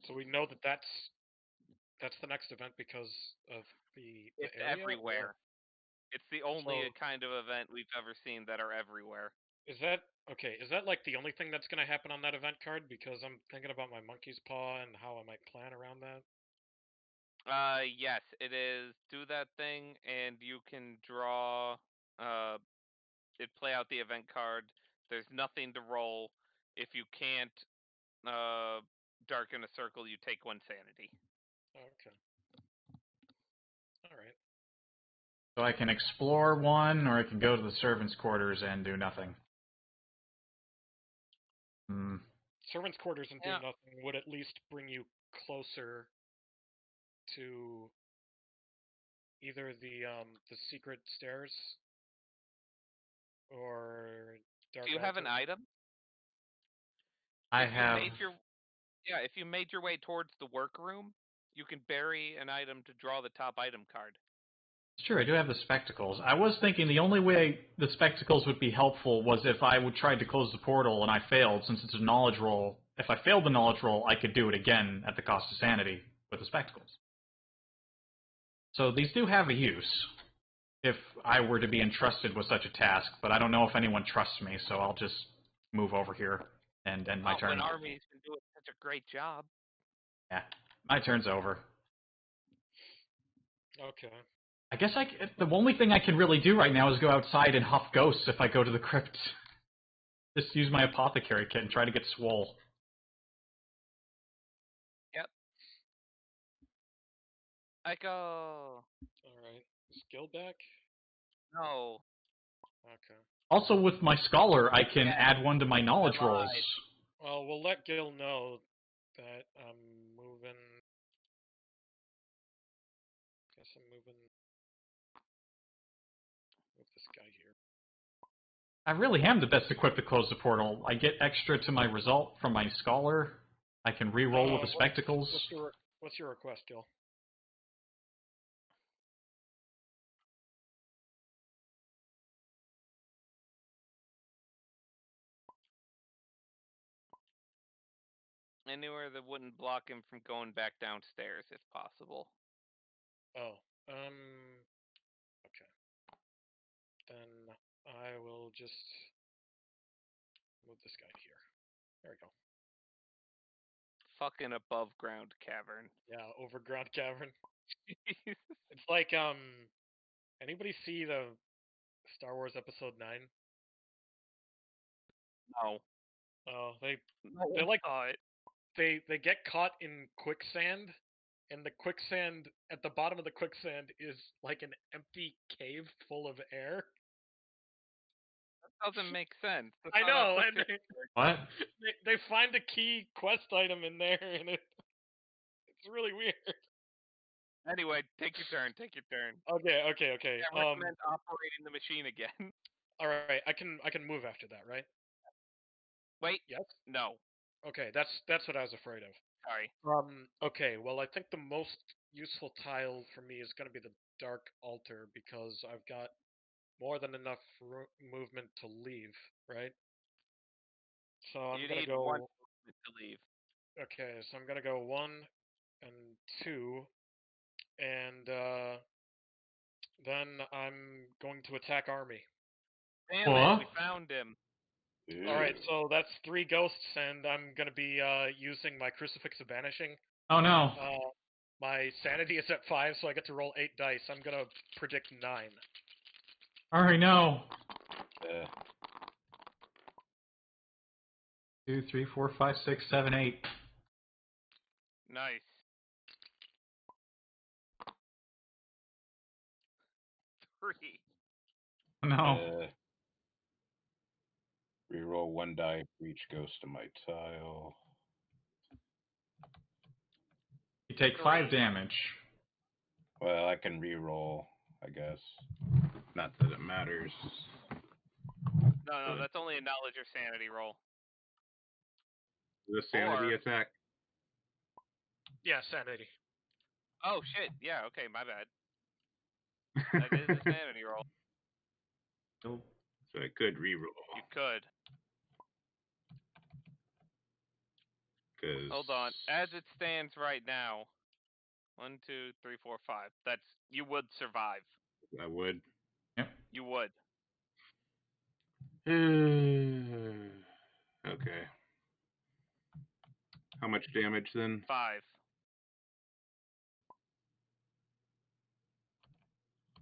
So we know that that's the next event because of the It's area? everywhere. It's the only So- kind of event we've ever seen that are everywhere. Is that okay? Is that like the only thing that's going to happen on that event card? Because I'm thinking about my monkey's paw and how I might plan around that. Yes, it is. Do that thing, and you can draw. Play out the event card. There's nothing to roll. If you can't darken a circle, you take 1 sanity. Okay. All right. So I can explore one, or I can go to the servants' quarters and do nothing. Servants' quarters and do Yeah. nothing would at least bring you closer to either the secret stairs or dark. Do you have an altar. item? I If have. if you made your way towards the workroom, you can bury an item to draw the top item card. Sure, I do have the spectacles. I was thinking the only way the spectacles would be helpful was if I would try to close the portal and I failed, since it's a knowledge roll. If I failed the knowledge roll, I could do it again at the cost of sanity with the spectacles. So these do have a use if I were to be entrusted with such a task, but I don't know if anyone trusts me, so I'll just move over here and end my turn. When armies can do such a great job. Yeah, my turn's over. Okay. I guess the only thing I can really do right now is go outside and huff ghosts if I go to the crypt. Just use my apothecary kit and try to get swole. Yep. I go. All right. Skill back? No. Okay. Also, with my scholar, I can add one to my knowledge rolls. Well, we'll let Gil know that I'm moving. Guess I'm moving. Move this guy here. I really am the best equipped to close the portal. I get extra to my result from my scholar. I can re-roll with the spectacles. What's your request, Gil? Anywhere that wouldn't block him from going back downstairs, if possible. Oh, okay. Then I will just move this guy here. There we go. Fucking above ground cavern. Yeah, overground cavern. It's like, anybody see the Star Wars Episode 9? No. Oh, they No like saw it. they get caught in quicksand, and the quicksand at the bottom of the quicksand is like an empty cave full of air. That doesn't make sense. That's I not how know, and quicksand What? they find a key quest item in there, and it's really weird. Anyway, take your turn. Take your turn. Okay. I recommend operating the machine again. All right, I can move after that, right? Wait. Yes. No. Okay, that's what I was afraid of. Sorry. Okay, well, I think the most useful tile for me is going to be the Dark Altar because I've got more than enough movement to leave, right? So I'm You going to need one go. movement to leave. Okay, so I'm going to go 1 and 2, and then I'm going to attack army. Damn What? it, we found him. All right, so that's 3 ghosts, and I'm going to be using my Crucifix of Banishing. Oh no. My sanity is at 5, so I get to roll 8 dice. I'm going to predict 9. Alright, no. Uh, 2, 3, 4, 5, 6, 7, 8. Nice. 3. No. Reroll 1 die for each ghost in my tile. You take 5 damage. Well, I can reroll, I guess. Not that it matters. No, that's only a knowledge or sanity roll. The sanity Or- attack. Yeah, sanity. Oh shit, yeah, okay, my bad. That is a sanity roll. Nope. So I could reroll. You could. Cause Hold on. As it stands right now, 1, 2, 3, 4, 5. That's you would survive. I would. Yep. You would. Okay. How much damage then? 5.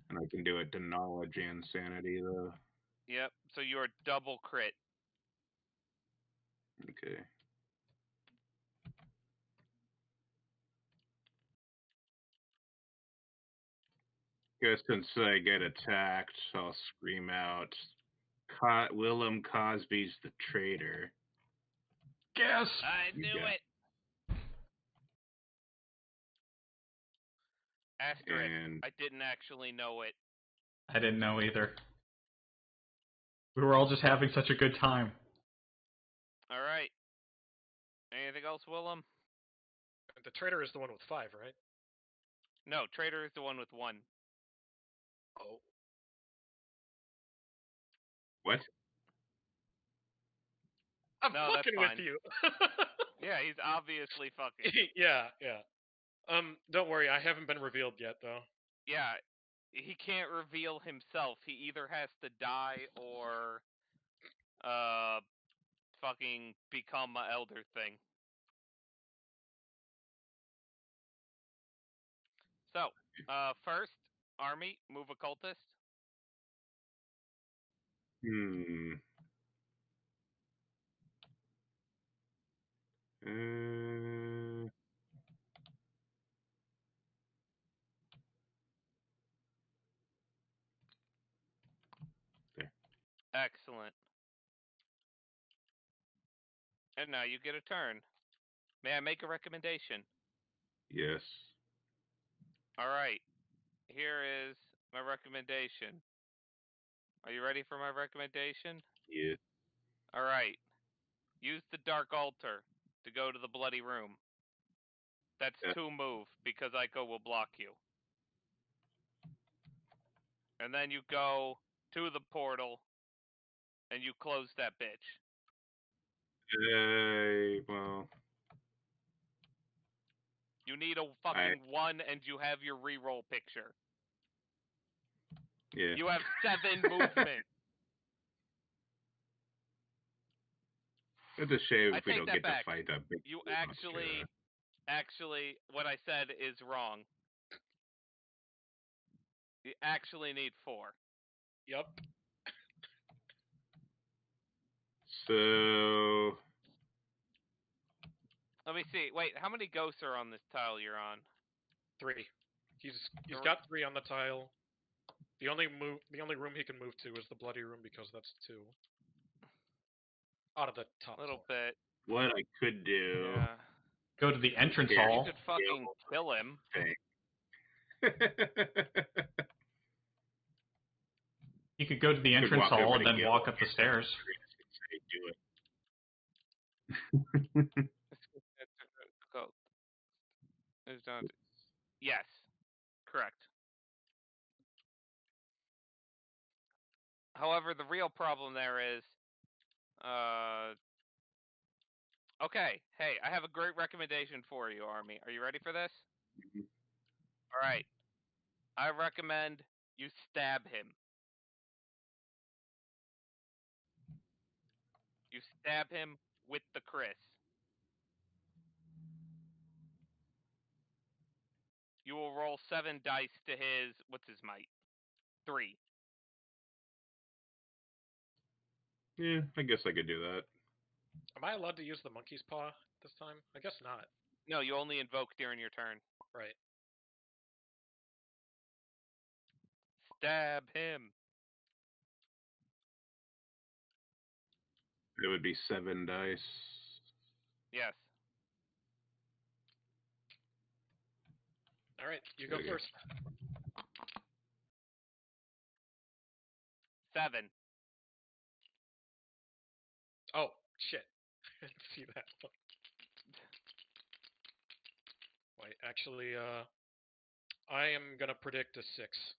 And I can do it to knowledge and sanity though. Yep. So you're double crit. Okay. Guess since I get attacked, I'll scream out, Willem Cosby's the traitor. Guess. I You knew got- it. Asterisk. And I didn't actually know it. I didn't know either. We were all just having such a good time. All right. Anything else, Willem? The traitor is the one with 5, right? No, traitor is the one with 1. Oh. what? I'm No, that's fucking with fine. you. Yeah, he's obviously fucking. yeah. Don't worry, I haven't been revealed yet, though. Yeah, he can't reveal himself. He either has to die or, fucking become a elder thing. So, first, army, move a cultist. Uh, Excellent. And now you get a turn. May I make a recommendation? yes. All right. Here is my recommendation. Are you ready for my recommendation? Yeah. All right. Use the Dark Altar to go to the Bloody Room. That's Yeah. 2 move because Ico will block you. And then you go to the portal and you close that bitch. Well, You need a fucking 1, and you have your reroll picture. Yeah. You have 7 movement. It's a shame I if we take don't that get back. to fight a big You monster. actually, what I said is wrong. You actually need 4. Yep. So Let me see. Wait, how many ghosts are on this tile you're on? 3. He's Three. got 3 on the tile. The only room he can move to is the bloody room because that's 2. Out of the top A little floor. bit. what I could do? Yeah. Go to the entrance Here, You hall. could fucking kill him. You could go to the Could entrance walk hall over and to then Gil walk up the stairs. and say, do it. Go. Who's done? Yes. Correct. However, the real problem there is, okay, hey, I have a great recommendation for you, Army. Are you ready for this? Mhm. All right. I recommend you stab him. You stab him with the Chris. You will roll 7 dice to his, what's his might? 3. Yeah, I guess I could do that. Am I allowed to use the monkey's paw this time? I guess not. No, you only invoke during your turn. Right. Stab him. It would be 7 dice. Yes. All right, you go Okay. first. 7. Oh, shit. I didn't see that one. Wait, actually, I am gonna predict a 6.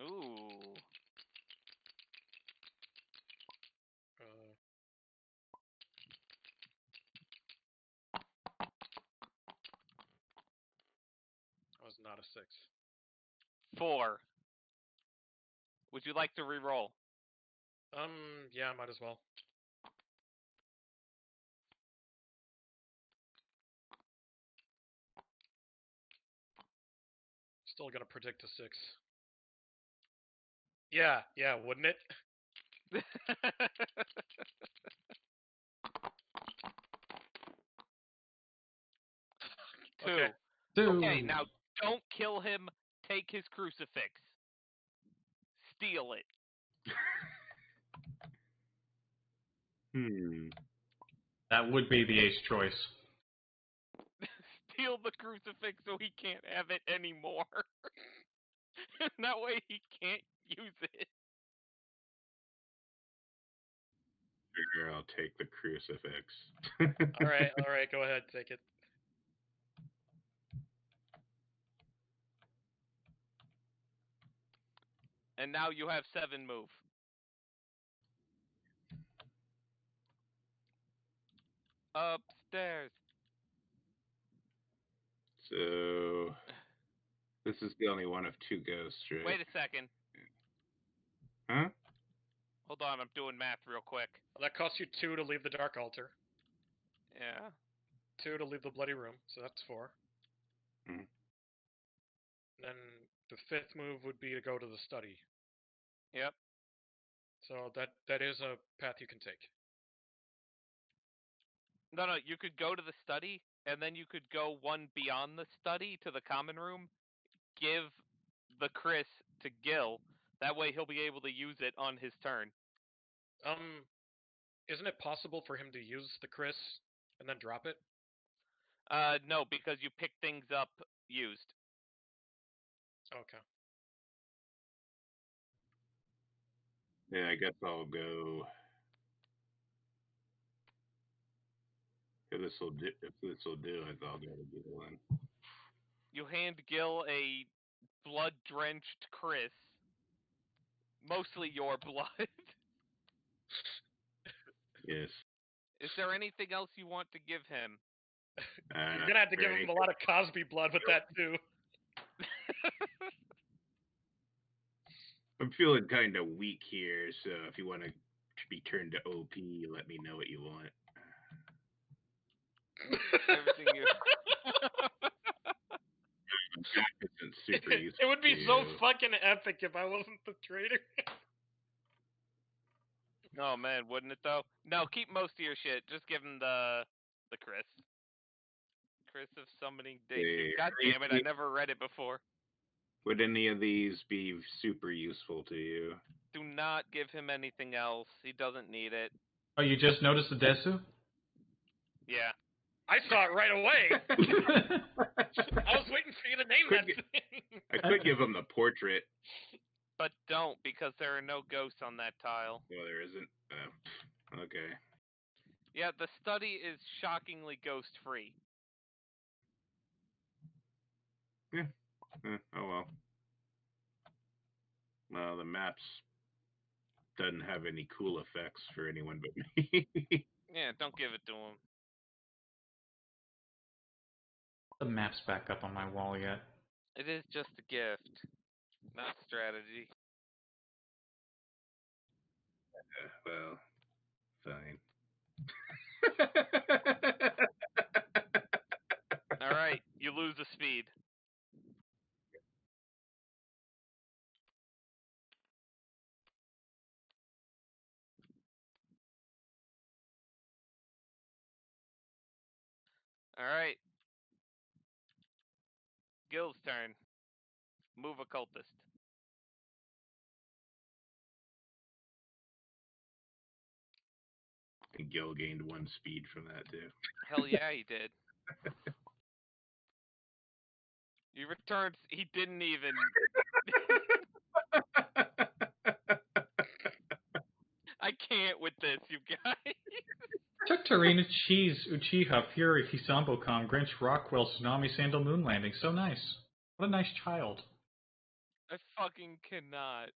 Ooh. Uh, that was not a 6. 4. Would you like to re-roll? Yeah, might as well. Still gonna predict a 6. Yeah, wouldn't it? Two. Okay. Okay, now don't kill him. Take his crucifix. Steal it. That would be the ace choice. Steal the crucifix so he can't have it anymore. That way he can't use it. Sure, I'll take the crucifix. All right, go ahead, take it. And now you have 7 move. Upstairs. So this is the only one of 2 ghosts, right? Wait a second. Huh? Hold on, I'm doing math real quick. Well, that costs you 2 to leave the dark altar. Yeah. 2 to leave the bloody room, so that's 4. Mhm. Then the 5th move would be to go to the study. Yep. So that is a path you can take. No, you could go to the study, and then you could go one beyond the study to the common room, give the Chris to Gil. That way he'll be able to use it on his turn. Isn't it possible for him to use the Chris and then drop it? No, because you pick things up used. Okay. Yeah, I guess I'll go. If this will do, it, I'll go to Gil then. You hand Gil a blood-drenched Chris. Mostly your blood. Yes. Is there anything else you want to give him? You're gonna have to give him a lot of Cosby blood with that too. I'm feeling kind of weak here, so if you want to be turned to OP, let me know what you want. Everything you. That isn't super useful. It would be to so you. fucking epic if I wasn't the traitor. Oh man, wouldn't it though? No, keep most of your shit. Just give him the Chris. Chris of summoning Yeah. God damn it! I never read it before. Would any of these be super useful to you? Do not give him anything else. He doesn't need it. Oh, you just noticed the Desu? Yeah. I saw it right away. I was waiting for you to name that thing. I could give him the portrait. But don't, because there are no ghosts on that tile. Well, there isn't. Okay. Yeah, the study is shockingly ghost-free. Oh well. Well, the maps doesn't have any cool effects for anyone but me. Yeah, don't give it to him. The map's back up on my wall yet. It is just a gift, not strategy. Well, fine. Alright, you lose the speed. Alright. Gil's turn. Move a cultist. And Gil gained 1 speed from that too. Hell yeah, he did. You returned. He didn't even. I can't with this, you guys. Took Tarina, Cheese, Uchiha, Fury, Kisambo-Con, Grinch, Rockwell, Tsunami, Sandal, Moon Landing. So nice. What a nice child. I fucking cannot.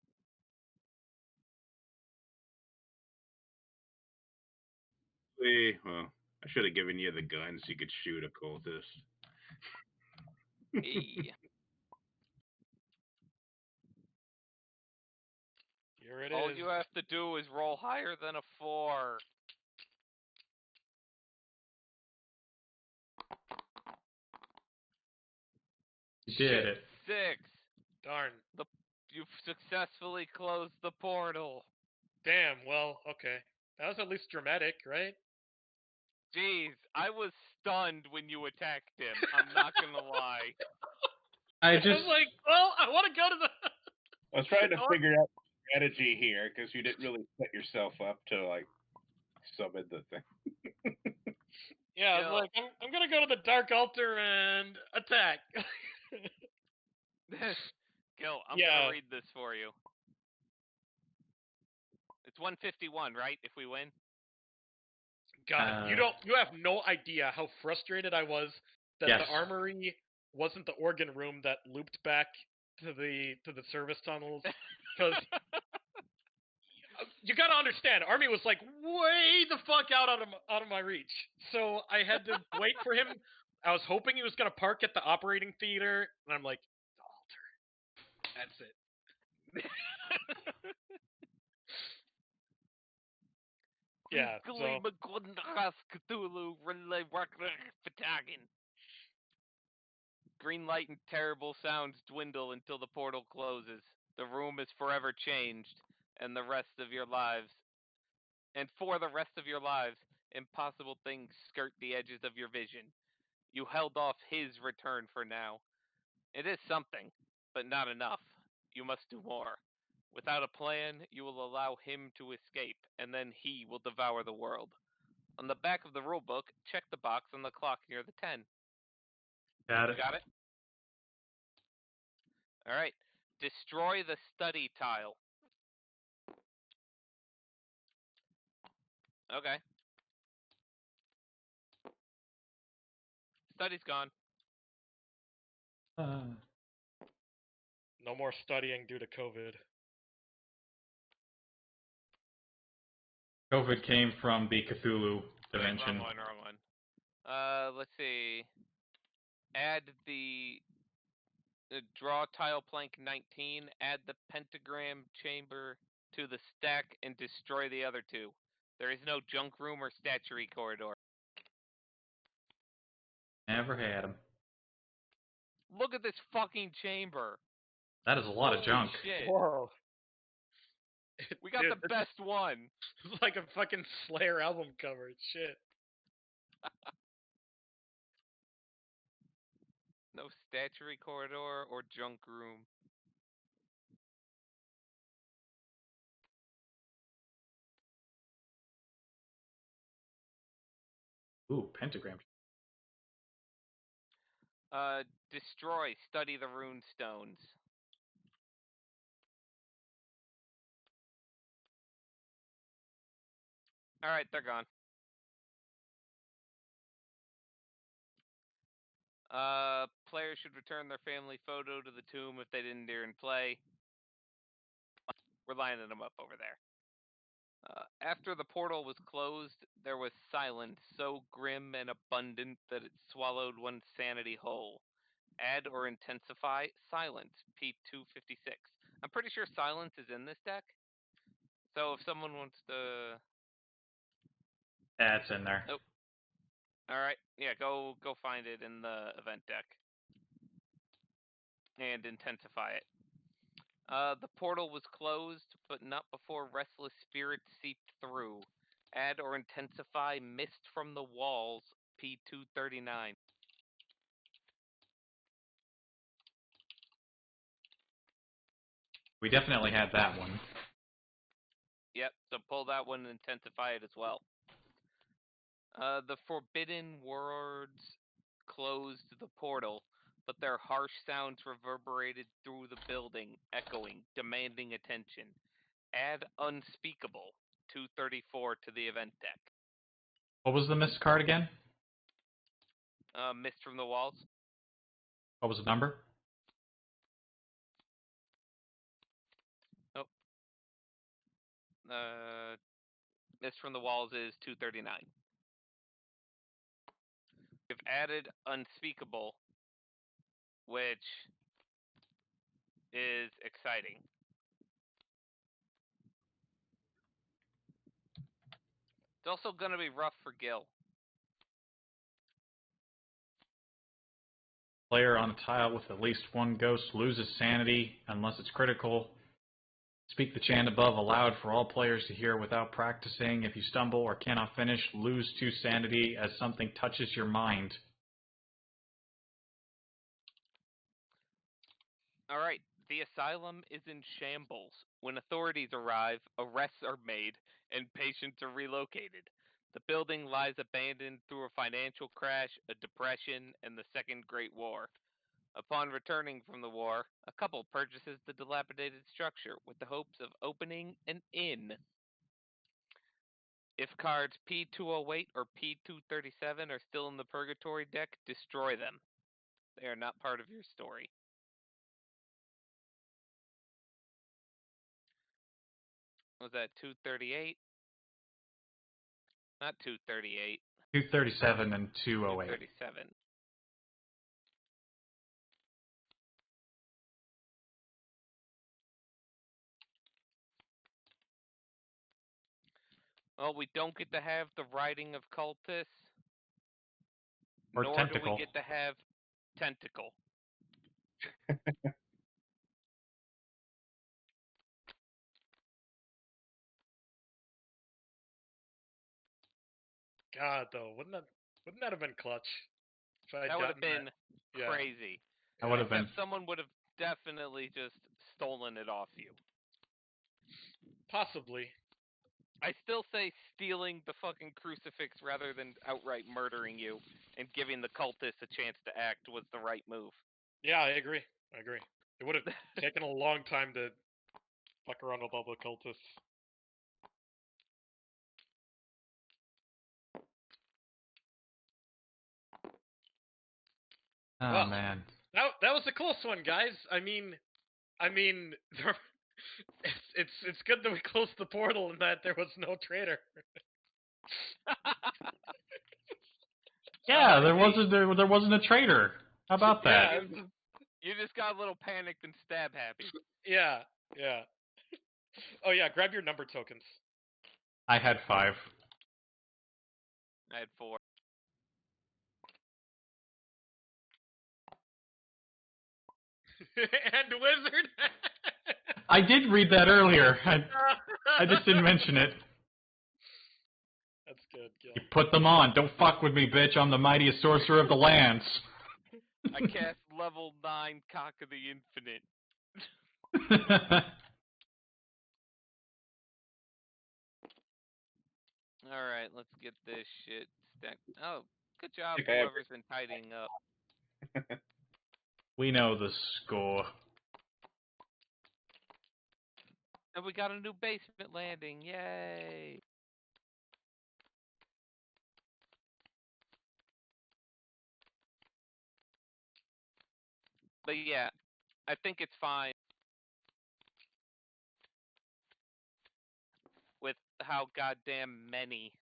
Well, I should have given you the gun so you could shoot a cultist. Hey. Here it All is. you have to do is roll higher than a 4. You did it. 6. Darn. You've successfully closed the portal. Damn, well, okay. That was at least dramatic, right? Jeez, I was stunned when you attacked him. I'm not gonna lie. I I was like, well, I want to go to the... I was trying to figure out strategy here because you didn't really set yourself up to like summon the thing. Yeah, I was like, I'm going to go to the Dark Altar and attack. Gil, I'm Yeah. gonna read this for you. It's 151, right? If we win? God, you have no idea how frustrated I was that Yes. the armory wasn't the organ room that looped back to the service tunnels, because you gotta understand, Army was like way the fuck out of my reach, so I had to wait for him. I was hoping he was gonna park at the operating theater, and I'm like, the altar. That's it. Yeah. So. Green light and terrible sounds dwindle until the portal closes. The room is forever changed, and the rest of your lives. And for the rest of your lives, impossible things skirt the edges of your vision. You held off his return for now. It is something, but not enough. You must do more. Without a plan, you will allow him to escape, and then he will devour the world. On the back of the rulebook, check the box on the clock near the 10. Got it. Got it? Alright. Destroy the study tile. Okay. Study's gone. No more studying due to COVID. COVID came from the Cthulhu dimension. Wrong one. Let's see. Add the draw tile plank 19. Add the pentagram chamber to the stack and destroy the other two. There is no junk room or statuary corridor. Never had them. Look at this fucking chamber. That is a lot of Holy junk. Shit. Whoa. We got Dude, the best one. It's like a fucking Slayer album cover. Shit. No statuary corridor or junk room. Ooh, pentagram. Destroy. Study the rune stones. Alright, they're gone. Players should return their family photo to the tomb if they didn't during play. We're lining them up over there. After the portal was closed, there was silence so grim and abundant that it swallowed one's sanity whole. Add or intensify silence, P256. I'm pretty sure silence is in this deck. So if someone wants to... That's in there. Oh. Alright, yeah, go find it in the event deck. And intensify it. The portal was closed, but not before restless spirits seeped through. Add or intensify mist from the walls, P239. We definitely had that one. Yep, so pull that one and intensify it as well. The forbidden words closed the portal, but their harsh sounds reverberated through the building, echoing, demanding attention. Add unspeakable, 234 to the event deck. What was the missed card again? Mist from the walls. What was the number? Mist from the walls is 239. We've added unspeakable, which is exciting. It's also going to be rough for Gil. Player on a tile with at least one ghost loses sanity unless it's critical. Speak the chant above aloud for all players to hear without practicing. If you stumble or cannot finish, lose 2 sanity as something touches your mind. Alright, the asylum is in shambles. When authorities arrive, arrests are made, and patients are relocated. The building lies abandoned through a financial crash, a depression, and the Second Great War. Upon returning from the war, a couple purchases the dilapidated structure with the hopes of opening an inn. If cards P208 or P237 are still in the Purgatory deck, destroy them. They are not part of your story. Was that 238? Not 238. 237 and 208. 237. Well, we don't get to have the riding of cultists. Or nor tentacle. do we get to have tentacle. God, though, wouldn't that have been clutch? If I'd That would have gotten been Yeah. crazy. That would have been. Except someone would have definitely just stolen it off you. Possibly. I still say stealing the fucking crucifix rather than outright murdering you and giving the cultists a chance to act was the right move. Yeah, I agree. It would have taken a long time to fuck around with all the cultists. Oh, Well, man. That was a close one, guys. I mean, it's good that we closed the portal and that there was no traitor. Yeah, there wasn't a traitor. How about that? Yeah, You just got a little panicked and stab happy. yeah. Oh yeah, grab your number tokens. I had 5. I had 4. And wizard. I did read that earlier. I just didn't mention it. That's good, Gil. You put them on. Don't fuck with me, bitch. I'm the mightiest sorcerer of the lands. I cast level 9 Cock of the Infinite. Alright, let's get this shit stacked. Oh, good job, Think I have- whoever's been tidying up. We know the score. And we got a new basement landing, yay! But yeah, I think it's fine with how goddamn many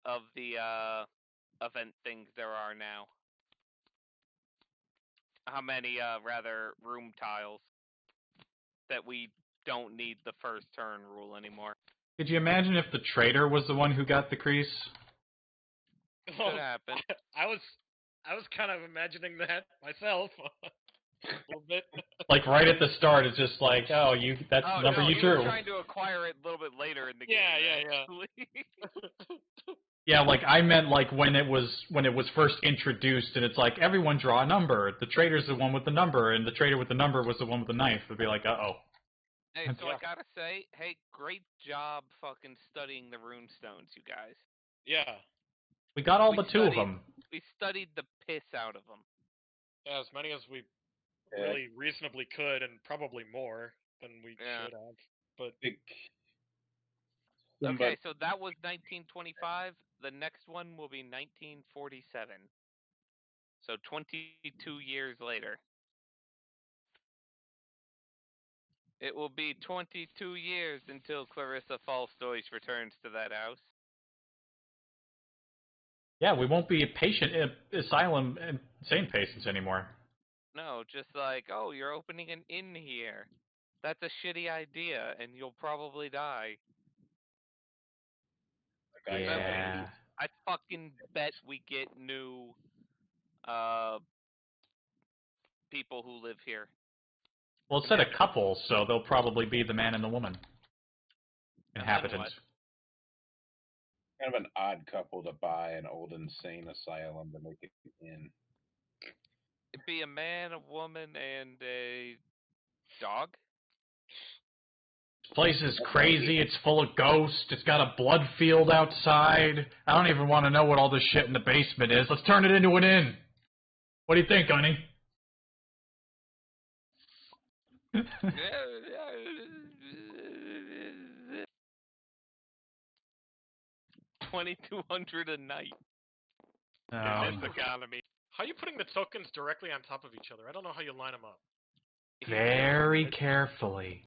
of the event things there are now. How many rather room tiles that we don't need the first turn rule anymore. Could you imagine if the traitor was the one who got the crease? Could happen. I was kind of imagining that myself. A little bit. Like right at the start, it's just like, oh, that's the number no, you he drew. was trying to acquire it a little bit later in the game. Yeah. Yeah, like I meant like when it was first introduced, and it's like everyone draw a number. The traitor's the one with the number, and the traitor with the number was the one with the knife. It'd be like, uh-oh. Hey, so I gotta say, hey, great job fucking studying the rune stones, you guys. Yeah. We got all but 2 of them. We studied the piss out of them. Yeah, as many as we really reasonably could, and probably more than we should have. But okay, so that was 1925. The next one will be 1947. So 22 years later. It will be 22 years until Clarissa Falstoish returns to that house. Yeah, we won't be asylum insane patients anymore. No, just like, oh, you're opening an inn here. That's a shitty idea, and you'll probably die. Yeah. I fucking bet we get new people who live here. Well, it said a couple, so they'll probably be the man and the woman. Inhabitants. Kind of an odd couple to buy an old insane asylum to make it in. It'd be a man, a woman, and a dog. This place is crazy. It's full of ghosts. It's got a blood field outside. I don't even want to know what all this shit in the basement is. Let's turn it into an inn. What do you think, honey? 2,200 a night. in this economy. How are you putting the tokens directly on top of each other? I don't know how you line them up. Very carefully.